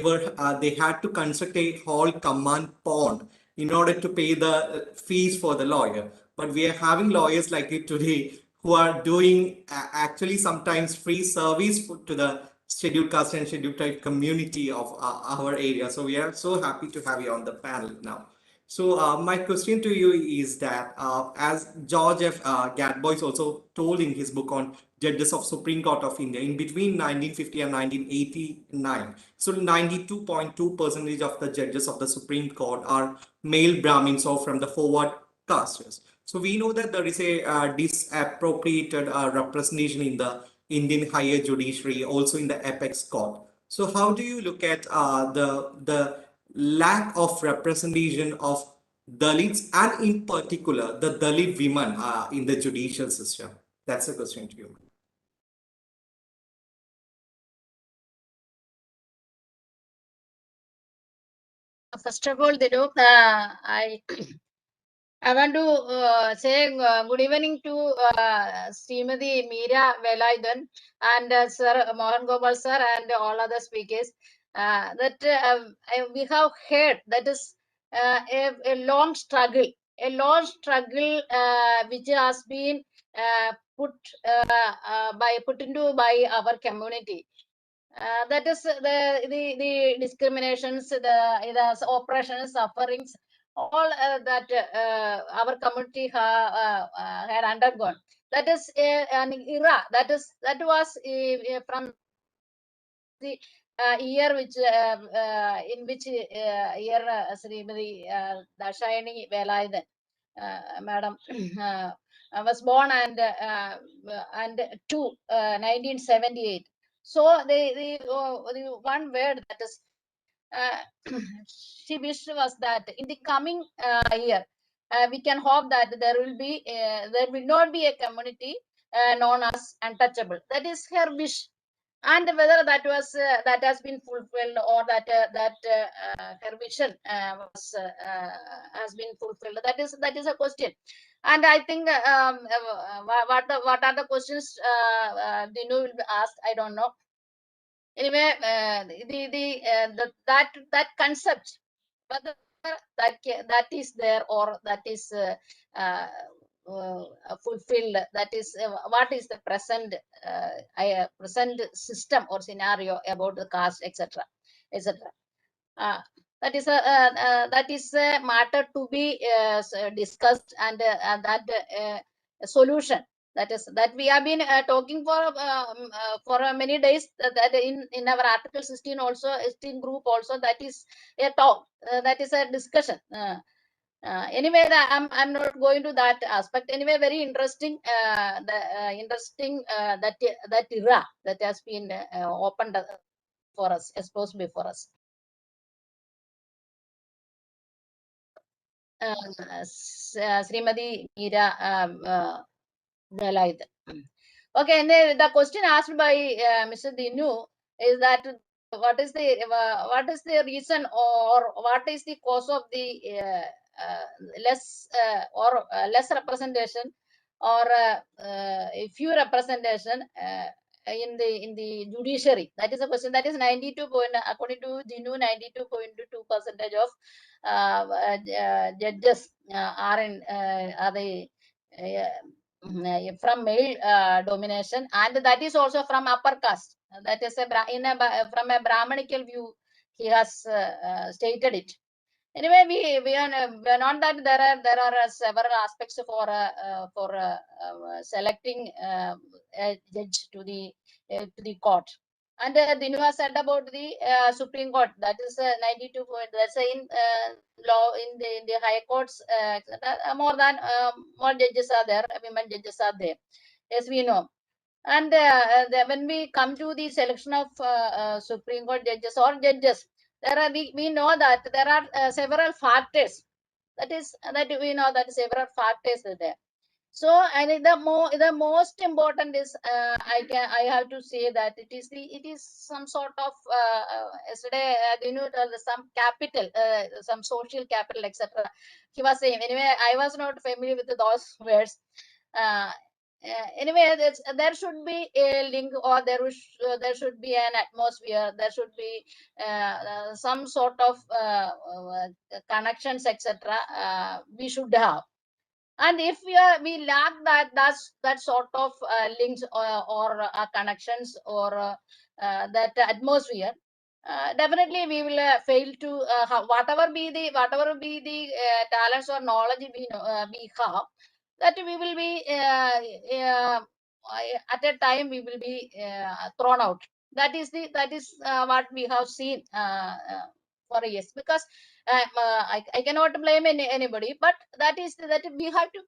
had to construct a whole command pond in order to pay the fees for the lawyer. But we are having lawyers like you today who are doing actually sometimes free service to the scheduled caste and scheduled tribe community of our area. So we are so happy to have you on the panel now. So my question to you is that as George F. Gadbois also told in his book on judges of Supreme Court of India, in between 1950 and 1989, so 92.2% of the judges of the Supreme Court are male Brahmins or from the forward castes. So we know that there is a disappropriated representation in the Indian higher judiciary, also in the apex court. So how do you look at the lack of representation of Dalits and in particular the Dalit women in the judicial system? That's a question to you. First of all, Dinu, I want to say good evening to Srimati Meera Velayudhan and Sir Mohan Gopal sir and all other speakers. We have heard that is a long struggle, which has been put into by our community. That is the discriminations, the oppressions, sufferings, all that our community had undergone. That is an era. That was from the year which in which year Srimati Dakshayani Velayudhan, Madam, was born and 1978. So the one word that is she wished was that in the coming year we can hope that there will not be a community known as untouchable. That is her wish, and whether that has been fulfilled or that her vision has been fulfilled, that is a question. And I think what are the questions Dinu will be asked, I don't know. Anyway, that concept, whether that is there or that is fulfilled, that is what is the present system or scenario about the caste, etc., etc. That is a matter to be discussed, and that solution, that we have been talking for many days, that in our article 16 also, 16 group also, that is a talk, that is a discussion. Anyway, I'm not going to that aspect. Anyway, very interesting. That era that has been opened for us, exposed before us. Srimati Meera Velayudhan. Okay, and then the question asked by Mr. Dinu is that what is the reason or what is the cause of the less representation or few representation in the judiciary? That is a question. That is 92 point, according to Dinu, 92.2% of judges are the from male domination, and that is also from upper caste. That is from a Brahmanical view, he has stated it. Anyway, we are not that there are several aspects for selecting a judge to the court. And Dinu has said about the Supreme Court. That is 92 point. That's in law in the high courts. More judges are there. Women judges are there, as we know. And when we come to the selection of Supreme Court judges or judges, we know that there are several factors. That we know that several factors are there. So, and the most important is I have to say that it is some sort of yesterday some capital, some social capital, etc. He was saying. Anyway, I was not familiar with those words. Anyway, there should be a link, or there should be an atmosphere. There should be some sort of connections, etc. We should have. And if we lack that sort of links or connections or that atmosphere, definitely we will fail to whatever be the talents or knowledge we have, that we will be at a time we will be thrown out. That is what we have seen for years. Because I cannot blame anybody, but that we have to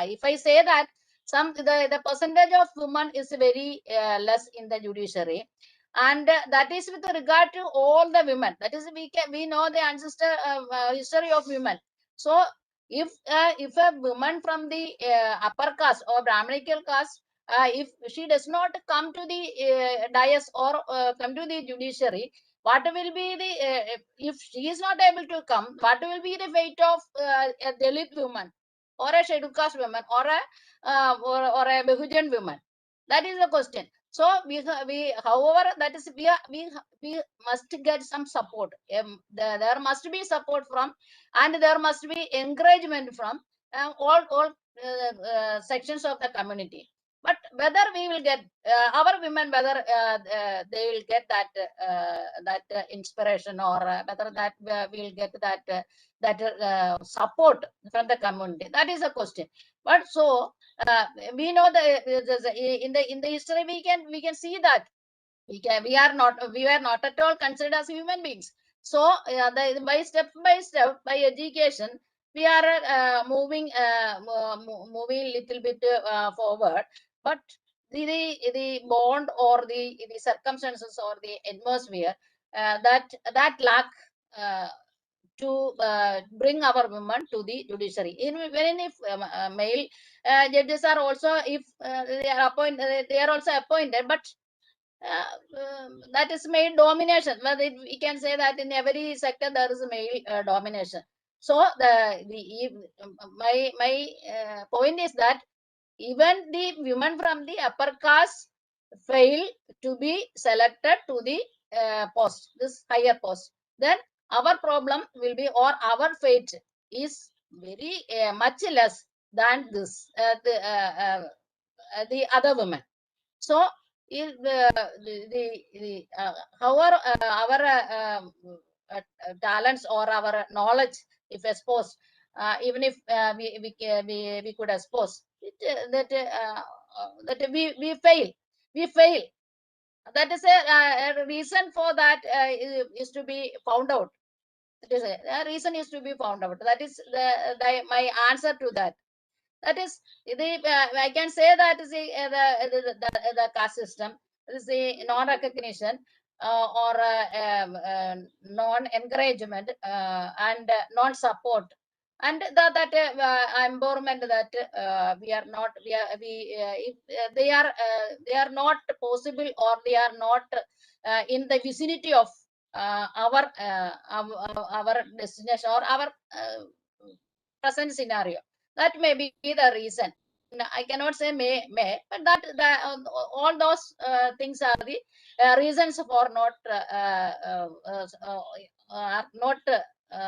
if I say that the percentage of women is very less in the judiciary, and that is with regard to all the women. That is, we know the ancestor history of women. So if a woman from the upper caste or Brahmanical caste, if she does not come to the dais or come to the judiciary, what will be the if she is not able to come, what will be the fate of a Dalit woman or a scheduled caste woman or a Bahujan woman? That is the question. So however, that is we must get some support. There must be support from, and there must be encouragement from all sections of the community. But whether we will get our women, whether they will get that inspiration, or whether that we will get that support from the community, that is a question. But so we know that in the history we can see that we are not at all considered as human beings. So by step by education, we are moving little bit forward. But the bond or the circumstances or the atmosphere that lack to bring our women to the judiciary. Even if male judges are also, if they are also appointed, but that is male domination. Well, we can say that in every sector there is a male domination. So my point is that even the women from the upper caste fail to be selected to the post, this higher post. Then our problem will be, or our fate is very much less than this the other women. So if however our talents or our knowledge, if exposed, even if we could expose it, that we fail. That is a reason for that is to be found out. The reason is to be found out. That is my answer to that. That is, I can say that is the caste system is the non-recognition or non-encouragement and non-support, and that empowerment that we are not if they are not possible, or they are not in the vicinity of our destination or our present scenario. That may be the reason. I cannot say may, but all those things are the reasons for not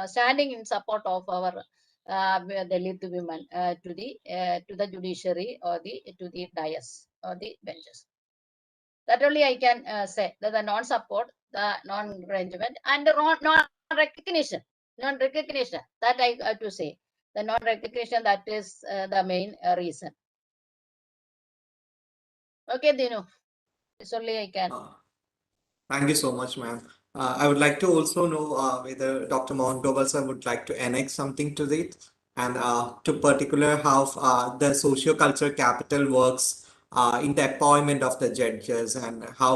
standing in support of our Dalit women to the judiciary or to the dais or the benches. That only I can say, that the non-support, the non-arrangement, and the non-recognition. Non-recognition, that I have to say. The non-recognition, that is the main reason. Okay, Dinu. This only I can. Thank you so much, ma'am. I would like to also know whether Dr. Mohan Gopal sir would like to annex something to it, and to particular how the socio-cultural capital works in the appointment of the judges, and how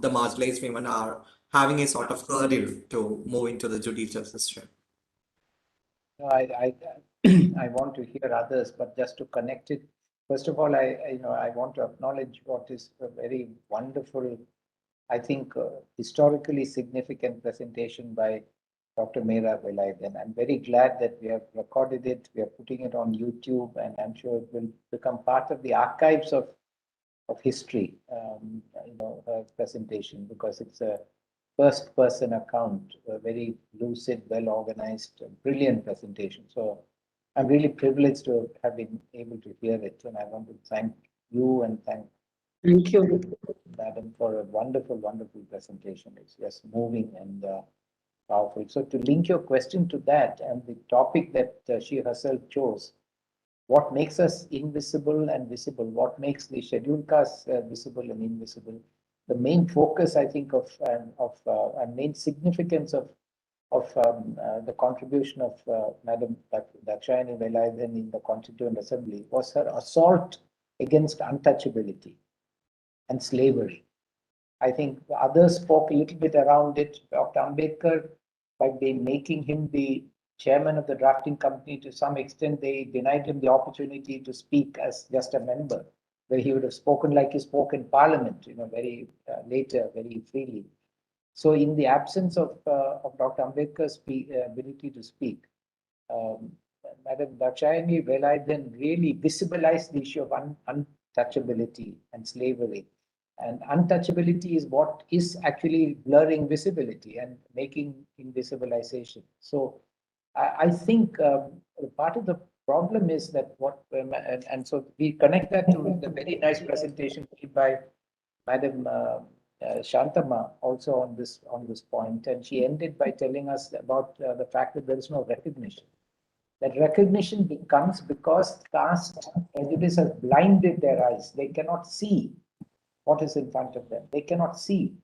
the marginalized women are having a sort of hurdle to move into the judicial system. No, I want to hear others, but just to connect it, first of all, I want to acknowledge what is a very wonderful, I think, historically significant presentation by Dr. Meera Velayudhan. I'm very glad that we have recorded it, we are putting it on YouTube, and I'm sure it will become part of the archives of history, her presentation, because it's a first-person account, a very lucid, well-organized, brilliant presentation. So I'm really privileged to have been able to hear it, and I want to thank you and thank you, Madam, for a wonderful, wonderful presentation. It's just moving and powerful. So to link your question to that and the topic that she herself chose, what makes us invisible and visible? What makes the scheduled castes visible and invisible? The main focus, I think, and main significance of the contribution of Madam Dakshayani Velayudhan in the Constituent Assembly was her assault against untouchability and slavery. I think others spoke a little bit around it. Dr. Ambedkar, by making him the chairman of the drafting committee, to some extent, they denied him the opportunity to speak as just a member, where he would have spoken like he spoke in Parliament, very later, very freely. So, in the absence of Dr. Ambedkar's ability to speak, Madam Dakshayani Velayudhan really visibilized the issue of untouchability and slavery. And untouchability is what is actually blurring visibility and making invisibilization. So I think part of the problem is that and so we connect that to the very nice presentation made by Madam Santhamma also on this point, and she ended by telling us about the fact that there is no recognition. That recognition becomes because caste prejudice has blinded their eyes. They cannot see what is in front of them. They cannot see.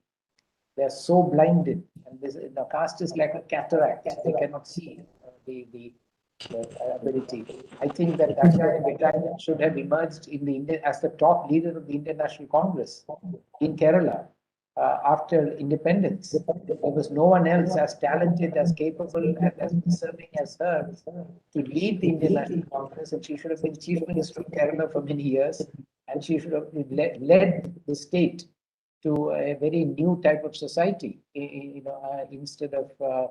They are so blinded, and the caste is like a cataract. They cannot see the ability. I think that Dakshayani Velayudhan should have emerged as the top leader of the Indian National Congress in Kerala after independence. There was no one else as talented, as capable, and as deserving as her to lead the Indian National Congress, and she should have been Chief Minister of Kerala for many years, and she should have led the state to a very new type of society, instead of the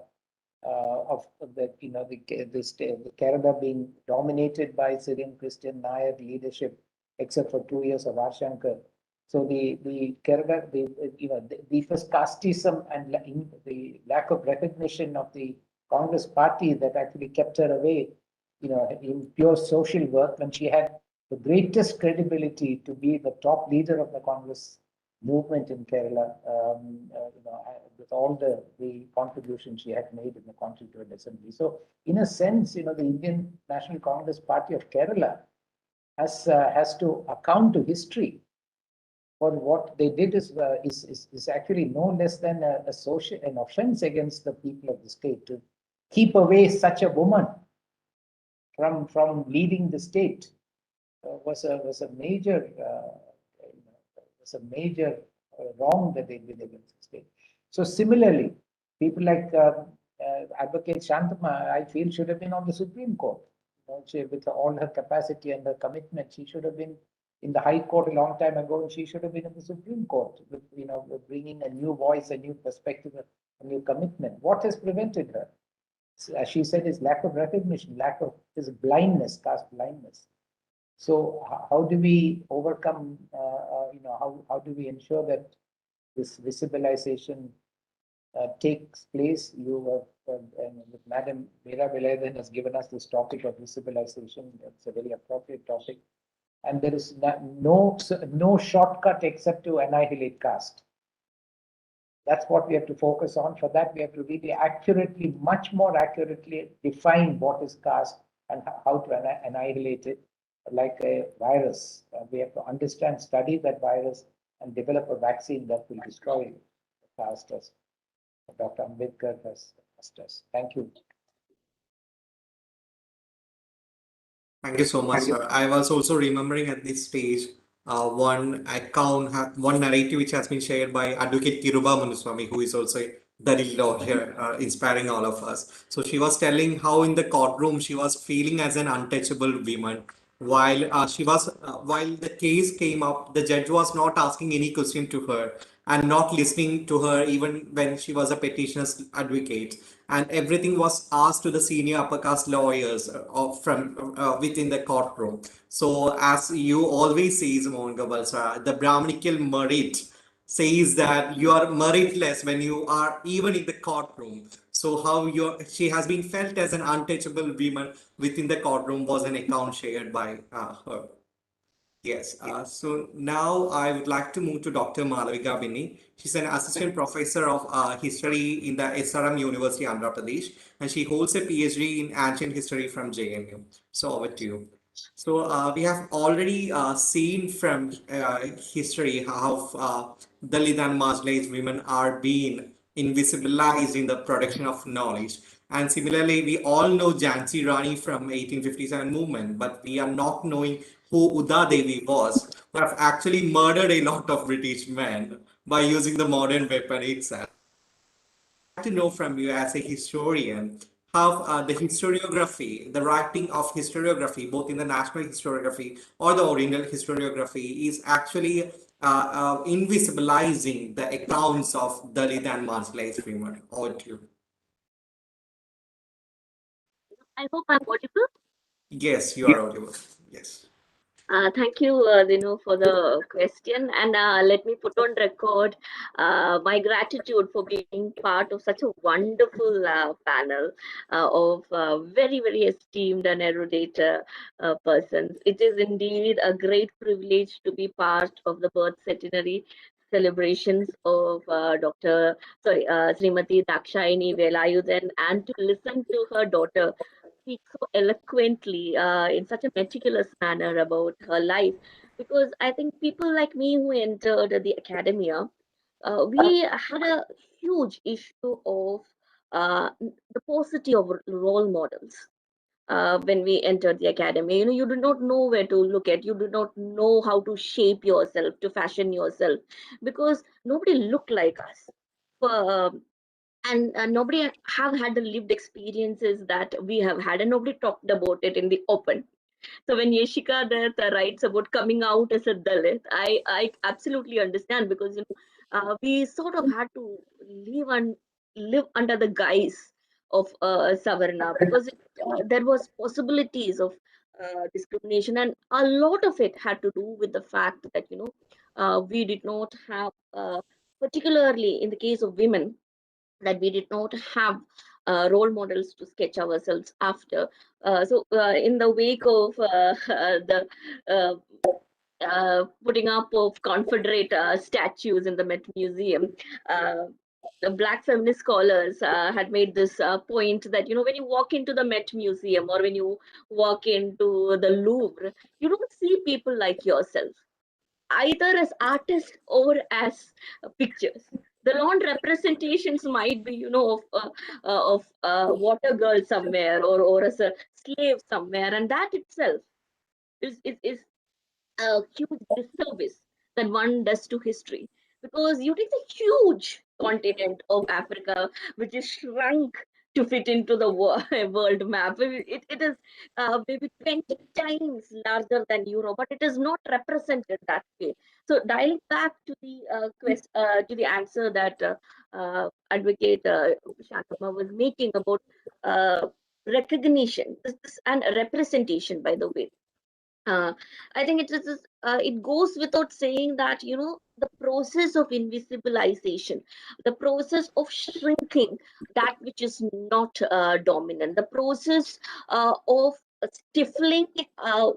Kerala being dominated by Syrian Christian Nair leadership, except for 2 years of Ashankar. So the Kerala, the first casteism and the lack of recognition of the Congress party that actually kept her away, in pure social work, when she had the greatest credibility to be the top leader of the Congress movement in Kerala, with all the contributions she had made in the Constituent Assembly. So, in a sense, the Indian National Congress Party of Kerala has to account to history for what they did is actually no less than an offense against the people of the state to keep away such a woman from leading the state was a major wrong that they did against the state. So similarly, people like Advocate Santhamma, I feel, should have been on the Supreme Court. With all her capacity and her commitment, she should have been in the High Court a long time ago, and she should have been in the Supreme Court with, with bringing a new voice, a new perspective, a new commitment. What has prevented her? As she said, is lack of recognition, is blindness, caste blindness. So how do we overcome, how do we ensure that this visibilization takes place? You have, with Madam Meera Velayudhan has given us this topic of visibilization. It's a very appropriate topic. And there is no shortcut except to annihilate caste. That's what we have to focus on. For that, we have to really accurately, much more accurately define what is caste and how to annihilate it, like a virus. We have to understand, study that virus, and develop a vaccine that will destroy caste, as Dr. Ambedkar has asked us. Thank you. Thank you so much, sir. I was also remembering at this stage one narrative which has been shared by Advocate Kiruba Manuswamy, who is also a Dalit lawyer, inspiring all of us. So she was telling how in the courtroom she was feeling as an untouchable woman. While while the case came up, the judge was not asking any question to her and not listening to her even when she was a petitioner's advocate, and everything was asked to the senior upper caste lawyers from within the courtroom. So as you always say, Mohan Gopal sir, the Brahminical merit says that you are meritless when you are even in the courtroom. So how she has been felt as an untouchable woman within the courtroom was an account shared by her. Yes, so now I would like to move to Dr. Malavika Binny. She's an assistant professor of history in the SRM University, Andhra Pradesh, and she holds a PhD in ancient history from JNU. So over to you. So we have already seen from history how Dalit and marginalized women are being invisibilized in the production of knowledge. And similarly, we all know Jhansi Rani from 1857 movement, but we are not knowing who Uda Devi was, who have actually murdered a lot of British men by using the modern weapon itself. I'd like to know from you as a historian how the historiography, the writing of historiography, both in the national historiography or the oriental historiography, is actually invisibilizing the accounts of Dalit and marginalized women. Over to you. I hope I'm audible. Yes, you are audible. Yes. Thank you, Dinu, for the question. And let me put on record my gratitude for being part of such a wonderful panel of very, very esteemed and erudite persons. It is indeed a great privilege to be part of the birth centenary celebrations of Srimati Dakshayani Velayudhan, and to listen to her daughter speak so eloquently in such a meticulous manner about her life, because I think people like me who entered the academia, we had a huge issue of the paucity of role models. When we entered the academy, you do not know where to look at, you do not know how to shape yourself, to fashion yourself, because nobody looked like us. Uh, and nobody have had the lived experiences that we have had, and nobody talked about it in the open. So when Yeshika Datta writes about coming out as a Dalit, I absolutely understand, because we sort of had to live under the guise of Savarna, because there was possibilities of discrimination, and a lot of it had to do with the fact that we did not have, particularly in the case of women, that we did not have role models to sketch ourselves after. So in the wake of the putting up of Confederate statues in the Met Museum, the Black feminist scholars had made this point that, when you walk into the Met Museum or when you walk into the Louvre, you don't see people like yourself, either as artists or as pictures. The non-representations might be, of water girl somewhere, or as a slave somewhere, and that itself is a huge disservice that one does to history, because you take the huge continent of Africa, which is shrunk to fit into the world map. It is maybe 20 times larger than Europe, but it is not represented that way. So dialing back to the to the answer that Advocate Santhamma was making about recognition and representation, by the way. I think it goes without saying that the process of invisibilization, the process of shrinking that which is not dominant, the process of stifling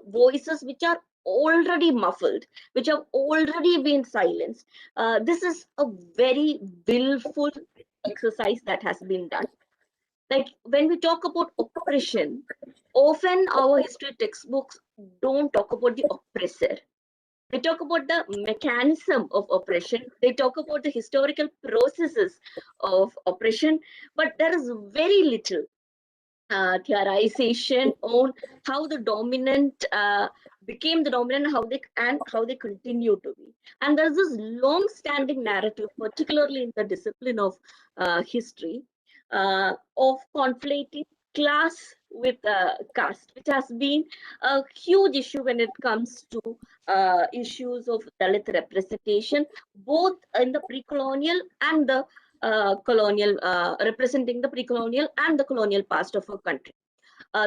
voices which are already muffled, which have already been silenced. This is a very willful exercise that has been done. Like when we talk about oppression, often our history textbooks don't talk about the oppressor. They talk about the mechanism of oppression. They talk about the historical processes of oppression, but there is very little theorization on how the dominant became the dominant, how they continue to be. And there's this long-standing narrative, particularly in the discipline of history, of conflating class with caste, which has been a huge issue when it comes to issues of Dalit representation, both in the pre-colonial and the colonial, representing the pre-colonial and the colonial past of our country.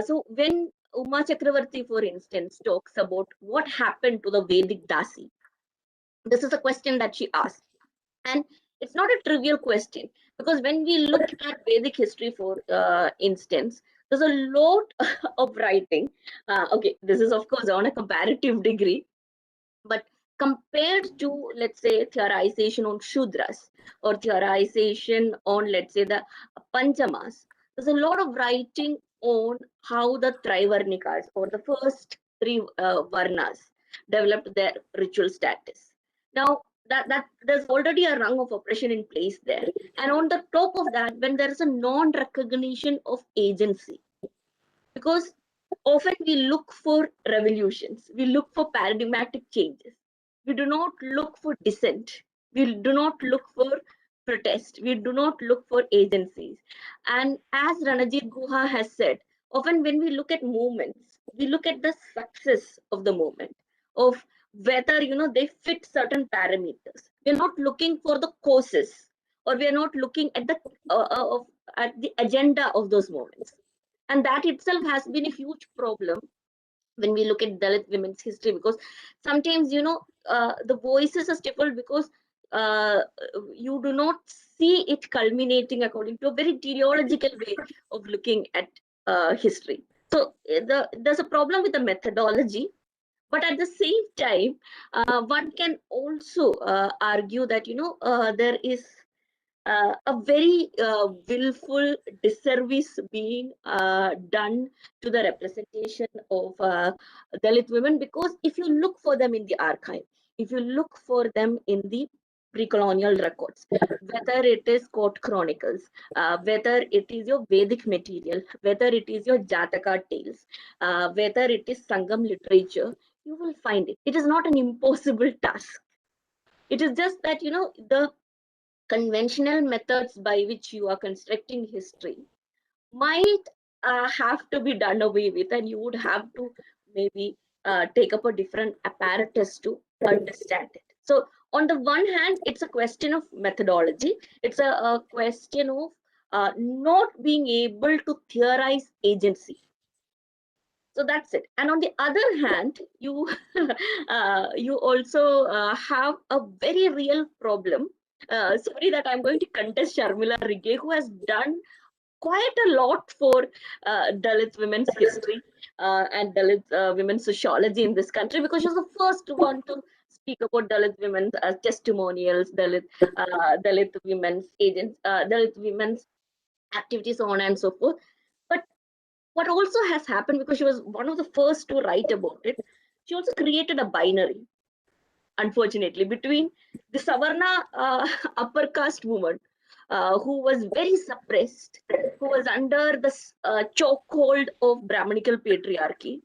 So when Uma Chakravarti, for instance, talks about what happened to the Vedic Dasi, this is a question that she asked. And it's not a trivial question, because when we look at Vedic history, for instance, there's a lot of writing. Okay, this is of course on a comparative degree, but compared to, let's say, theorization on Shudras or theorization on, let's say, the Panchamas, there's a lot of writing on how the Trivarnikas, or the first three Varnas, developed their ritual status. Now, that there's already a rung of oppression in place there. And on the top of that, when there is a non-recognition of agency, because often we look for revolutions, we look for paradigmatic changes. We do not look for dissent. We do not look for protest. We do not look for agencies. And as Ranajit Guha has said, often when we look at movements, we look at the success of the movement, of whether they fit certain parameters. We're not looking for the causes, or we are not looking at the agenda of those movements. And that itself has been a huge problem when we look at Dalit women's history, because sometimes the voices are stifled because you do not see it culminating according to a very teleological way of looking at history. So there's a problem with the methodology, but at the same time, one can also argue that there is a very willful disservice being done to the representation of Dalit women, because if you look for them in the archive, if you look for them in the pre-colonial records, whether it is court chronicles, whether it is your Vedic material, whether it is your Jataka tales, whether it is Sangam literature, you will find it. It is not an impossible task. It is just that the conventional methods by which you are constructing history might have to be done away with, and you would have to maybe take up a different apparatus to understand it. So on the one hand, it's a question of methodology. It's a question of not being able to theorize agency. So that's it. And on the other hand, you you also have a very real problem. Sorry that I'm going to contest Sharmila Rigge, who has done quite a lot for Dalit women's history and Dalit women's sociology in this country, because she was the first one to speak about Dalit women's testimonials, Dalit women's agents, Dalit women's activities, so on and so forth. But what also has happened, because she was one of the first to write about it, she also created a binary. unfortunately, between the Savarna upper caste woman who was very suppressed, who was under the chokehold of Brahmanical patriarchy.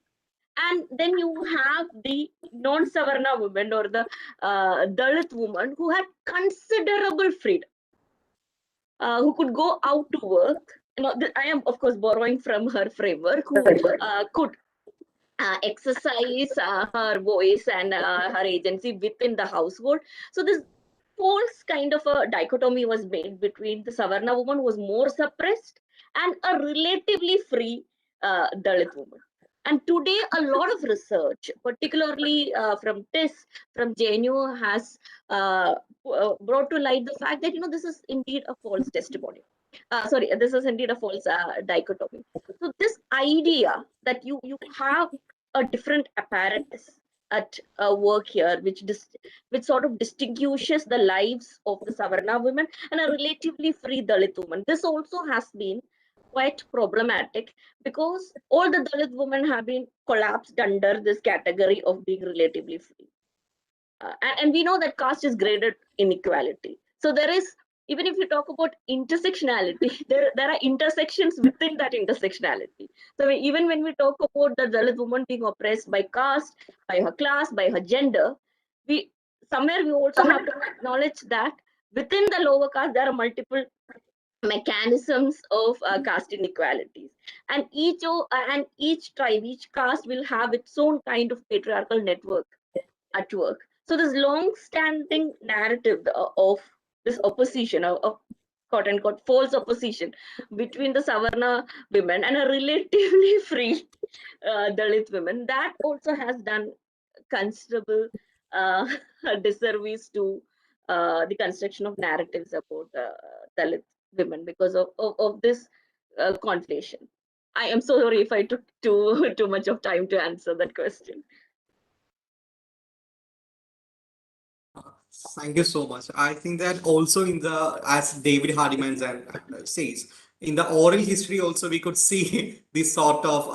And then you have the non-Savarna woman or the Dalit woman who had considerable freedom, who could go out to work. I am, of course, borrowing from her framework, who could exercise her voice and her agency within the household. So this false kind of a dichotomy was made between the Savarna woman who was more suppressed and a relatively free Dalit woman. And today, a lot of research, particularly from TIS, from JNU, has brought to light the fact that this is indeed a false testimony. This is indeed a false dichotomy. So this idea that you have a different apparatus at work here, which sort of distinguishes the lives of the Savarna women and a relatively free Dalit woman. This also has been quite problematic because all the Dalit women have been collapsed under this category of being relatively free. And we know that caste is graded inequality. So there is, even if you talk about intersectionality, there are intersections within that intersectionality. So even when we talk about the Dalit woman being oppressed by caste, by her class, by her gender, we also have to acknowledge that within the lower caste, there are multiple mechanisms of caste inequalities, and each tribe, each caste will have its own kind of patriarchal network at work. So this long-standing narrative of this opposition, of quote unquote false opposition between the Savarna women and a relatively free Dalit women, that also has done considerable disservice to the construction of narratives about Dalit women because of this conflation. I am so sorry if I took too much of time to answer that question. Thank you so much. I think that also as David Hardiman says, in the oral history also we could see this sort of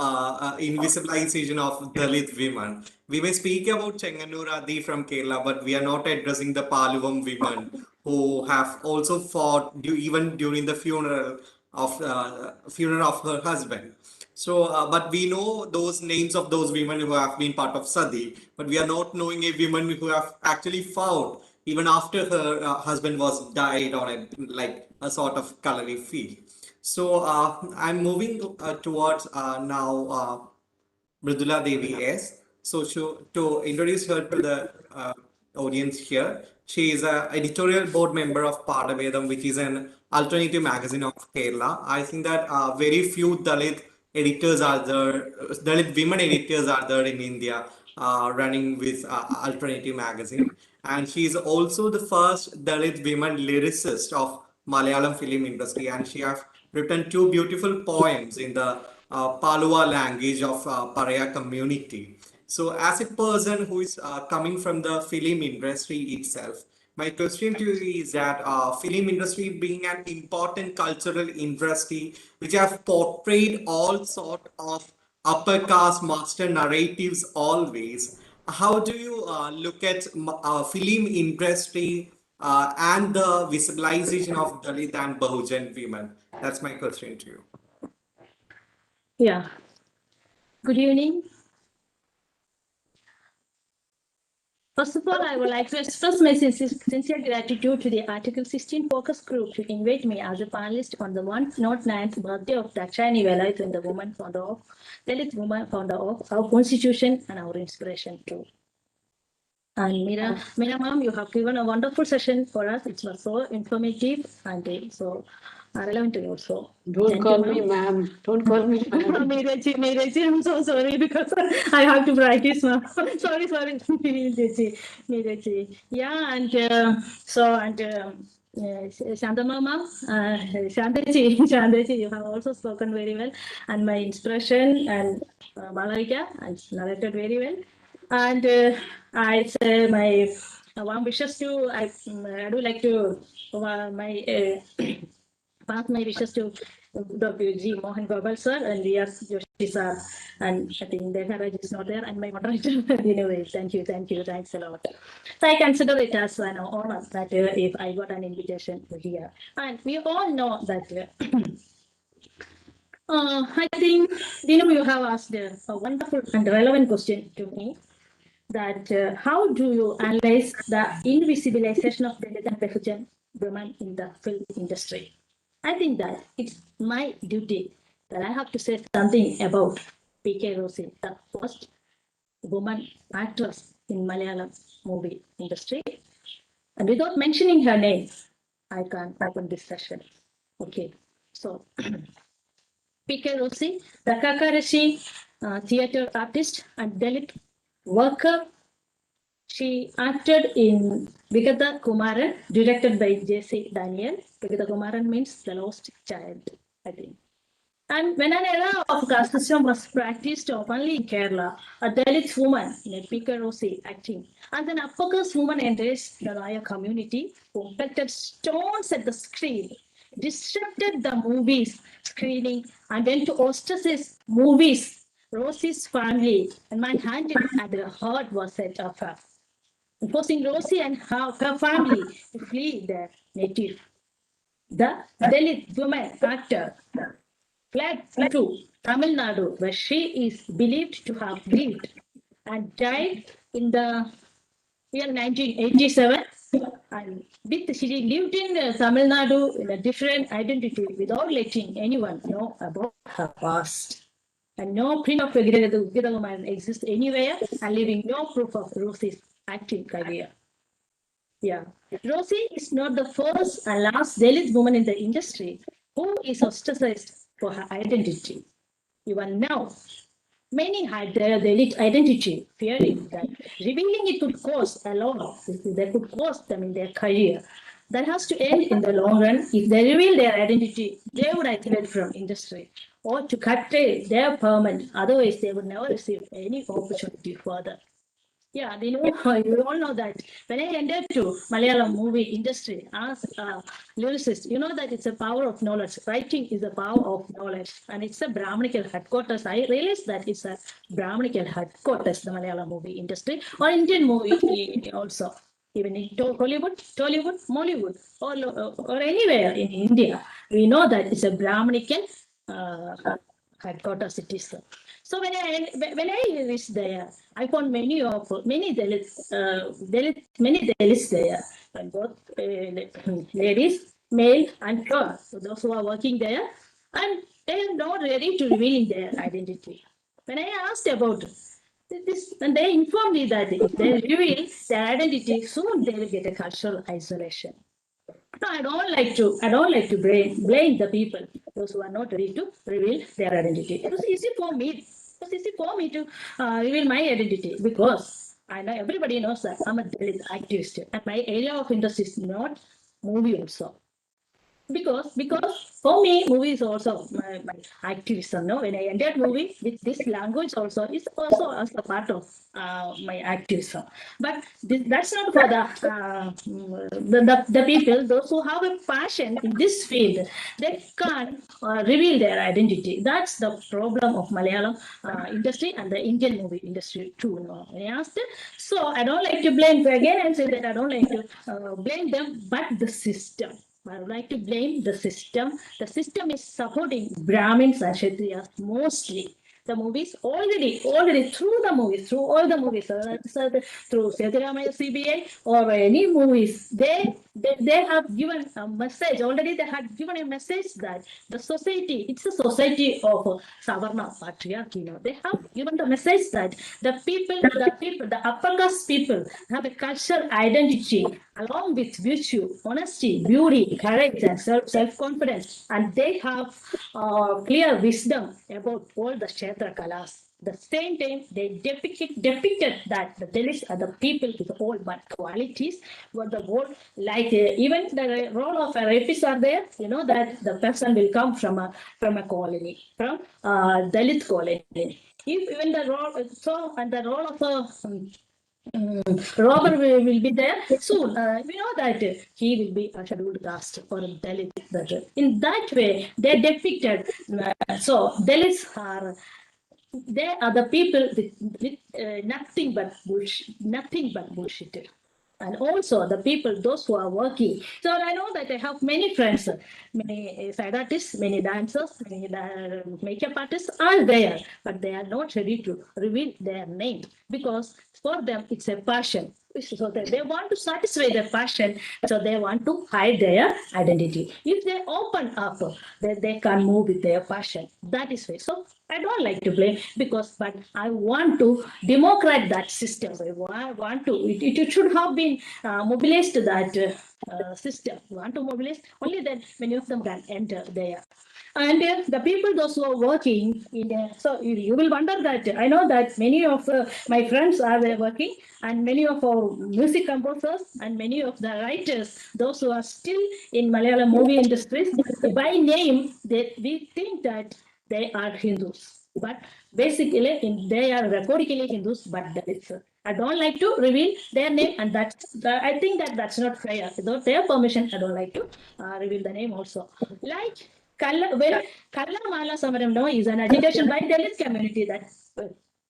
invisibilization of Dalit women. We may speak about Chenganur Adi from Kerala, but we are not addressing the Paluvam women who have also fought even during the funeral of her husband. So, but we know those names of those women who have been part of Sati, but we are not knowing a woman who have actually fought even after her husband was died on a sort of Kalari field. So I'm moving towards now Mridula Devi S. So to introduce her to the audience here, she is an editorial board member of Padavedam, which is an alternative magazine of Kerala. I think that very few Dalit editors are there, Dalit women editors are there in India running with alternative magazine. And she is also the first Dalit women lyricist of Malayalam film industry, and she has written two beautiful poems in the Palua language of Paraya community. So, as a person who is coming from the film industry itself, my question to you is that film industry being an important cultural industry which have portrayed all sort of upper caste master narratives always, how do you look at film industry and the visibilization of Dalit and Bahujan women? That's my question to you. Yeah. Good evening. First of all, I would like to express my sincere gratitude to the Article 16 focus group to invite me as a panelist on the 109th birthday of Dakshayani Velayudhan, the woman founder of Dalit woman founder of our constitution and our inspiration too. And Meera ma'am, you have given a wonderful session for us. It was so informative and so relevant also. Don't call me ma'am. Don't call me ma'am. Meeraji, I'm so sorry because I have to practice now. sorry, Meeraji. Yeah, and Santhamma ma'am, Shantaji, you have also spoken very well, and my inspiration and Malavika and narrated very well. And I say my warm wishes to, I do like to, pass my wishes to Dr. G. Mohan Gopal sir and V.S. Joshi sir And I think the courage is not there. And my moderator, anyway, thank you, thanks a lot. So I consider it as an honor that if I got an invitation to here. And we all know that I think, Dinu, you have asked a wonderful and relevant question to me, that how do you analyze the invisibilization of Dalit and Bahujan women in the film industry? I think that it's my duty that I have to say something about P.K. Rosie, the first woman actress in Malayalam movie industry. And without mentioning her name, I can't open this session. Okay, so P.K. Rosie, the Kakarashi theatre artist and Dalit worker. She acted in Vigata Kumaran, directed by J.C. Daniel. Vigata Kumaran means the lost child, I think. And when an era of caste system was practiced openly in Kerala, a Dalit woman, P.K. Rosie, acting as an upper caste woman enters the Raya community, who pelted stones at the screen, disrupted the movies screening, and went to ostracize movies. Rosie's family and manhandled, and her heart was set afire, forcing Rosie and her family to flee their native. The Dalit woman actor fled to Tamil Nadu, where she is believed to have lived and died in the year 1987. And she lived in Tamil Nadu in a different identity without letting anyone know about her past. And no print of Vigata exists anywhere, and leaving no proof of Rosie's acting career. Yeah, Rosie is not the first and last Dalit woman in the industry who is ostracized for her identity. Even now, many had their Dalit identity, fearing that revealing it could cause a loss, that could cost them in their career. That has to end in the long run. If they reveal their identity, they would isolate from industry or to cut their permanent. Otherwise, they would never receive any opportunity further. Yeah, you all know that when I entered to Malayalam movie industry as a lyricist, you know that it's a power of knowledge. Writing is a power of knowledge, and it's a Brahminical headquarters. I realized that it's a Brahminical headquarters, the Malayalam movie industry, or Indian movie also. Even in Hollywood, Tollywood, Mollywood, or anywhere in India, we know that it's a Brahminical headquarters it is. So when I reached there, I found many Dalits there, and both ladies, male and female. So those who are working there, and they are not ready to reveal their identity. When I asked about this, and they informed me that if they reveal their identity, soon they will get a cultural isolation. No, I don't like to blame the people, those who are not ready to reveal their identity. It was easy for me. It was easy for me to reveal my identity because I know everybody knows that I'm a Dalit activist, and my area of interest is not movie also. Because for me, movie is also my activism. No, when I entered movie with this language also, it's also as a part of my activism. But that's not for the people, those who have a passion in this field. They can't reveal their identity. That's the problem of Malayalam industry and the Indian movie industry too. No? When I asked it, so I don't like to blame again and say that I don't like to blame them, but the system. I would like to blame the system. The system is supporting Brahmins and Kshatriyas mostly. The movies already through all the movies, through Sethuramaya CBI or any movies, they have given a message. Already they had given a message that the society, it's a society of Savarna patriarchy. They have given the message that the upper caste people have a cultural identity along with virtue, honesty, beauty, courage, and self-confidence, and they have clear wisdom about all the Kshetra Kalas. At the same time, they depicted that the Dalits are the people with all but qualities, but the whole, like even the role of a rapist are there, you know, that the person will come from a colony, from Dalit colony. If even the role, so, and the role of a robber will be there soon. We know that he will be a scheduled caste or a Dalit. In that way, they depicted. So Dalits are they are the people with nothing but bullshit. And also the people, those who are working. So I know that I have many friends, many side artists, many dancers, many makeup artists are there, but they are not ready to reveal their name because for them it's a passion. So they want to satisfy their passion, so they want to hide their identity. If they open up, then they can move with their passion. That is why. So I don't like to blame because, but I want to democratize that system. I want to, it should have been mobilized that system. We want to mobilize, only then many of them can enter there. And the people, those who are working in, so you will wonder that I know that many of my friends are working, and many of our music composers and many of the writers, those who are still in Malayalam movie industries, by name, we think that they are Hindus. But basically, they are recordically Hindus, but Dalits. I don't like to reveal their name, and I think that's not fair. Without their permission, I don't like to reveal the name also. Like Kalla Mala Samaram no is an agitation by Dalit community that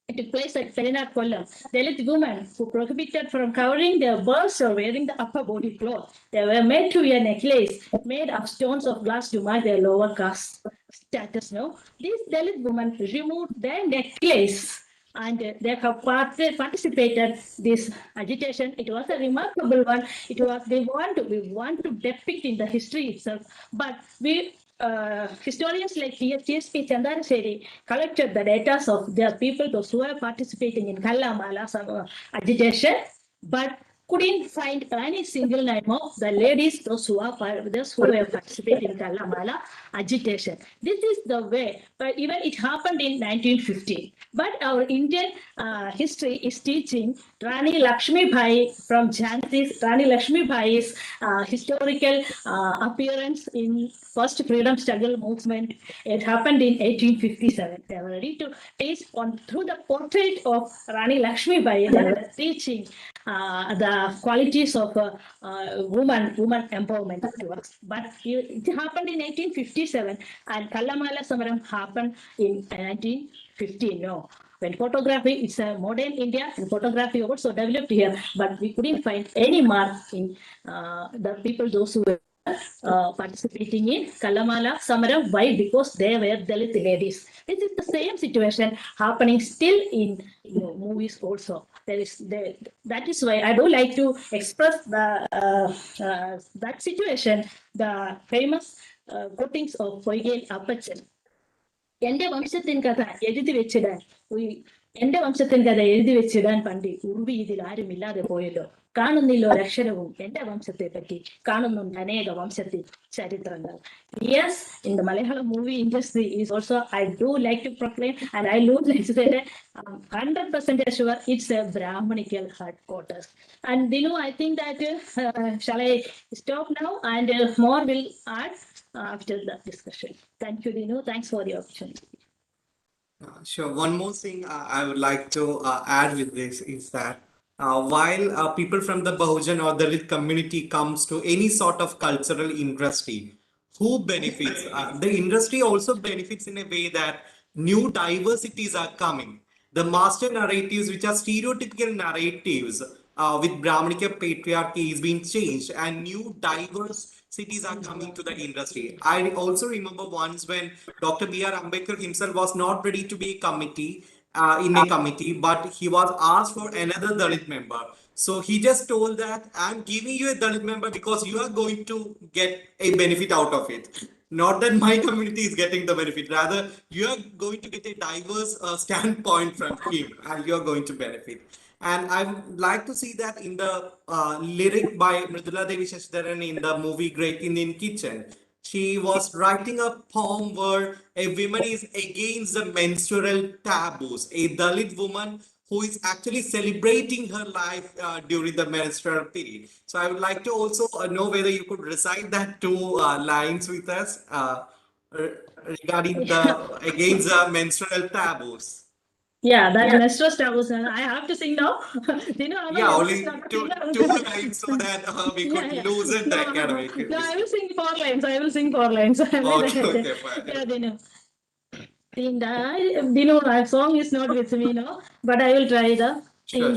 it took place at Perenat Kollam. Dalit women who prohibited from covering their bursts or wearing the upper body cloth. They were made to wear necklace made of stones of glass to mark their lower caste status. No, these Dalit women removed their necklace and they have participated this agitation. It was a remarkable one. It was we want to depict in the history itself, but we historians like TSP Chandaraseri collected the data of their people, those who were participating in Kallamala agitation, but couldn't find any single name of the ladies, those who were participating in Kallamala agitation. This is the way, but even it happened in 1915. But our Indian history is teaching Rani Lakshmi Bai from Jhansi's Rani Lakshmi Bai's historical appearance in first freedom struggle movement. It happened in 1857. They were ready to teach through the portrait of Rani Lakshmi Bai. They were teaching the qualities of woman empowerment to us. But it happened in 1857, and Kallamala Samaram happened in 1915. No. When photography, it's a modern India, and photography also developed here, but we couldn't find any mark in the people, those who were participating in Kallamala Samaram. Why? Because they were Dalit ladies. This is the same situation happening still in movies also. That is why I do like to express that situation, the famous quotings of Veyil Appachan. എന്റെ വംശത്തിൻ കഥ എഴുതി വെച്ചിടാൻ പണ്ടി ഉറുവി ഇതിൽ ആരും ഇല്ലാതെ പോയല്ലോ കാണുന്നില്ല ഒരക്ഷരവും എന്റെ വംശത്തെ പറ്റി കാണുന്നുണ്ട് അനേക വംശത്തിൽ ചരിത്രങ്ങൾ. Yes, in the Malayalam movie industry is also, I do like to proclaim, and I do like to say that 100% sure it's a Brahmanical headquarters. And Dinu, I think that shall I stop now, and more will add after the discussion. Thank you, Dinu. Thanks for the opportunity. Sure. One more thing I would like to add with this is that while people from the Bahujan or Dalit community comes to any sort of cultural industry, who benefits? The industry also benefits in a way that new diversities are coming. The master narratives, which are stereotypical narratives with Brahmanical patriarchy, is being changed, and new diverse cities are coming to the industry. I also remember once when Dr. B.R. Ambedkar himself was not ready to be in a committee, but he was asked for another Dalit member. So he just told that I'm giving you a Dalit member because you are going to get a benefit out of it. Not that my community is getting the benefit, rather you are going to get a diverse standpoint from him and you are going to benefit. And I would like to see that in the lyric by Mridula Devi S in the movie Great Indian Kitchen. She was writing a poem where a woman is against the menstrual taboos, a Dalit woman who is actually celebrating her life during the menstrual period. So I would like to also know whether you could recite that two lines with us regarding the against the menstrual taboos. Yeah, that menstrual taboos. I have to sing now. Yeah, only two lines so that we could loosen the academic. No, I will sing 4 lines. Okay, fine. Yeah, Dinu. Dinu, my song is not with me now, but I will try the. Sure.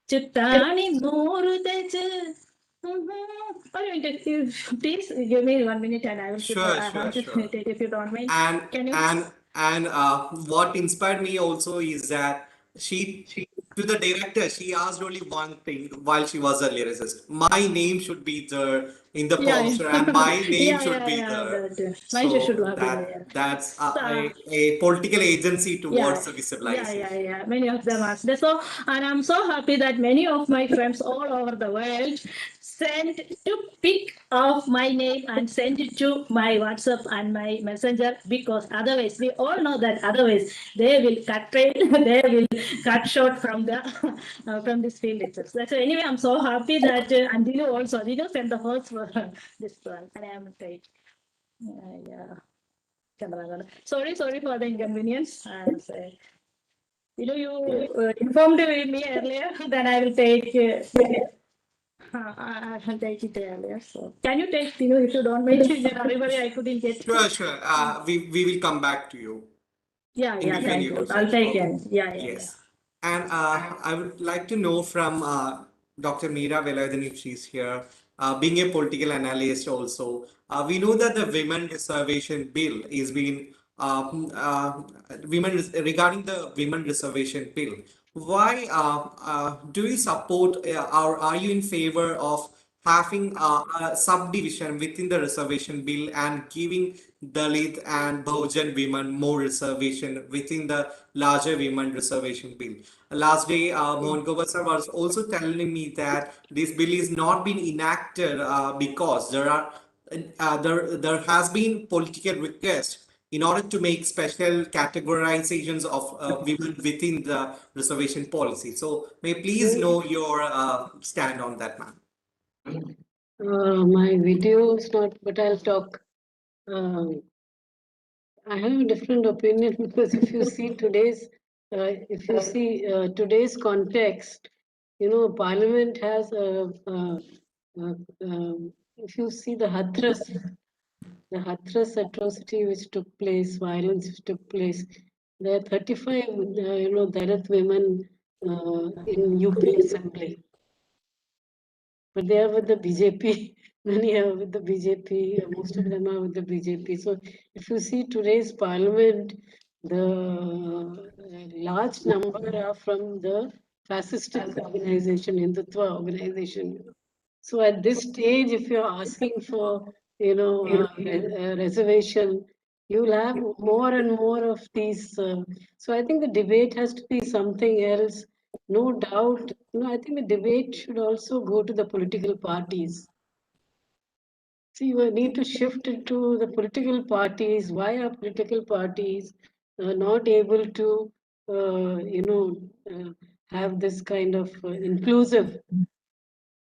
Chutani Moru please give me 1 minute and I will Sure, I sure, have to sure. meditate if you don't mind. And Can you? what inspired me also is that she to the director she asked only one thing while she was a lyricist. My name should be there in the Yeah, poster, and my name yeah, should be yeah. there. Mine should So have been there. that's So, a political agency towards the yeah. visualization. Many of them are. So, and I'm so happy that many of my friends all over the world sent to pick of my name and send it to my WhatsApp and my messenger, because otherwise we all know that otherwise they will cut trail, they will cut short from the from this field itself. So anyway, I'm so happy that and Dinu also Dinu sent the first for this one, and I am great. Yeah. Sorry for the inconvenience. You informed me earlier, then I will take. I will take it earlier. So, can you take if you don't mind? Everybody, I couldn't get. Sure. We will come back to you Yeah, in between thank you. yours. I'll take Okay. it. Yeah. Yes. And I would like to know from Dr. Meera Velayudhan if she's here. Being a political analyst also, we know that the women reservation bill is being regarding the women reservation bill. Why do you support or are you in favor of having a subdivision within the reservation bill and giving Dalit and Bahujan women more reservation within the larger women reservation bill? Last day, Mohan Gopal sir was also telling me that this bill is not been enacted because there has been political request in order to make special categorizations of women within the reservation policy. So may please know your stand on that, ma'am. My video is not, but I'll talk. I have a different opinion because if you see today's context, Parliament has if you see the Hathras atrocity which took place, violence which took place, there are 35, Dalit women in UP Assembly. But they are with the BJP. Many are with the BJP. Most of them are with the BJP. So if you see today's parliament, the large number are from the fascistic organization, Hindutva organization. So at this stage, if you're asking for, a reservation, you'll have more and more of these. So I think the debate has to be something else. No doubt, I think the debate should also go to the political parties. See, we need to shift it to the political parties. Why are political parties not able to, have this kind of inclusive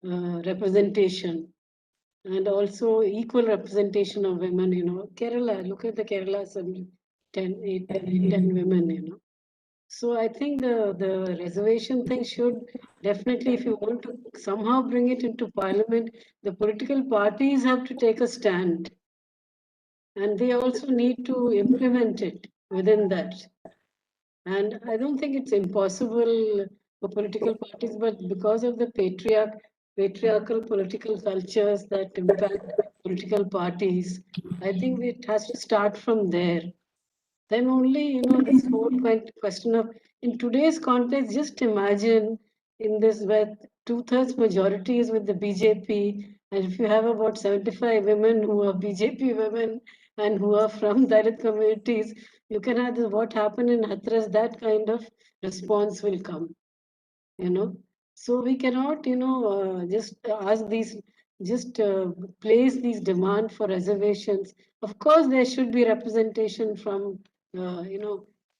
representation? And also equal representation of women, Kerala, look at the Kerala Assembly, 10 women, So I think the reservation thing should definitely, if you want to somehow bring it into parliament, the political parties have to take a stand. And they also need to implement it within that. And I don't think it's impossible for political parties, but because of the patriarchal political cultures that impact political parties, I think it has to start from there. Then only, this whole question of, in today's context, just imagine in this where 2/3 majority is with the BJP, and if you have about 75 women who are BJP women and who are from Dalit communities, you can have this, what happened in Hathras, that kind of response will come, So we cannot, just ask these, just place these demand for reservations. Of course, there should be representation from,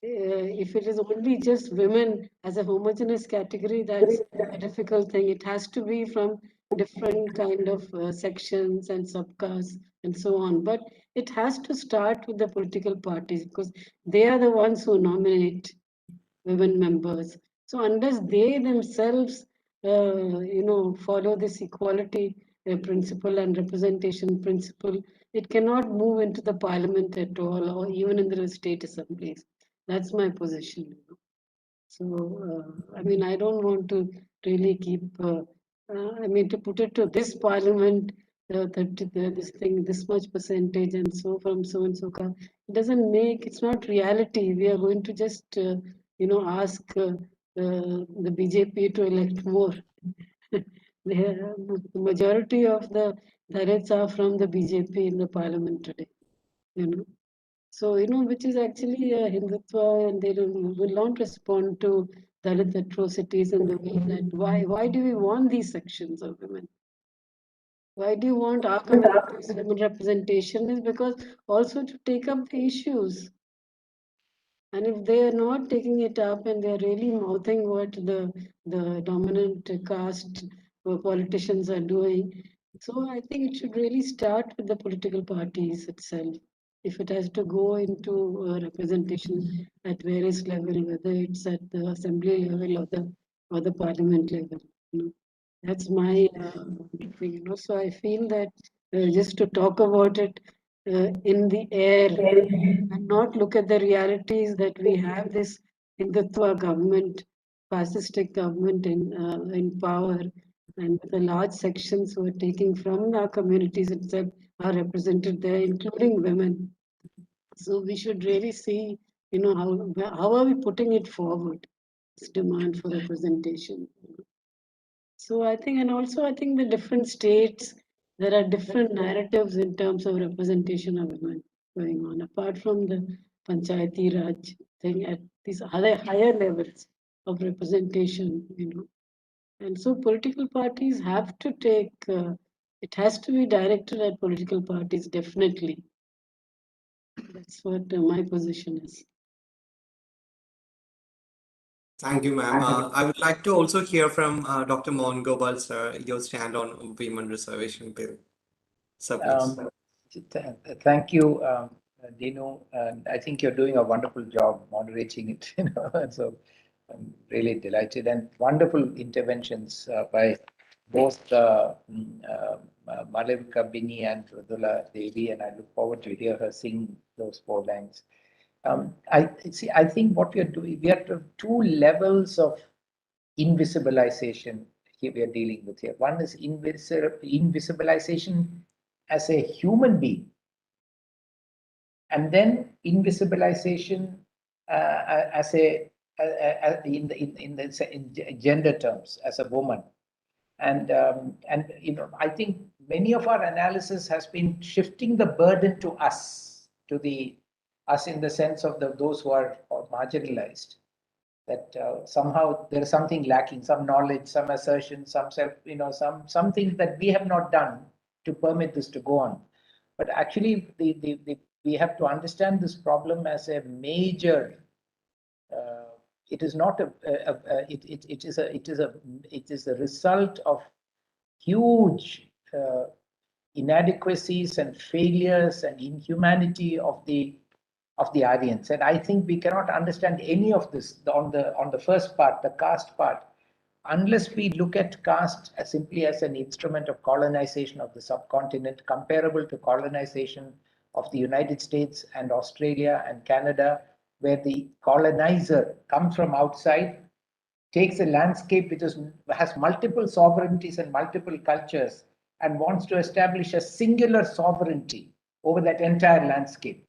if it is only just women as a homogeneous category, that's a difficult thing. It has to be from different kind of sections and subcastes and so on. But it has to start with the political parties because they are the ones who nominate women members. So unless they themselves, follow this equality, principle and representation principle, it cannot move into the parliament at all, or even in the state assemblies. That's my position. So, I mean, I don't want to really keep, I mean, to put it to this parliament, this thing, this much percentage, and so from so and so, it doesn't make, it's not reality. We are going to just, ask the BJP to elect more. The majority of the Dalits are from the BJP in the parliament today, So, which is actually a Hindutva, and they will not respond to Dalit atrocities in the way that why do we want these sections of women? Why do you want our community's women representation? Is because also to take up the issues. And if they are not taking it up and they are really mouthing what the dominant caste politicians are doing, so I think it should really start with the political parties itself. If it has to go into representation at various levels, whether it's at the assembly level or the parliament level, that's my thing. So I feel that just to talk about it in the air and not look at the realities that we have this Hindutva government, fascistic government in power, and the large sections who are taking from our communities itself are represented there, including women. So we should really see, how are we putting it forward, this demand for representation. So I think, and also I think the different states, there are different narratives in terms of representation of women going on, apart from the Panchayati Raj thing at these other higher levels of representation, And so political parties have to take, it has to be directed at political parties, definitely. That's what my position is. Thank you, ma'am. I would like to also hear from Dr. Mohan Gopal, sir, your stand on Women Reservation Bill. So please. Thank you, Dinu. And I think you're doing a wonderful job moderating it. So I'm really delighted, and wonderful interventions by both Malavika Binny and Mridula Devi, and I look forward to hear her sing those 4 lines. I think what we are doing, we have 2 levels of invisibilization here we are dealing with here. One is invisibilization as a human being, and then invisibilization as in gender terms, as a woman. And I think many of our analysis has been shifting the burden to us, us in the sense of those who are marginalized. That somehow there is something lacking, some knowledge, some assertion, some something that we have not done to permit this to go on. But actually, we have to understand this problem as a major. It is not it is a result of huge inadequacies and failures and inhumanity of the Aryans. And I think we cannot understand any of this on the first part, the caste part, unless we look at caste simply as an instrument of colonization of the subcontinent, comparable to colonization of the United States and Australia and Canada, where the colonizer comes from outside, takes a landscape which has multiple sovereignties and multiple cultures, and wants to establish a singular sovereignty over that entire landscape.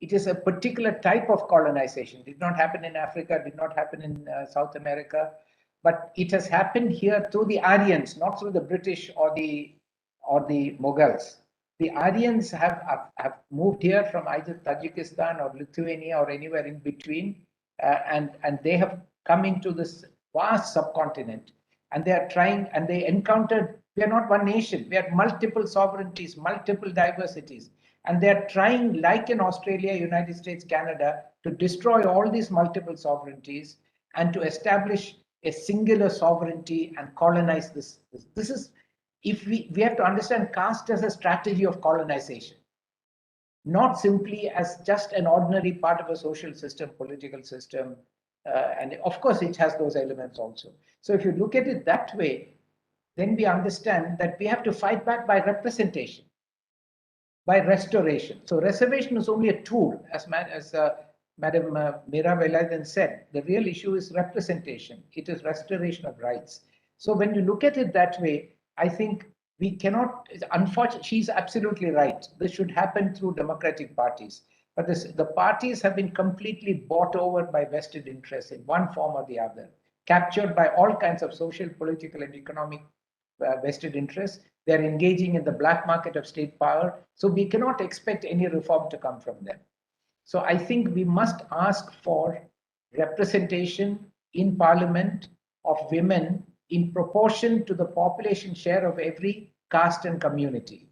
It is a particular type of colonization. It did not happen in Africa, did not happen in South America, but it has happened here through the Aryans, not through the British or the Mughals. The Aryans have moved here from either Tajikistan or Lithuania or anywhere in between, and they have come into this vast subcontinent, and they are trying, and they encountered, we are not one nation, we have multiple sovereignties, multiple diversities, and they are trying, like in Australia, United States, Canada, to destroy all these multiple sovereignties and to establish a singular sovereignty and colonize this. This is, if we have to understand caste as a strategy of colonization, not simply as just an ordinary part of a social system, political system, and of course it has those elements also. So if you look at it that way, then we understand that we have to fight back by representation, by restoration. So reservation is only a tool, as Madam Meera Velayudhan said. The real issue is representation. It is restoration of rights. So when you look at it that way, I think we cannot, unfortunately, she's absolutely right. This should happen through democratic parties. But the parties have been completely bought over by vested interests in one form or the other, captured by all kinds of social, political, and economic vested interests. They're engaging in the black market of state power. So we cannot expect any reform to come from them. So I think we must ask for representation in parliament of women in proportion to the population share of every caste and community.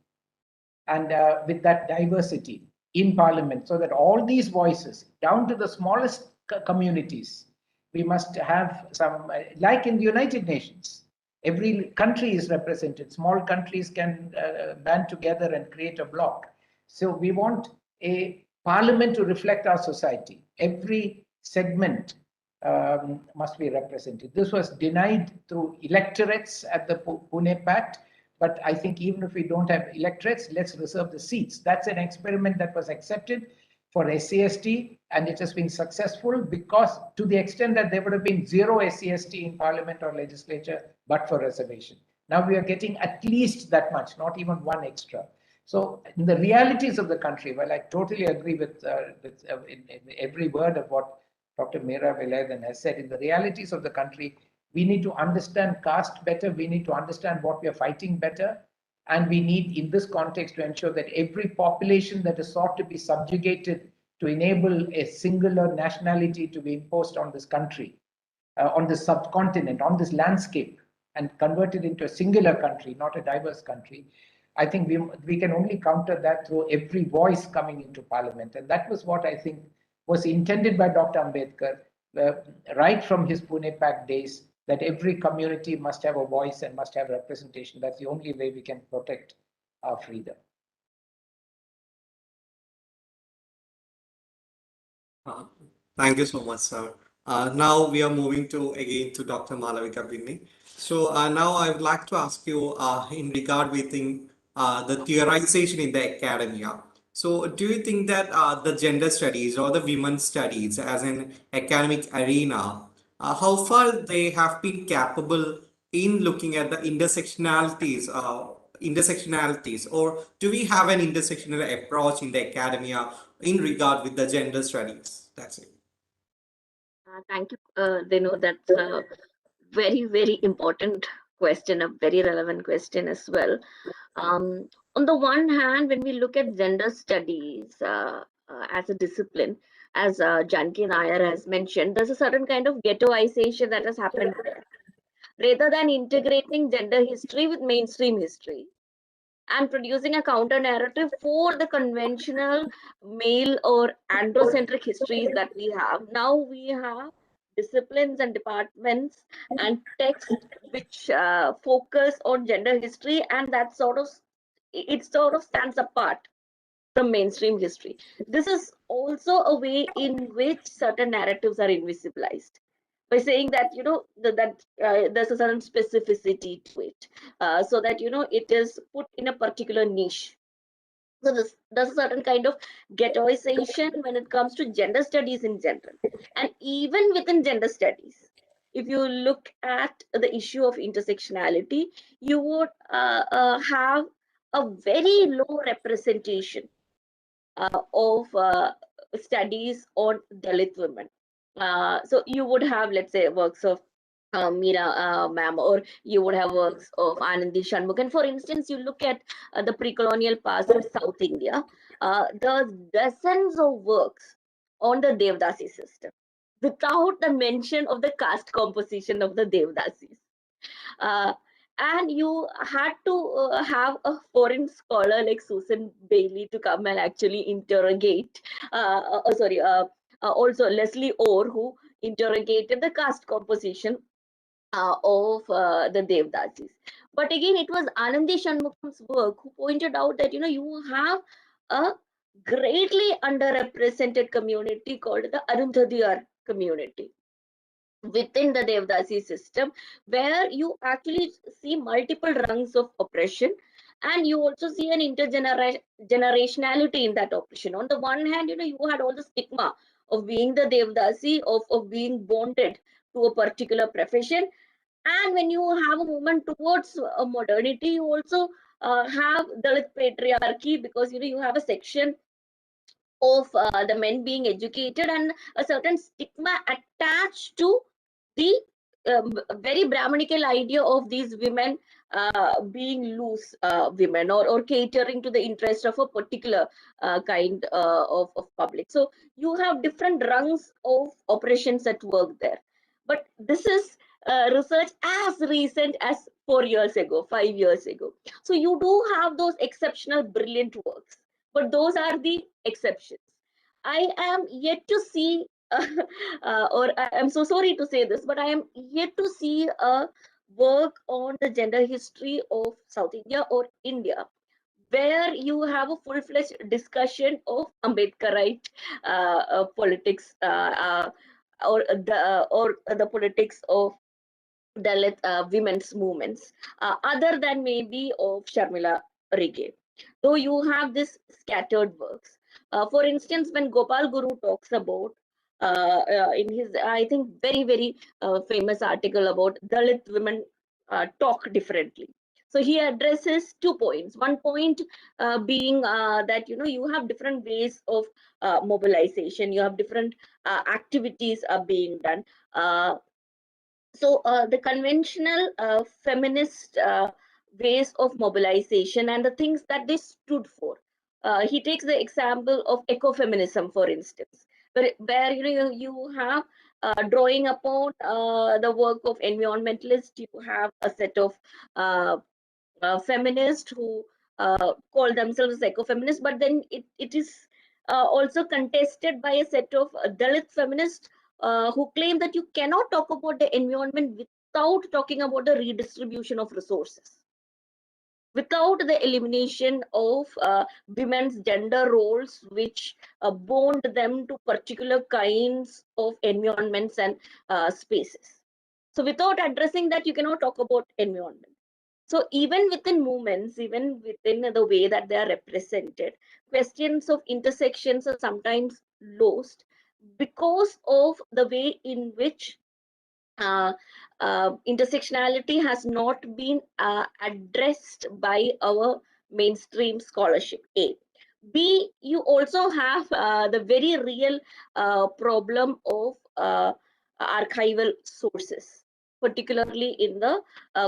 And with that diversity in parliament, so that all these voices, down to the smallest communities, we must have some, like in the United Nations, every country is represented. Small countries can band together and create a bloc. So we want a parliament to reflect our society. Every segment must be represented. This was denied through electorates at the Pune Pact. But I think even if we don't have electorates, let's reserve the seats. That's an experiment that was accepted for SCST, and it has been successful because to the extent that there would have been zero SCST in parliament or legislature, but for reservation. Now we are getting at least that much, not even one extra. So in the realities of the country, well, I totally agree with in every word of what Dr. Meera Velayudhan has said. In the realities of the country, we need to understand caste better. We need to understand what we are fighting better. And we need, in this context, to ensure that every population that is sought to be subjugated to enable a singular nationality to be imposed on this country, on this subcontinent, on this landscape, and convert it into a singular country, not a diverse country. I think we can only counter that through every voice coming into parliament. And that was what I think was intended by Dr. Ambedkar, right from his Pune Pact days, that every community must have a voice and must have representation. That's the only way we can protect our freedom. Thank you so much, sir. Now we are moving again to Dr. Malavika Binny. So now I would like to ask you in regard with the theorization in the academia. So do you think that the gender studies or the women's studies as an academic arena, how far they have been capable in looking at the intersectionalities, or do we have an intersectional approach in the academia in regard with the gender studies? That's it. Thank you, Dinu. That's a very, very important question, a very relevant question as well. On the one hand, when we look at gender studies as a discipline, as Janki Nair has mentioned, there's a certain kind of ghettoization that has happened there. Rather than integrating gender history with mainstream history and producing a counter narrative for the conventional male or androcentric histories that we have, now we have disciplines and departments and texts which focus on gender history, and that sort of stands apart from mainstream history. This is also a way in which certain narratives are invisibilized by saying that there's a certain specificity to it, so that it is put in a particular niche. So there's a certain kind of ghettoization when it comes to gender studies in general, and even within gender studies. If you look at the issue of intersectionality, you would have a very low representation of studies on Dalit women. So you would have, let's say, works of Meera ma'am, or you would have works of Anandi Shanmugh. And for instance, you look at the pre-colonial past of South India, there's dozens of works on the Devdasi system without the mention of the caste composition of the Devdasis. And you had to have a foreign scholar like Susan Bailey to come and actually interrogate, also Leslie Orr, who interrogated the caste composition of the Devdasis. But again, it was Anandi Shanmugam's work who pointed out that you have a greatly underrepresented community called the Arundhadiyar community. within the Devdasi system, where you actually see multiple rungs of oppression, and you also see an intergenerationality in that oppression. On the one hand, you had all the stigma of being the Devdasi, of being bonded to a particular profession. And when you have a movement towards modernity, you also have Dalit patriarchy, because you have a section of the men being educated and a certain stigma attached to the very Brahmanical idea of these women being loose women, or catering to the interest of a particular kind of public. So you have different rungs of operations at work there. But this is research as recent as 4 years ago, 5 years ago. So you do have those exceptional, brilliant works, but those are the exceptions. I am yet to see, or I am so sorry to say this, but I am yet to see a work on the gender history of South India or India, where you have a full-fledged discussion of Ambedkarite politics, or the politics of Dalit women's movements, other than maybe of Sharmila Rige. Though you have this scattered works. For instance, when Gopal Guru talks about, in his, I think, very, very famous article about Dalit women talk differently. So he addresses 2 points. One point being that you have different ways of mobilization. You have different activities are being done. So the conventional feminist ways of mobilization and the things that they stood for. He takes the example of ecofeminism, for instance, where you have drawing upon the work of environmentalists. You have a set of feminists who call themselves ecofeminists, but then it is also contested by a set of Dalit feminists who claim that you cannot talk about the environment without talking about the redistribution of resources, without the elimination of women's gender roles, which bond them to particular kinds of environments and spaces. So without addressing that, you cannot talk about environment. So even within movements, even within the way that they are represented, questions of intersections are sometimes lost because of the way in which intersectionality has not been addressed by our mainstream scholarship. A. B, you also have the very real problem of archival sources, particularly in the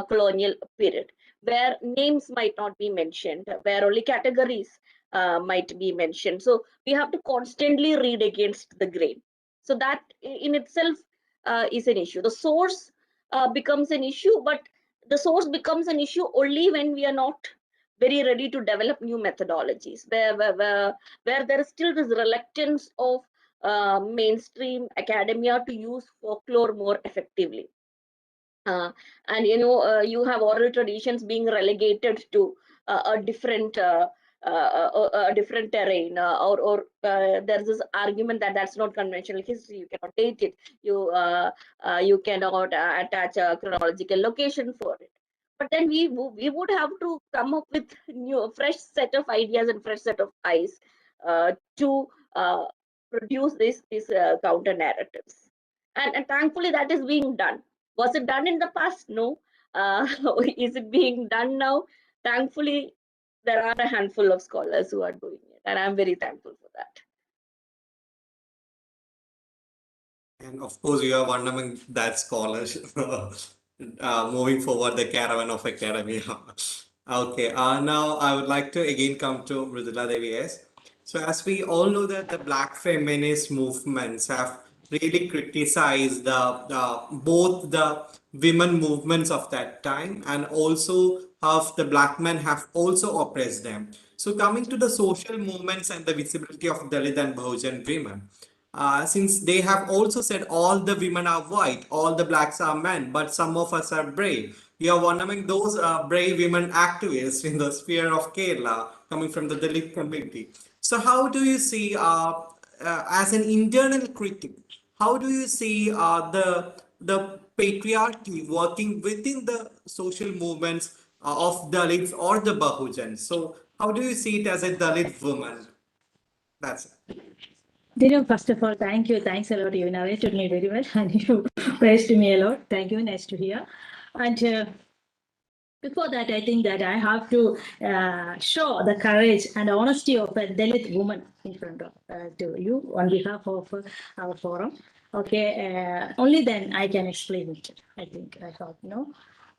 colonial period, where names might not be mentioned, where only categories might be mentioned. So we have to constantly read against the grain. So that in itself is an issue. The source becomes an issue, but the source becomes an issue only when we are not very ready to develop new methodologies, where there is still this reluctance of mainstream academia to use folklore more effectively. And you have oral traditions being relegated to a different terrain, or there's this argument that that's not conventional history. You cannot date it. You cannot attach a chronological location for it. But then we would have to come up with fresh set of ideas and fresh set of eyes to produce these counter narratives. And thankfully that is being done. Was it done in the past? No. Is it being done now? Thankfully, there are a handful of scholars who are doing it, and I'm very thankful for that. And of course, you are one among that scholars. Moving forward, the caravan of academia. Okay, now I would like to again come to Mridula Devi S. So as we all know that the Black feminist movements have really criticized both the women movements of that time, and also how the Black men have also oppressed them. So coming to the social movements and the visibility of Dalit and Bahujan women, since they have also said all the women are white, all the blacks are men, but some of us are brave. You are one among those brave women activists in the sphere of Kerala, coming from the Dalit community. So, how do you see, as an internal critic, how do you see the the patriarchy working within the social movements of Dalits or the Bahujans. So how do you see it as a Dalit woman? That's it. Dinu, first of all, thank you. Thanks a lot. You narrated me very well and you praised me a lot. Thank you. Nice to hear. And before that, I think that I have to show the courage and honesty of a Dalit woman in front of to you on behalf of our forum. Okay, only then I can explain it. I think I hope no.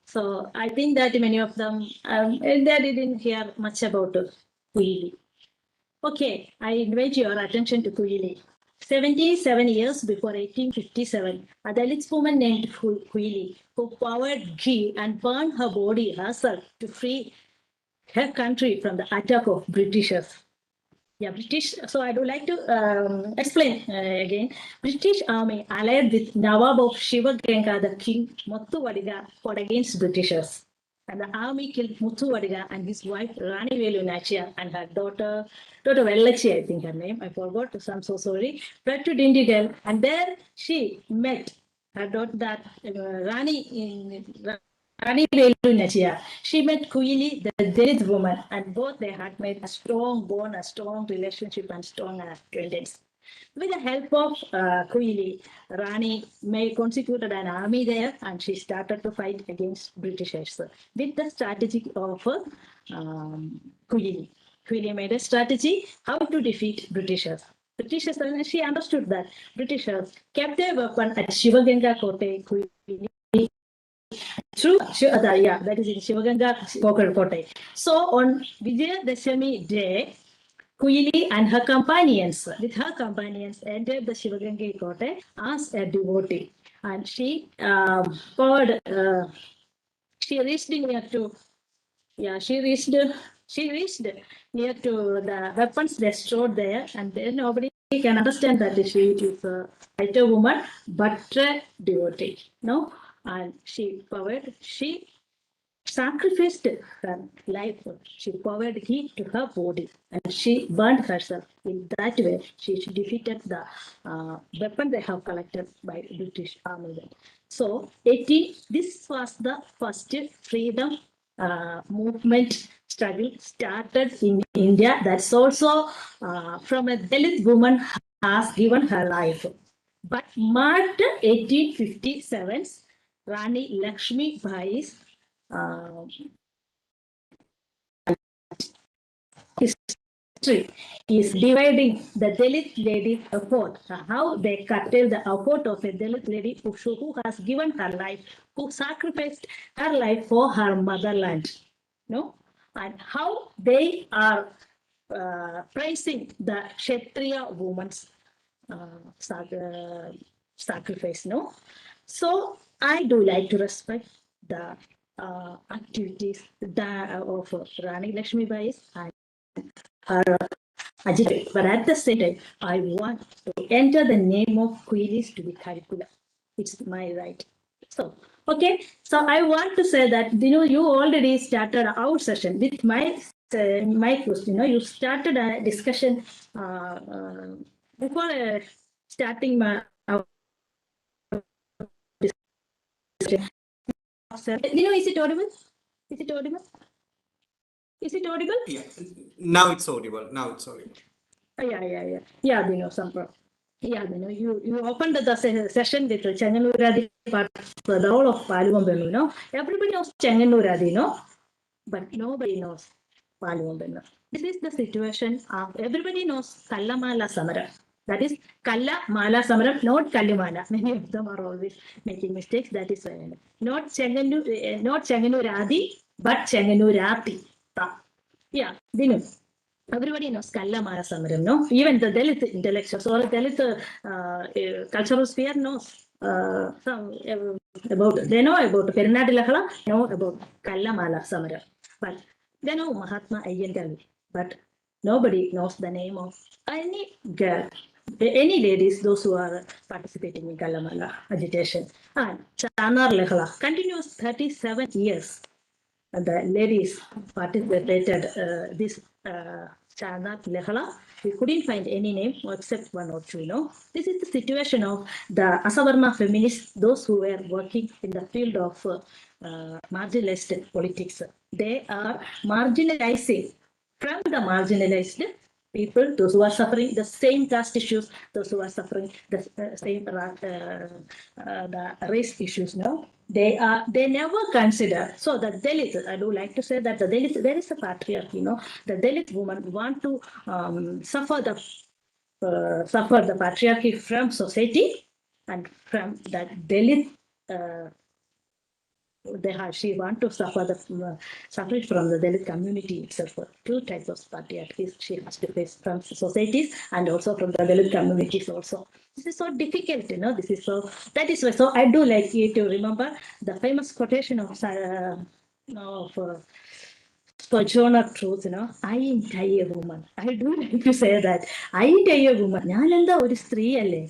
So I think that many of them they didn't hear much about Veyil. Okay, I invite your attention to Veyil. 77 years before 1857, a Dalit woman named Veyil, who powered ghee and burned her body herself to free her country from the attack of Britishers. Yeah, British. So I would like to explain again. British army allied with Nawab of Shivaganga, the king Muttuvadiga, fought against Britishers. And the army killed Muttuvadiga and his wife Rani Velayudhan and her daughter Vellachi, I think her name, I forgot, so I'm so sorry, fled to Dindigul, and there she met her daughter, Rani Velayudhan. She met Veyil, the Dalit woman, and both they had made a strong bond, a strong relationship, and strong acquaintance. With the help of Veyil, Rani constituted an army there, and she started to fight against Britishers with the strategy of Veyil. Veyil made a strategy how to defeat Britishers. Britishers, and she understood that Britishers kept their weapon at Shivaganga Kote. True, that is in Shivaganga Kote. So on Vijayadashami day, Veyil and her companions, entered the Shivaganga Kote as a devotee, and she she reached near to near to the weapons they stored there, and then nobody can understand that she is a fighter woman, but a devotee. No, and she sacrificed her life. She powered heat to her body and she burned herself. In that way, she defeated the weapon they have collected by British army. So, this was the first freedom movement struggle started in India. That's also from a Dalit woman has given her life. But marked 1857, Rani Lakshmi Bai's history is dividing the Dalit lady's effort, how they curtail the effort of a Dalit lady who has given her life, who sacrificed her life for her motherland, no? And how they are praising the Kshatriya woman's sacrifice, no? So I do like to respect the activities of Rani Lakshmi Bai and her agitate. But at the same time, I want to enter the name of Veyil to the curriculum. It's my right. So, okay. So I want to say that, you already started our session with my question. You started a discussion before starting my discussion. Is it audible? Is it audible? Is it audible? Yeah. Now it's audible. Yeah, some problem. Yeah, you opened the session with Changanuradi part for the whole of Paluvambelu, Everybody knows Changanuradi, but nobody knows Paluvambelu. This is the situation of everybody knows Kallamala Samaram. That is Kalla Mala Samaram, not Kallimala. Many of them are always making mistakes. That is not Changanuradi, but Changanurati. Yeah, Dinu. Everybody knows Kalla Mala Samaram, no? Even the Dalit intellectuals or Dalit cultural sphere knows they know about Perinadilakala, know about Kalla Mala Samaram. But they know Mahatma Ayyankar. But nobody knows the name of any girl, any ladies, those who are participating in Kalla Mala agitation. And Chanar Lekhala continues 37 years. The ladies participated this Chanat Lehala. We couldn't find any name except one or two, This is the situation of the Asavarna feminists, those who were working in the field of marginalized politics. They are marginalizing from the marginalized people, those who are suffering the same caste issues, those who are suffering the same the race issues. They never consider. So the Dalit, I do like to say that the Dalit, there is a patriarchy. The Dalit woman want to suffer the patriarchy from society and from that Dalit. She want to suffer it from the Dalit community itself. Two types of patriarchies she has to face from societies and also from the Dalit communities also. This is so difficult, This is so, that is why. So I do like you to remember the famous quotation of Sojourner Truth, I ain't a woman. I do like to say that. I ain't a woman. ഞാനെന്താ ഒരു സ്ത്രീയല്ലേ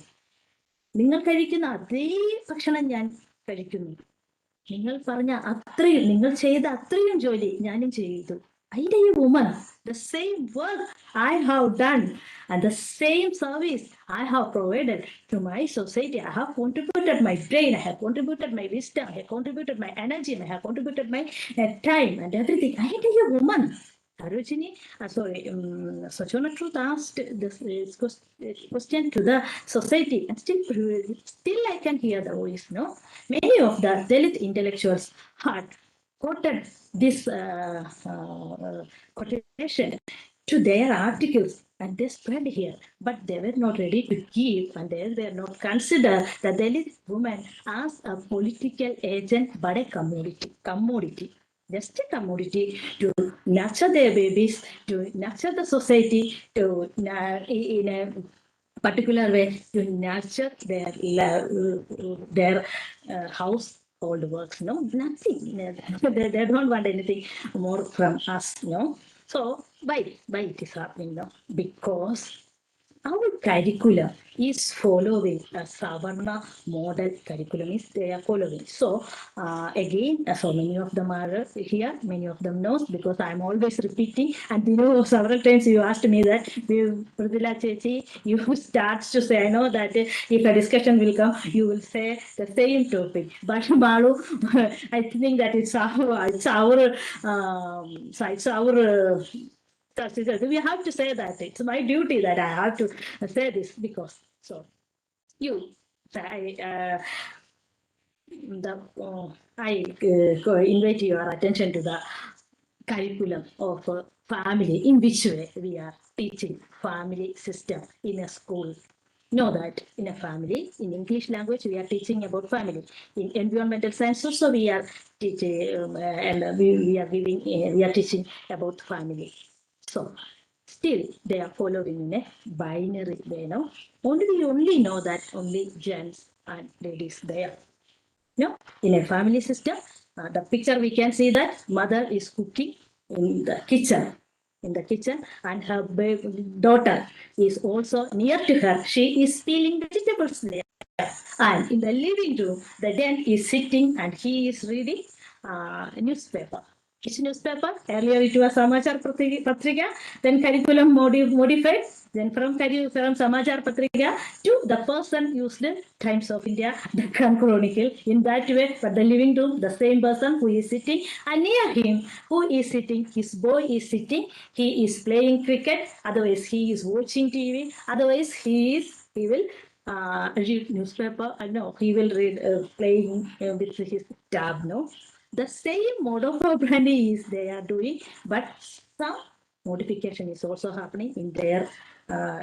നിങ്ങൾ കഴിക്കുന്ന അതേ ഭക്ഷണം ഞാൻ കഴിക്കുന്നു നിങ്ങൾ പറഞ്ഞ അത്രയും നിങ്ങൾ ചെയ്ത അത്രയും ജോലി ഞാനും ചെയ്തു I am a woman. The same work I have done and the same service I have provided to my society. I have contributed my brain, I have contributed my wisdom, I have contributed my energy, I have contributed my time and everything. I am a woman. Sarojini, Sojourner Truth asked this question to the society, and still I can hear the voice. Many of the Dalit intellectuals had quoted this quotation to their articles and they spread here, but they were not ready to give and they were not consider the Dalit woman as a political agent but a commodity. Just a commodity to nurture their babies, to nurture the society, to in a particular way to nurture their household works. Nothing. They don't want anything more from us. So why it is happening? Because our curriculum is following a Savarna model curriculum is they are following. So again, so many of them are here, many of them knows because I'm always repeating. And several times you asked me that, Mridula Chechi, you start to say, I know that if a discussion will come, you will say the same topic. But Malu, I think that it's our we have to say that it's my duty that I have to say this because I invite your attention to the curriculum of family, in which way we are teaching family system in a school. Know that in a family, in English language, we are teaching about family. In environmental science also, we are teaching and we are teaching about family. So still they are following in a binary way. We only know that only gents and ladies there. In a family system, the picture we can see that mother is cooking in the kitchen. And her daughter is also near to her. She is peeling vegetables there. And in the living room, the dad is sitting and he is reading a newspaper. Which newspaper? Earlier it was Samachar Patrika, then curriculum modified, then from Samachar Patrika to the person used Times of India, Deccan Chronicle. In that way, but the living room, the same person who is sitting, and near him, who is sitting, his boy is sitting, he is playing cricket, otherwise he is watching TV, otherwise he will read newspaper. No, he will read playing with his tab. The same mode of operandi is they are doing, but some modification is also happening in their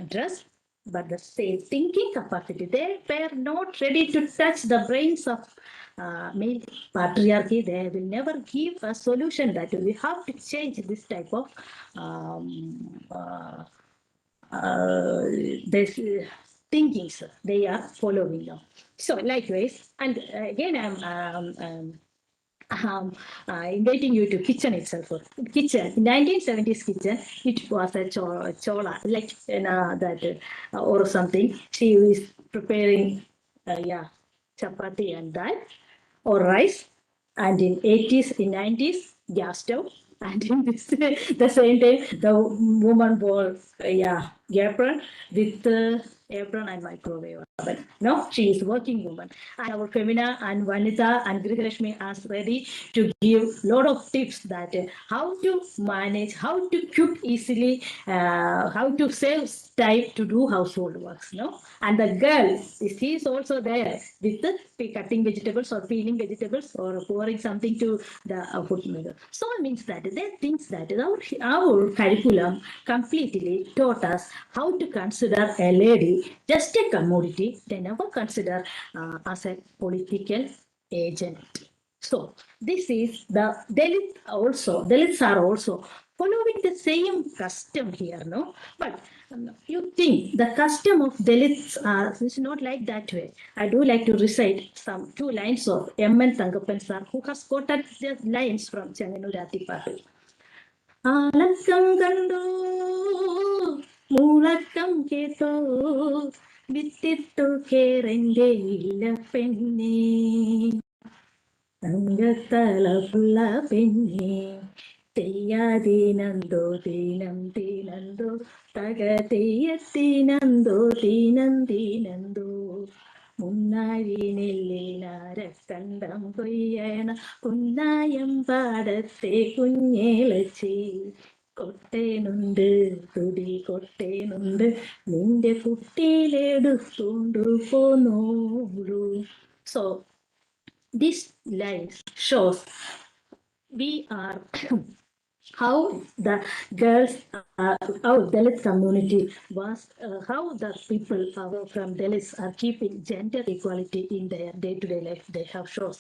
dress. But the same thinking capacity, they were not ready to touch the brains of male patriarchy. They will never give a solution that we have to change this type of this thinkings they are following now. So likewise, and again I'm inviting you to kitchen itself. Kitchen, in 1970s kitchen, it was a chola, like that or something. She is preparing, chapati and that, or rice. And in 80s, in 90s, gas stove. And in this, the same time, the woman wore, apron with apron and microwave oven. No, she is working woman. And our Femina and Vanita and Grihalakshmi are ready to give lot of tips that how to manage, how to cook easily, how to save time to do household works. No, and the girl, she is also there with the cutting vegetables or peeling vegetables or pouring something to the food maker. So it means that there are things that our curriculum completely taught us how to consider a lady just a commodity. They never consider as a political agent. So this is the Dalits are also following the same custom here, no? But you think the custom of Dalits is not like that way. I do like to recite some 2 lines of M.N. Tangappan sir, who has quoted the lines from Changanurati Patil. ആലക്കം കണ്ടോ മൂളക്കം കേട്ടോ വിത്തിട്ടു കേറെന്റെ ഇല്ല പെണ്ണേ തങ്കത്തളപ്പുള്ള പെണ്ണേ തെയ്യാതീനന്തോ തീനം തീനന്തോ തക തെയ്യത്തീനന്തോ തീനം തീനന്തോ മുന്നാഴി നെല്ലിനാരക്കണ്ടം കൊയ്യണ കുന്നായം പാടത്തെ കുഞ്ഞേളച്ചി കൊട്ടേനുണ്ട് തുടി കൊട്ടേനുണ്ട് നിന്റെ കുട്ടിയിലെടുത്തോണ്ടു പോന്നോളൂ. So this line shows we are how the girls, how Dalit community was, how the people from Dalits are keeping gender equality in their day-to-day life. They have shows.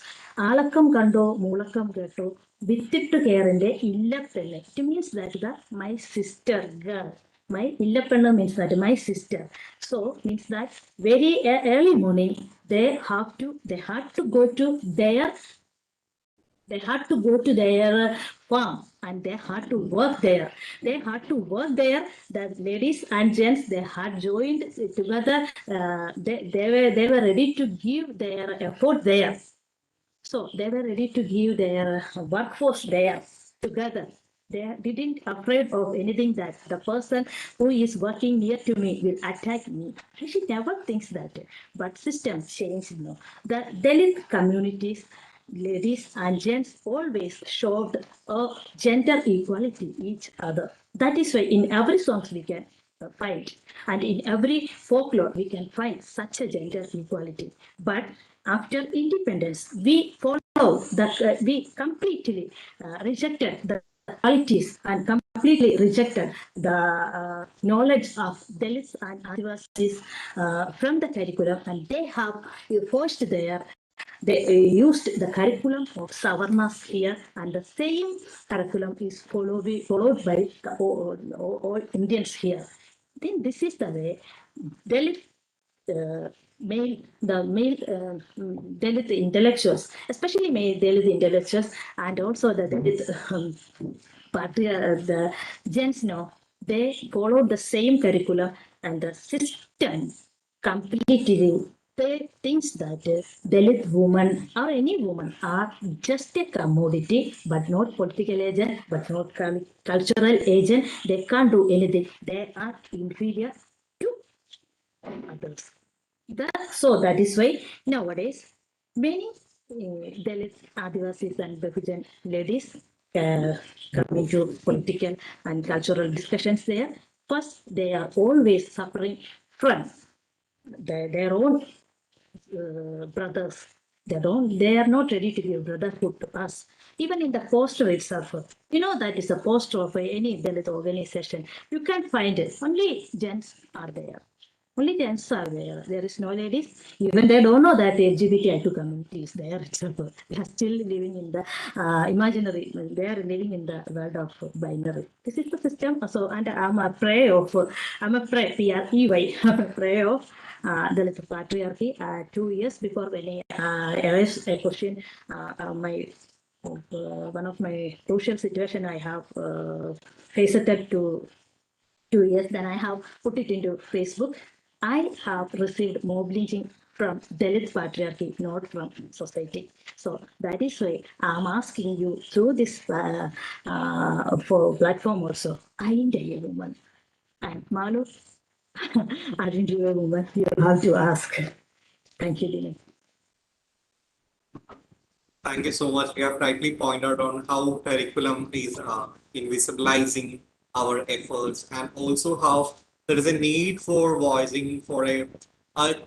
Alakam kando, mulakam keto, vitittu kerende illapenne. It means that my sister girl. My Illapanna means that my sister. So means that very early morning they had to go to their farm and they had to work there. The ladies and gents, they had joined together. They were ready to give their effort there. So they were ready to give their workforce there together. They didn't afraid of anything that the person who is working near to me will attack me. She never thinks that. But system changed. No, the Dalit communities, ladies and gents always showed gender equality each other. That is why in every song we can find, and in every folklore we can find such a gender equality. But after independence, we follow that we completely rejected the qualities and completely rejected the knowledge of Dalits and Adivasis from the curriculum, and they have forced they used the curriculum of Savarnas here, and the same curriculum is followed by all Indians here. Then this is the way Dalit male Dalit intellectuals, especially male Dalit intellectuals, and also the Dalit the gents, they followed the same curriculum, and the system completely they thinks that Dalit woman or any woman are just a commodity, but not political agent, but not cultural agent. They can't do anything. They are inferior to others. So that is why nowadays many Dalit, Adivasis and Bahujan ladies coming to political and cultural discussions there. First, they are always suffering from their own brothers. They are not ready to give brotherhood to us. Even in the poster itself, that is a poster of any Dalit organization. You can't find it. Only gents are there. Only gents are there. There is no ladies. Even they don't know that LGBTIQ community is there itself. They are still living in the imaginary. They are living in the world of binary. This is the system. So, and I'm a prey, P-R-E-Y, prey of Dalit patriarchy. 2 years before when I raised a question, one of my crucial situation I have faced it to 2 years. Then I have put it into Facebook. I have received mob lynching from Dalit patriarchy, not from society. So that is why I'm asking you through this for platform also, identity a woman. And Malu, identity a woman, you have to ask. Thank you, Dinu. Thank you so much. You have rightly pointed on how curriculum is invisibilizing our efforts, and also how there is a need for voicing for a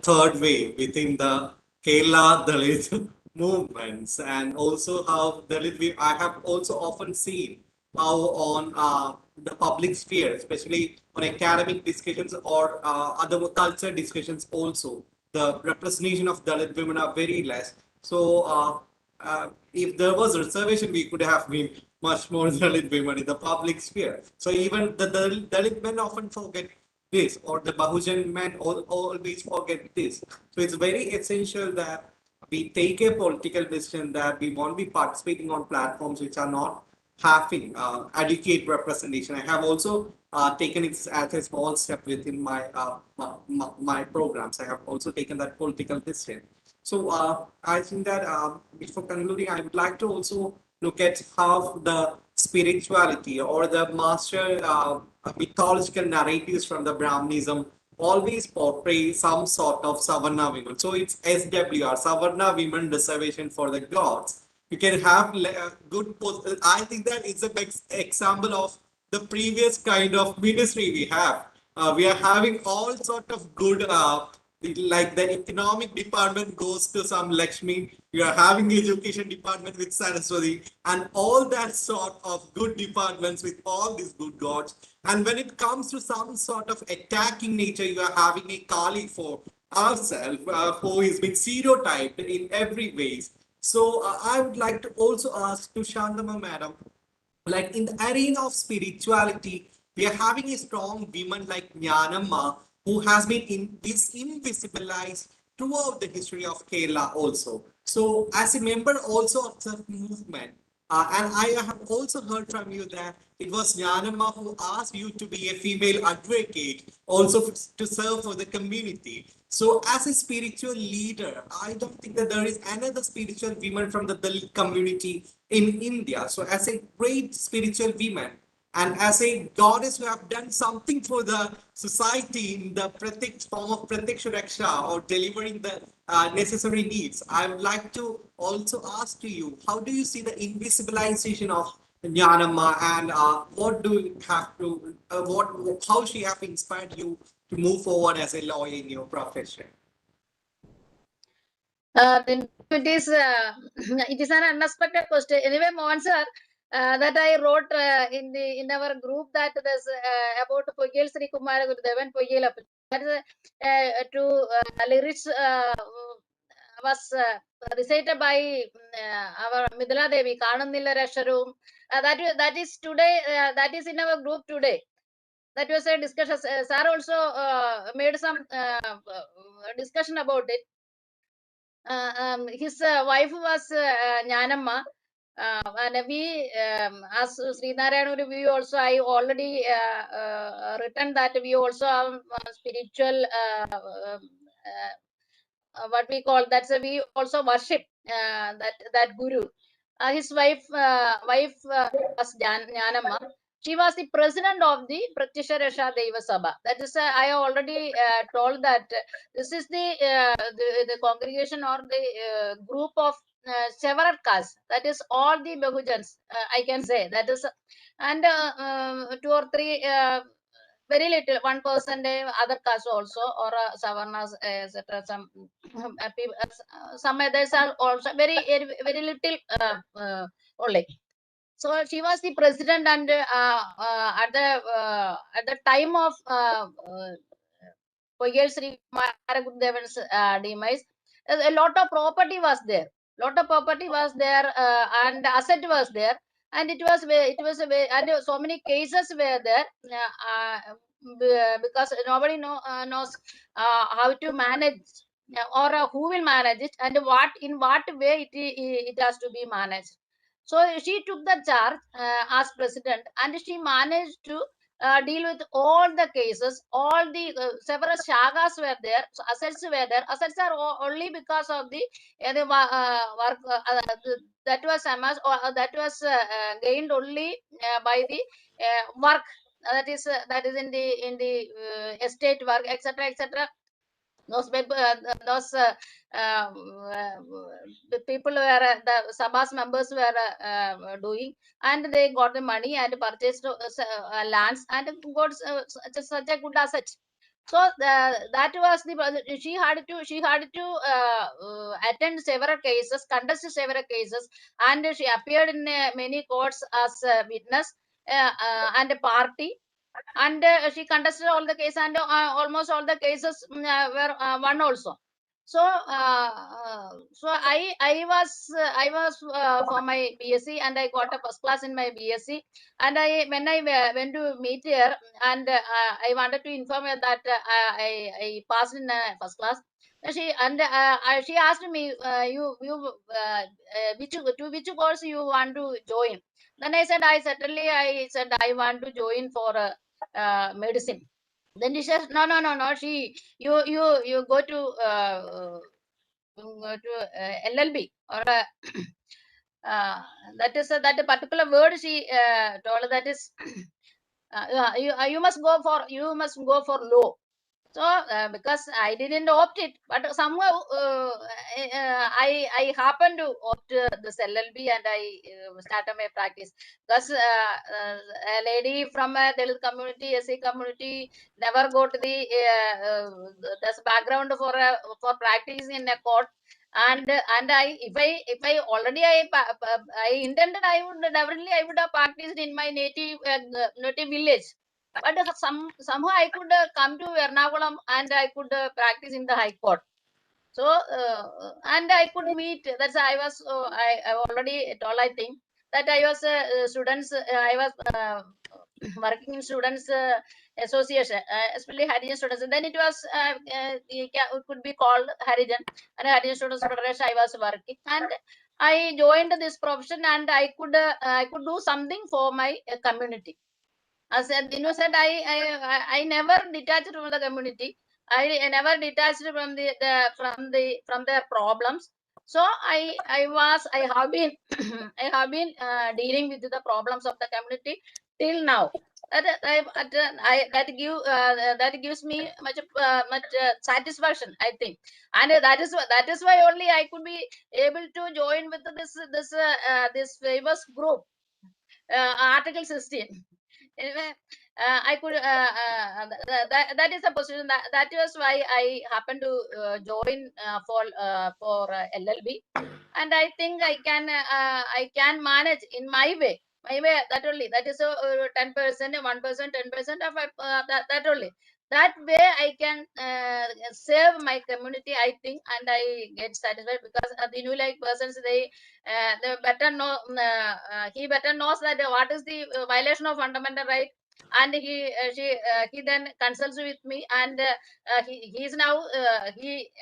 third way within the Kerala Dalit movements, and also how I have also often seen how on the public sphere, especially on academic discussions or other culture discussions also, the representation of Dalit women are very less. So if there was reservation, we could have been much more Dalit women in the public sphere. So even the Dalit men often forget this, or the Bahujan men always forget this. So it's very essential that we take a political decision that we won't be participating on platforms which are not having adequate representation. I have also taken it as a small step within my programs. I have also taken that political decision. So I think that before concluding, I would like to also look at how the spirituality or the master mythological narratives from the Brahmanism always portray some sort of Savarna women. So it's SWR, Savarna Women Reservation for the Gods. You can have good. I think that it's an example of the previous kind of ministry we have. We are having all sort of good like the economic department goes to some Lakshmi, you are having the education department with Saraswati, and all that sort of good departments with all these good gods. And when it comes to some sort of attacking nature, you are having a Kali for ourselves who is being stereotyped in every ways. So I would like to also ask to Santhamma madam, like in the arena of spirituality, we are having a strong woman like Jnanamma, who has been invisibilized throughout the history of Kerala also. So as a member also of the movement, and I have also heard from you that it was Jnanamma who asked you to be a female advocate, also to serve for the community. So as a spiritual leader, I don't think that there is another spiritual woman from the Dalit community in India. So as a great spiritual woman, and as a goddess who have done something for the society in the form of Pratiksha Raksha or delivering the necessary needs, I would like to also ask to you, how do you see the invisibilization of Jnanamma, and what do you have to, how she have inspired you to move forward as a lawyer in your profession? Then it is it is an unexpected question. Anyway, Mohan sir, that I wrote in our group that there's about Veyil Sri Kumara Gurudevan Veyil. That is to lyrics was recited by our Mridula Devi Kanannilla Rasharum. That is today. That is in our group today. That was a discussion. Sir also made some discussion about it. His wife was Jnanamma, and we, as Sri Narayana, we also, I already written that we also have spiritual, what we call, that's we also worship that guru. His wife was Jnanamma. She was the president of the Pratyasha Rasha Deva Sabha. That is, I already told that this is the congregation or the group of several castes. That is all the Bahujans, I can say. That is, and 2 or 3, very little, 1%, other castes also, or Savarnas, etc. Some others are also very little only. So she was the president, and at the time of Veyil Sri Kumara Gurudevan's demise, a lot of property was there. And asset was there, and it was and so many cases were there, because nobody knows how to manage, or who will manage it, and in what way it has to be managed. So she took the charge as president, and she managed to deal with all the cases. All the several shagas were there. So assets were there. Assets are only because of the work that was amassed or that was gained only by the work that is in the estate work, etc., etc. Those people, the people were the Sabhas members were doing, and they got the money and purchased lands and got such a good asset. So that was the she had to attend several cases, contest several cases, and she appeared in many courts as a witness and a party. And she contested all the cases, and almost all the cases were won also. So I was for my BSc, and I got a first class in my BSc. And when I went to meet her, and I wanted to inform her that I passed in first class. She asked me, which course you want to join? Then I said I want to join for medicine. Then he says, no. You go to LLB or that particular word she told, that is you must go for law. So because I didn't opt it, but somehow I happened to opt this LLB, and I started my practice. Because a lady from a Dalit community, SC community, never got the this background for practice in a court. And if I already I intended, I would have practiced in my native village. But somehow I could come to Ernakulam, and I could practice in the High Court. So and I could meet. That's I was. I already told, I think, that I was students. I was working in students association, especially Harijan students. And then it was it could be called Harijan, and Harijan Students Federation. I was working, and I joined this profession, and I could do something for my community. As Dinu said, I never detached from the community. I never detached from from their problems. So I have been I have been dealing with the problems of the community till now. That gives me much satisfaction, I think. And that is why only I could be able to join with this famous group, Article 16. Anyway, I could that is a position that was why I happened to join for LLB. And I think I can manage in my way. That only, that is 10%, 1%, 10% of that only. That way I can save my community, I think, and I get satisfied, because the new like persons, they better know, he better knows that what is the violation of fundamental right, and he then consults with me, and he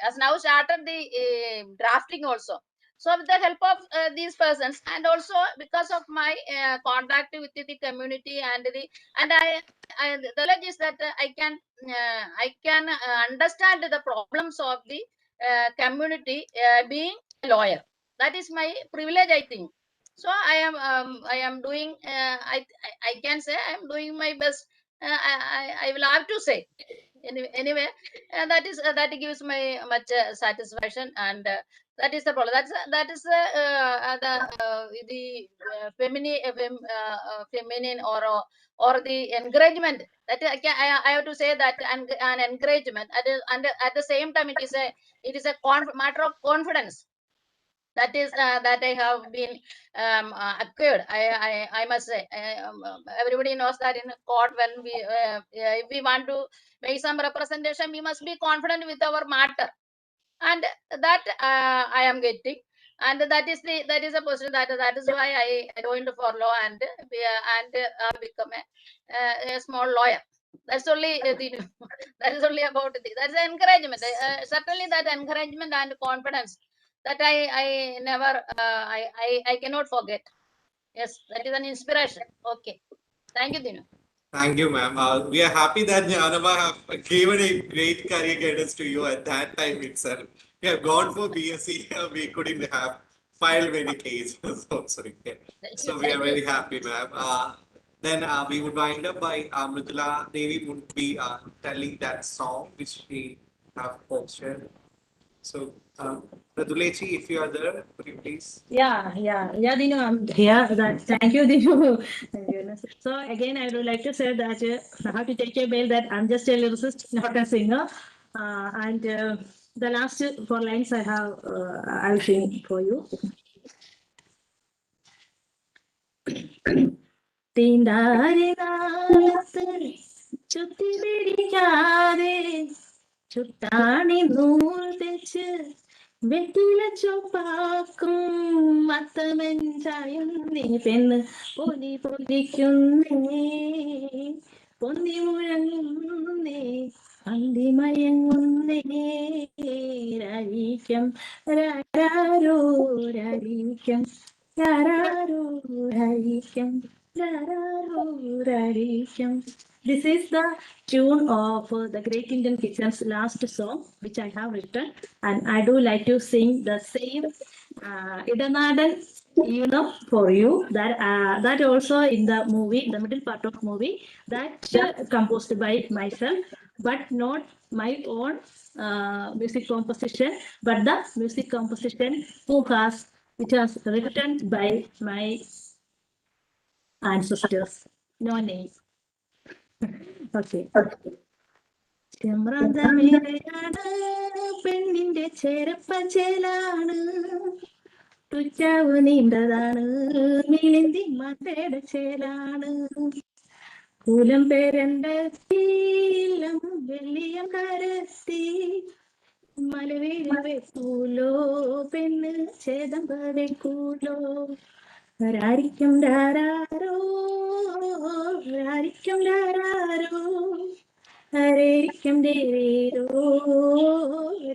has now started the drafting also. So with the help of these persons, and also because of my contact with the community, and the knowledge is that I can understand the problems of the community, being a lawyer. That is my privilege, I think. So I am doing I can say I am doing my best. I will have to say anyway, that gives me much satisfaction. And that is the problem. That is the feminine, or the encouragement, that I have to say that an encouragement, and at the same time, it is a matter of confidence. That is that I have been acquired. I must say, everybody knows that in court, when if we want to make some representation, we must be confident with our matter, and that I am getting. And that is a position, that is why I joined for law, and become a small lawyer. That's only that is only about it. That's the encouragement. Certainly that encouragement and confidence, that I never I cannot forget. Yes, that is an inspiration. Okay, thank you, Dinu. Thank you, ma'am. We are happy that Jnanama have given a great career guidance to you at that time itself. We have gone for BSc, we couldn't have filed many cases. So, sorry. Yeah. So we are very happy, ma'am. Then we would wind up by Mridula Devi would be telling that song which we have posted. So, Mridulechi, if you are there, could you please? Yeah, Dinu, I'm here. Thank you, Dinu. So again, I would like to say that I have to take a bail that I'm just a lyricist, not a singer. And the last 4 lines I'll sing for you. തീണ്ടാരിനാളത്ത് ചുറ്റിപിടിക്കാതെ ചുട്ടാണി നൂൽ തെച്ച് വെറ്റില ചൊപ്പാക്കും മത്തമെഞ്ചായുന്നേ പെണ്ണ് പൊലി പൊലിക്കുന്നേ പൊന്നി മുഴങ്ങുന്നേ അന്തിമയങ്ങുന്നേ രാരിക്കം രാരോ രാരിക്കം രാരോ രാരിക്കം രാരോ രാരിക്കം. This is the tune of the Great Indian Kitchen's last song, which I have written, and I do like to sing the same Idanadan, for you. That also in the movie, the middle part of movie, that composed by myself, but not my own music composition, but the music composition which was written by my ancestors. No name. Okay. ചെമ്പ്രാന്തമേറെയാണ് പെണ്ണിന്റെ ചെരപ്പച്ചേലാണ് തുറ്റാവ് നീണ്ടതാണ് മിളിന്തി മത്തയുടെ ചേലാണ് കൂലം പേരണ്ടീലം വെള്ളിയം കരത്തി മലവേലി വെക്കൂലോ പെണ്ണ് ചേതം വെക്കൂലോ രാരിക്കും രാരോ രാരിക്കും രാരോ രേരിക്കും രേരോ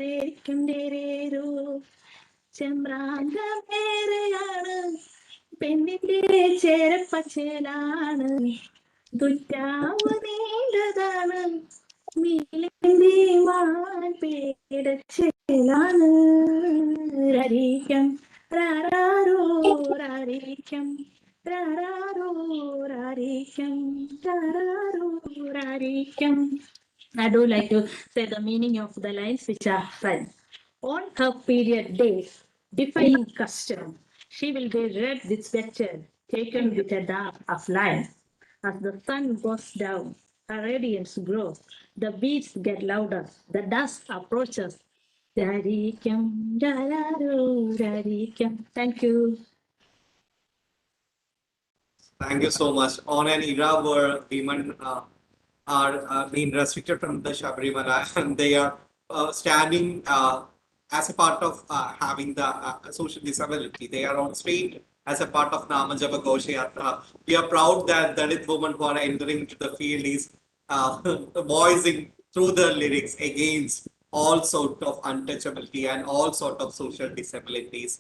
രേരിക്കും രേരോ ചെമ്പ്രാന്തമേറെയാണ് പെണ്ണിന്റെ ചേരപ്പച്ചേലാണ് തുറ്റാവ് നീണ്ടതാണ് മിളിന്തി മാൻപേടച്ചേലാണ് രാരിക്കും രാരോ രാരിക്കും രാരോ രാരിക്കും രാരോ രാരിക്കും. I do like to say the meaning of the lines which are said. On her period days, defying custom, she will be read with spectre, taken with a dark of light. As the sun goes down, her radiance grows, the beats get louder, the dusk approaches. Rarikam, rararo, rarikam. Thank you. Thank you so much. On an era where women are being restricted from the Shabrimala and they are standing as a part of having the social disability. They are on street as a part of Namajapa Goshayatra. We are proud that Dalit women who are entering into the field is voicing through the lyrics against all sort of untouchability and all sort of social disabilities.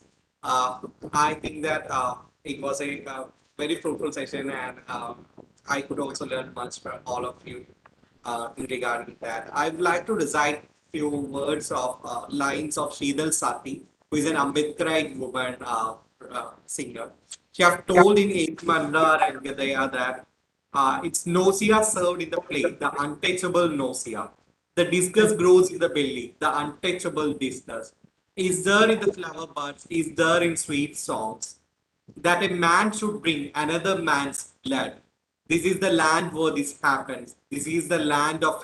I think that it was a very fruitful session, and I could also learn much from all of you regarding that. I would like to recite few words of lines of Sheetal Sati, who is an Ambedkarite woman singer. She have told in Eighth Mandar and Gadaya that it's nausea served in the plate, the untouchable nausea. The disgust grows in the belly, the untouchable disgust. Is there in the flower buds, is there in sweet songs, that a man should bring another man's blood. This is the land where this happens. This is the land of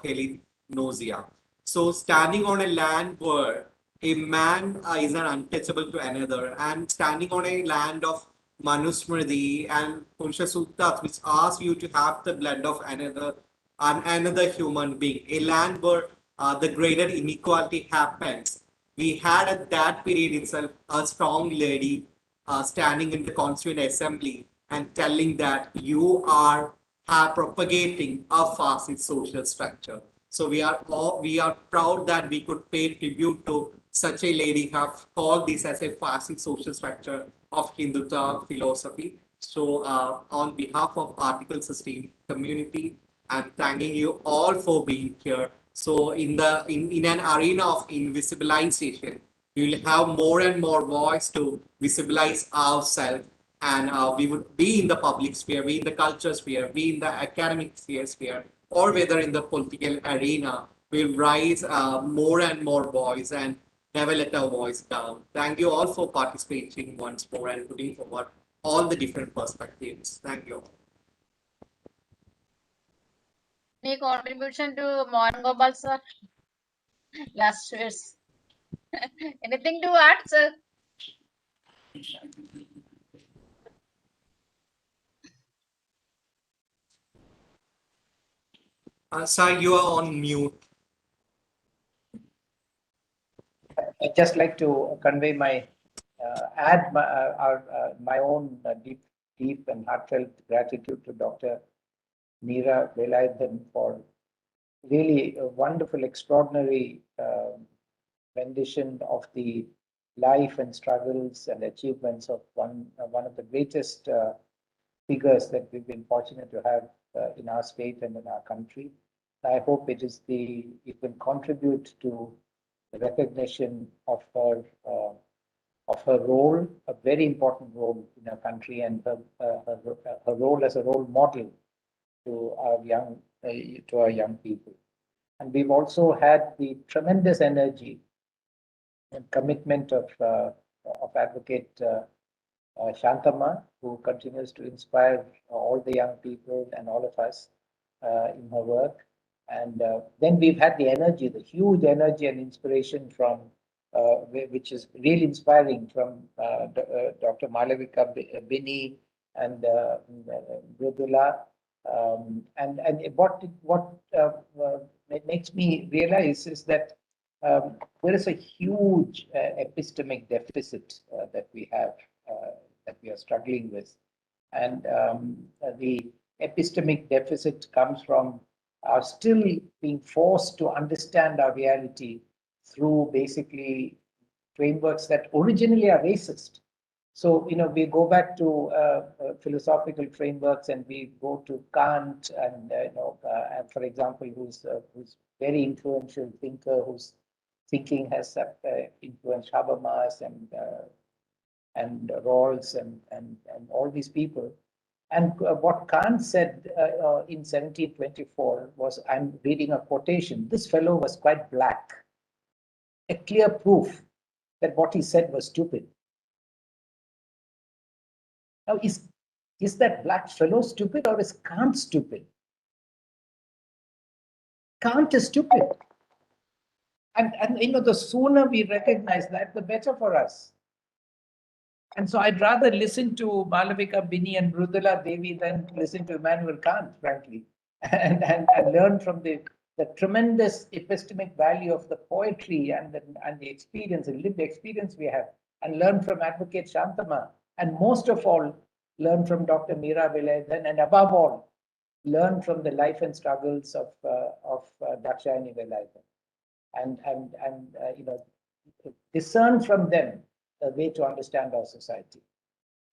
nausea. So standing on a land where a man is an untouchable to another, and standing on a land of Manusmriti and Punsha Suktas, which asks you to have the blood of another human being, a land where the greater inequality happens. We had at that period itself a strong lady standing in the Constituent Assembly and telling that you are propagating a fascist social structure. So we are proud that we could pay tribute to such a lady who have called this as a fascist social structure of Hindutva philosophy. So on behalf of Article 16 community, and thanking you all for being here. So in an arena of invisibilization, we will have more and more voice to visibilize ourselves, and we would be in the public sphere, be in the culture sphere, be in the academic sphere, or whether in the political arena, we'll rise more and more voice and never let our voice down. Thank you all for participating once more and putting forward all the different perspectives. Thank you. Any contribution to Mohan Gopal, sir? Last words. Anything to add, sir? Sir, you are on mute. I'd just like to convey my my own deep and heartfelt gratitude to Dr. Meera Velayudhan for really a wonderful, extraordinary rendition of the life and struggles and achievements of one of the greatest figures that we've been fortunate to have in our state and in our country. I hope it will contribute to the recognition of her role, a very important role in our country, and her role as a role model to our young people. And we've also had the tremendous energy and commitment of Advocate Santhamma, who continues to inspire all the young people and all of us in her work. And then we've had the energy, the huge energy and inspiration from, which is really inspiring, from Dr. Malavika Binny and Mridula. And what makes me realize is that there is a huge epistemic deficit that we have, that we are struggling with. And the epistemic deficit comes from still being forced to understand our reality through basically frameworks that originally are racist. So, we go back to philosophical frameworks, and we go to Kant, and, and for example, who's very influential thinker, whose thinking has influenced Habermas and Rawls and all these people. And what Kant said in 1724 was, I'm reading a quotation, this fellow was quite black. A clear proof that what he said was stupid. Now, is that black fellow stupid, or is Kant stupid? Kant is stupid. And the sooner we recognize that, the better for us. And so I'd rather listen to Malavika Binny and Mridula Devi than listen to Immanuel Kant, frankly, and learn from the tremendous epistemic value of the poetry and the experience, the lived experience we have, and learn from Advocate Santhamma, and most of all, learn from Dr. Meera Velayudhan, and above all, learn from the life and struggles of Dakshayani Velayudhan, and discern from them a way to understand our society.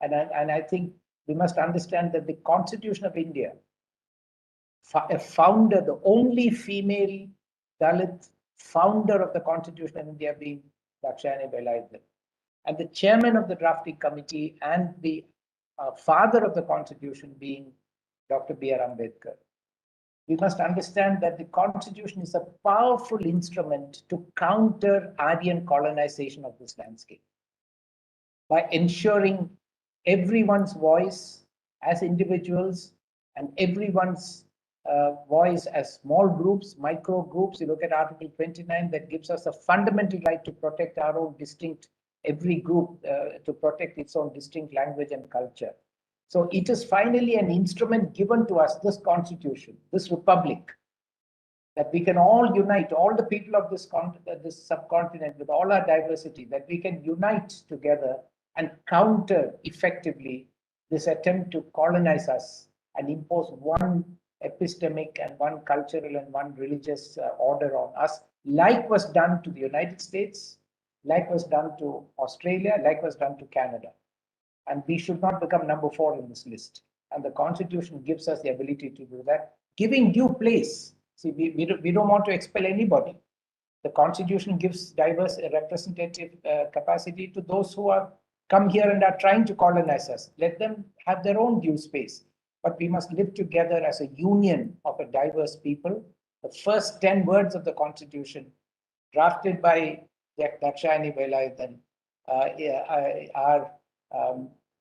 And I think we must understand that the Constitution of India, a founder, the only female Dalit founder of the Constitution of India being Dakshayani Velayudhan, and the chairman of the drafting committee and the father of the Constitution being Dr. B.R. Ambedkar. We must understand that the Constitution is a powerful instrument to counter Aryan colonization of this landscape by ensuring everyone's voice as individuals and everyone's voice as small groups, micro groups. You look at Article 29, that gives us a fundamental right to protect our own distinct, every group to protect its own distinct language and culture. So it is finally an instrument given to us, this Constitution, this Republic, that we can all unite, all the people of this subcontinent with all our diversity, that we can unite together and counter effectively this attempt to colonize us and impose one epistemic and one cultural and one religious order on us, like was done to the United States, like was done to Australia, like was done to Canada. And we should not become number 4 in this list. And the Constitution gives us the ability to do that, giving due place. See, we don't want to expel anybody. The Constitution gives diverse representative capacity to those who are come here and are trying to colonize us. Let them have their own due space. But we must live together as a union of a diverse people. The first 10 words of the Constitution, drafted by Dakshayani Velayudhan, are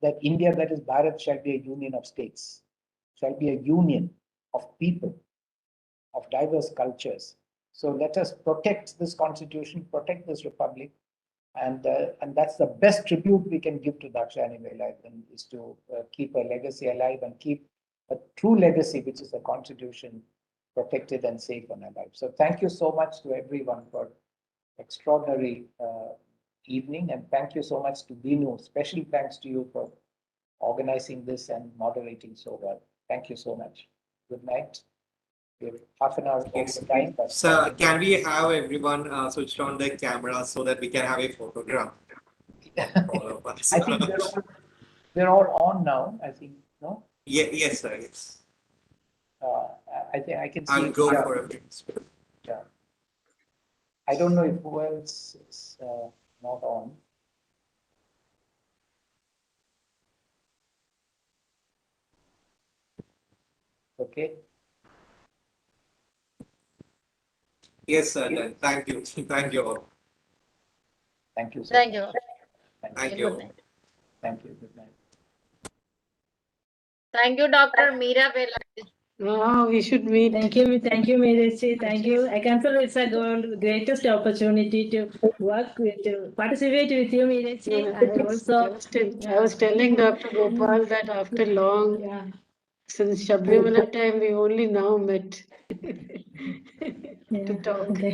that India, that is Bharat, shall be a union of states, shall be a union of people, of diverse cultures. So let us protect this Constitution, protect this Republic, and that's the best tribute we can give to Dakshayani Velayudhan, is to keep her legacy alive and keep a true legacy, which is the Constitution, protected and safe and alive. So thank you so much to everyone for extraordinary evening, and thank you so much to Dinu. Special thanks to you for organizing this and moderating so well. Thank you so much. Good night. We have half an hour over time. But so can we have everyone switched on the camera so that we can have a photograph of all of us? I think they're all on now. I think, no? Yeah, yes, sir. Yes. I think I can see. I'll go for it. Yeah. I don't know if who else is not on. Okay. Yes, sir. Then. Thank you. Thank you all. Thank you. Sir. Thank you. Thank Good you. night. Thank you. Good night. Thank you, Dr. Meera Velayudhan. Oh, we should meet. Thank you, Meera. Thank you. I consider it's a greatest opportunity to work with, to participate with you, Meera. I was telling Dr. Gopal that after long, since Shabrimala time, we only now met to talk. Thank you.